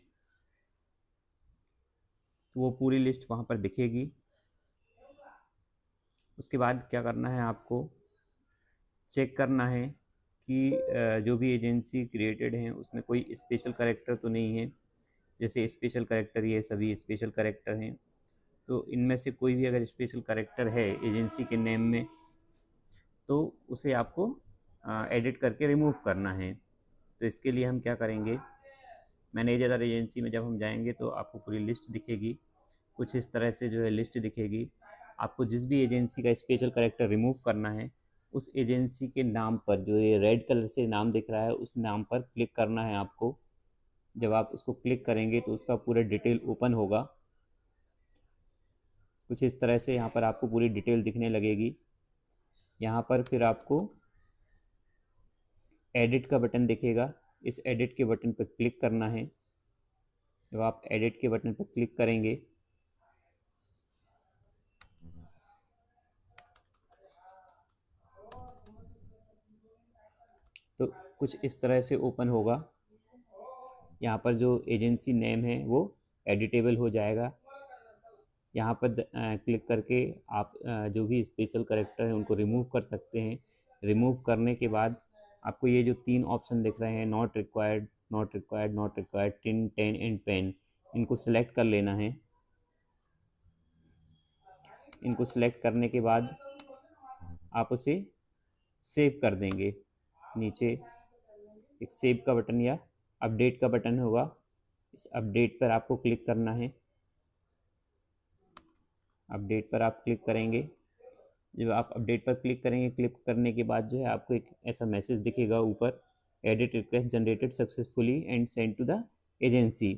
तो वो पूरी लिस्ट वहाँ पर दिखेगी। उसके बाद क्या करना है, आपको चेक करना है कि जो भी एजेंसी क्रिएटेड हैं उसमें कोई स्पेशल कैरेक्टर तो नहीं है। जैसे स्पेशल कैरेक्टर, ये सभी स्पेशल कैरेक्टर हैं, तो इनमें से कोई भी अगर स्पेशल कैरेक्टर है एजेंसी के नेम में, तो उसे आपको एडिट करके रिमूव करना है। तो इसके लिए हम क्या करेंगे, मैनेज अदर एजेंसी में जब हम जाएंगे तो आपको पूरी लिस्ट दिखेगी। कुछ इस तरह से जो है लिस्ट दिखेगी। आपको जिस भी एजेंसी का स्पेशल कैरेक्टर रिमूव करना है, उस एजेंसी के नाम पर जो ये रेड कलर से नाम दिख रहा है, उस नाम पर क्लिक करना है आपको। जब आप उसको क्लिक करेंगे तो उसका पूरा डिटेल ओपन होगा। कुछ इस तरह से यहाँ पर आपको पूरी डिटेल दिखने लगेगी। यहाँ पर फिर आपको एडिट का बटन दिखेगा, इस एडिट के बटन पर क्लिक करना है। जब आप एडिट के बटन पर क्लिक करेंगे तो कुछ इस तरह से ओपन होगा। यहाँ पर जो एजेंसी नेम है वो एडिटेबल हो जाएगा। यहाँ पर क्लिक करके आप जो भी स्पेशल कैरेक्टर हैं उनको रिमूव कर सकते हैं। रिमूव करने के बाद आपको ये जो 3 ऑप्शन दिख रहे हैं, not required, not required, not required, tin, ten and pen, इनको सेलेक्ट कर लेना है। इनको सेलेक्ट करने के बाद आप उसे सेव कर देंगे। नीचे एक सेव का बटन या अपडेट का बटन होगा, इस अपडेट पर आपको क्लिक करना है। अपडेट पर आप क्लिक करेंगे। जब आप अपडेट पर क्लिक करेंगे, क्लिक करने के बाद जो है आपको एक ऐसा मैसेज दिखेगा ऊपर, edit request generated successfully and send to the agency.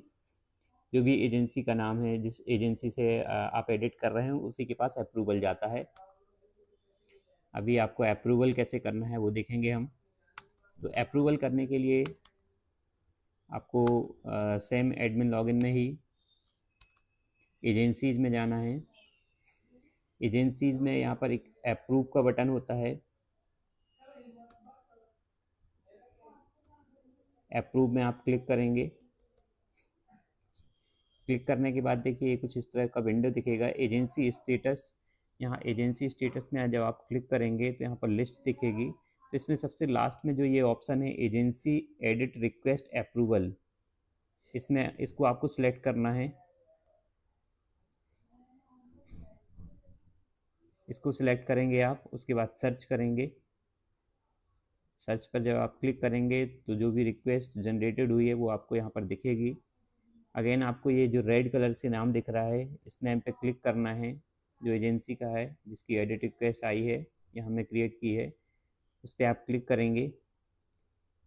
जो भी एजेंसी का नाम है, जिस एजेंसी से आप एडिट कर रहे हैं, उसी के पास अप्रूवल जाता है। अभी आपको अप्रूवल कैसे करना है वो देखेंगे हम। तो अप्रूवल करने के लिए आपको सेम एडमिन लॉगिन में ही एजेंसीज में जाना है। एजेंसीज में यहाँ पर एक अप्रूव का बटन होता है। अप्रूव में आप क्लिक करेंगे। क्लिक करने के बाद देखिए कुछ इस तरह का विंडो दिखेगा, एजेंसी स्टेटस। यहाँ एजेंसी स्टेटस में जब आप क्लिक करेंगे तो यहाँ पर लिस्ट दिखेगी। तो इसमें सबसे लास्ट में जो ये ऑप्शन है, एजेंसी एडिट रिक्वेस्ट अप्रूवल, इसको आपको सिलेक्ट करना है। इसको सिलेक्ट करेंगे आप, उसके बाद सर्च करेंगे। सर्च पर जब आप क्लिक करेंगे तो जो भी रिक्वेस्ट जनरेटेड हुई है वो आपको यहाँ पर दिखेगी। अगेन आपको ये जो रेड कलर से नाम दिख रहा है, इस नेम पे क्लिक करना है, जो एजेंसी का है, जिसकी एडिट रिक्वेस्ट आई है या हमने क्रिएट की है, उस पर आप क्लिक करेंगे।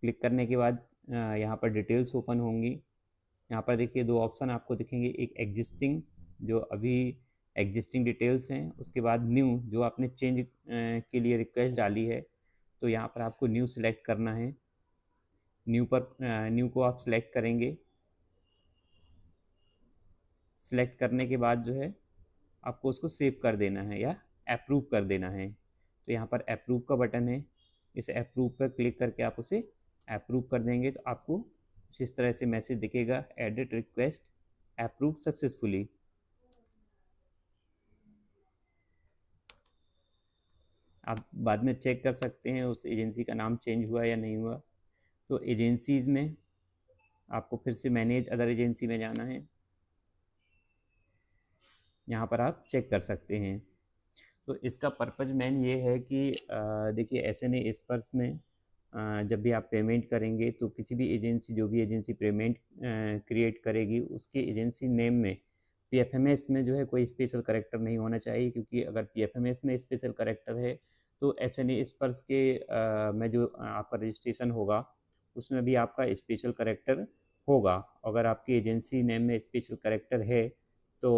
क्लिक करने के बाद यहाँ पर डिटेल्स ओपन होंगी। यहाँ पर देखिए 2 ऑप्शन आपको दिखेंगे, एक एग्जिस्टिंग, जो अभी एग्जिस्टिंग डिटेल्स हैं, उसके बाद न्यू, जो आपने चेंज के लिए रिक्वेस्ट डाली है। तो यहाँ पर आपको न्यू सेलेक्ट करना है। न्यू को आप सेलेक्ट करेंगे। सेलेक्ट करने के बाद जो है आपको उसको सेव कर देना है या अप्रूव कर देना है। तो यहाँ पर अप्रूव का बटन है, इस अप्रूव पर क्लिक करके आप उसे अप्रूव कर देंगे। तो आपको इस तरह से मैसेज दिखेगा, एडिट रिक्वेस्ट अप्रूव सक्सेसफुली। आप बाद में चेक कर सकते हैं उस एजेंसी का नाम चेंज हुआ या नहीं हुआ। तो एजेंसीज में आपको फिर से मैनेज अदर एजेंसी में जाना है। यहाँ पर आप चेक कर सकते हैं। तो इसका पर्पज़ मेन ये है कि देखिए SNA स्पर्श में जब भी आप पेमेंट करेंगे तो किसी भी एजेंसी, जो भी एजेंसी पेमेंट क्रिएट करेगी, उसके एजेंसी नेम में PFMS में जो है कोई स्पेशल कैरेक्टर नहीं होना चाहिए। क्योंकि अगर PFMS में स्पेशल कैरेक्टर है तो SNA स्पर्श के में जो आपका रजिस्ट्रेशन होगा उसमें भी आपका स्पेशल कैरेक्टर होगा। अगर आपकी एजेंसी नेम में स्पेशल कैरेक्टर है तो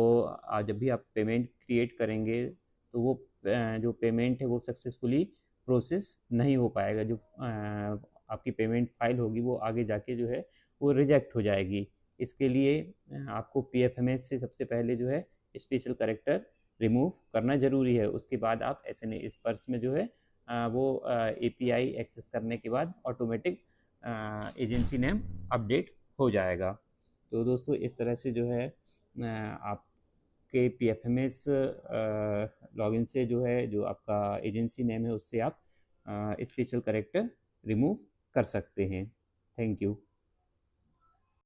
जब भी आप पेमेंट क्रिएट करेंगे तो वो जो पेमेंट है वो सक्सेसफुली प्रोसेस नहीं हो पाएगा। जो आपकी पेमेंट फाइल होगी वो आगे जाके जो है वो रिजेक्ट हो जाएगी। इसके लिए आपको PFMS से सबसे पहले जो है स्पेशल कैरेक्टर रिमूव करना ज़रूरी है। उसके बाद आप SNA स्पर्श में जो है वो API एक्सेस करने के बाद ऑटोमेटिक एजेंसी नेम अपडेट हो जाएगा। तो दोस्तों इस तरह से जो है आपके PFMS लॉगिन से जो है जो आपका एजेंसी नेम है उससे आप स्पेशल कैरेक्टर रिमूव कर सकते हैं। Thank you.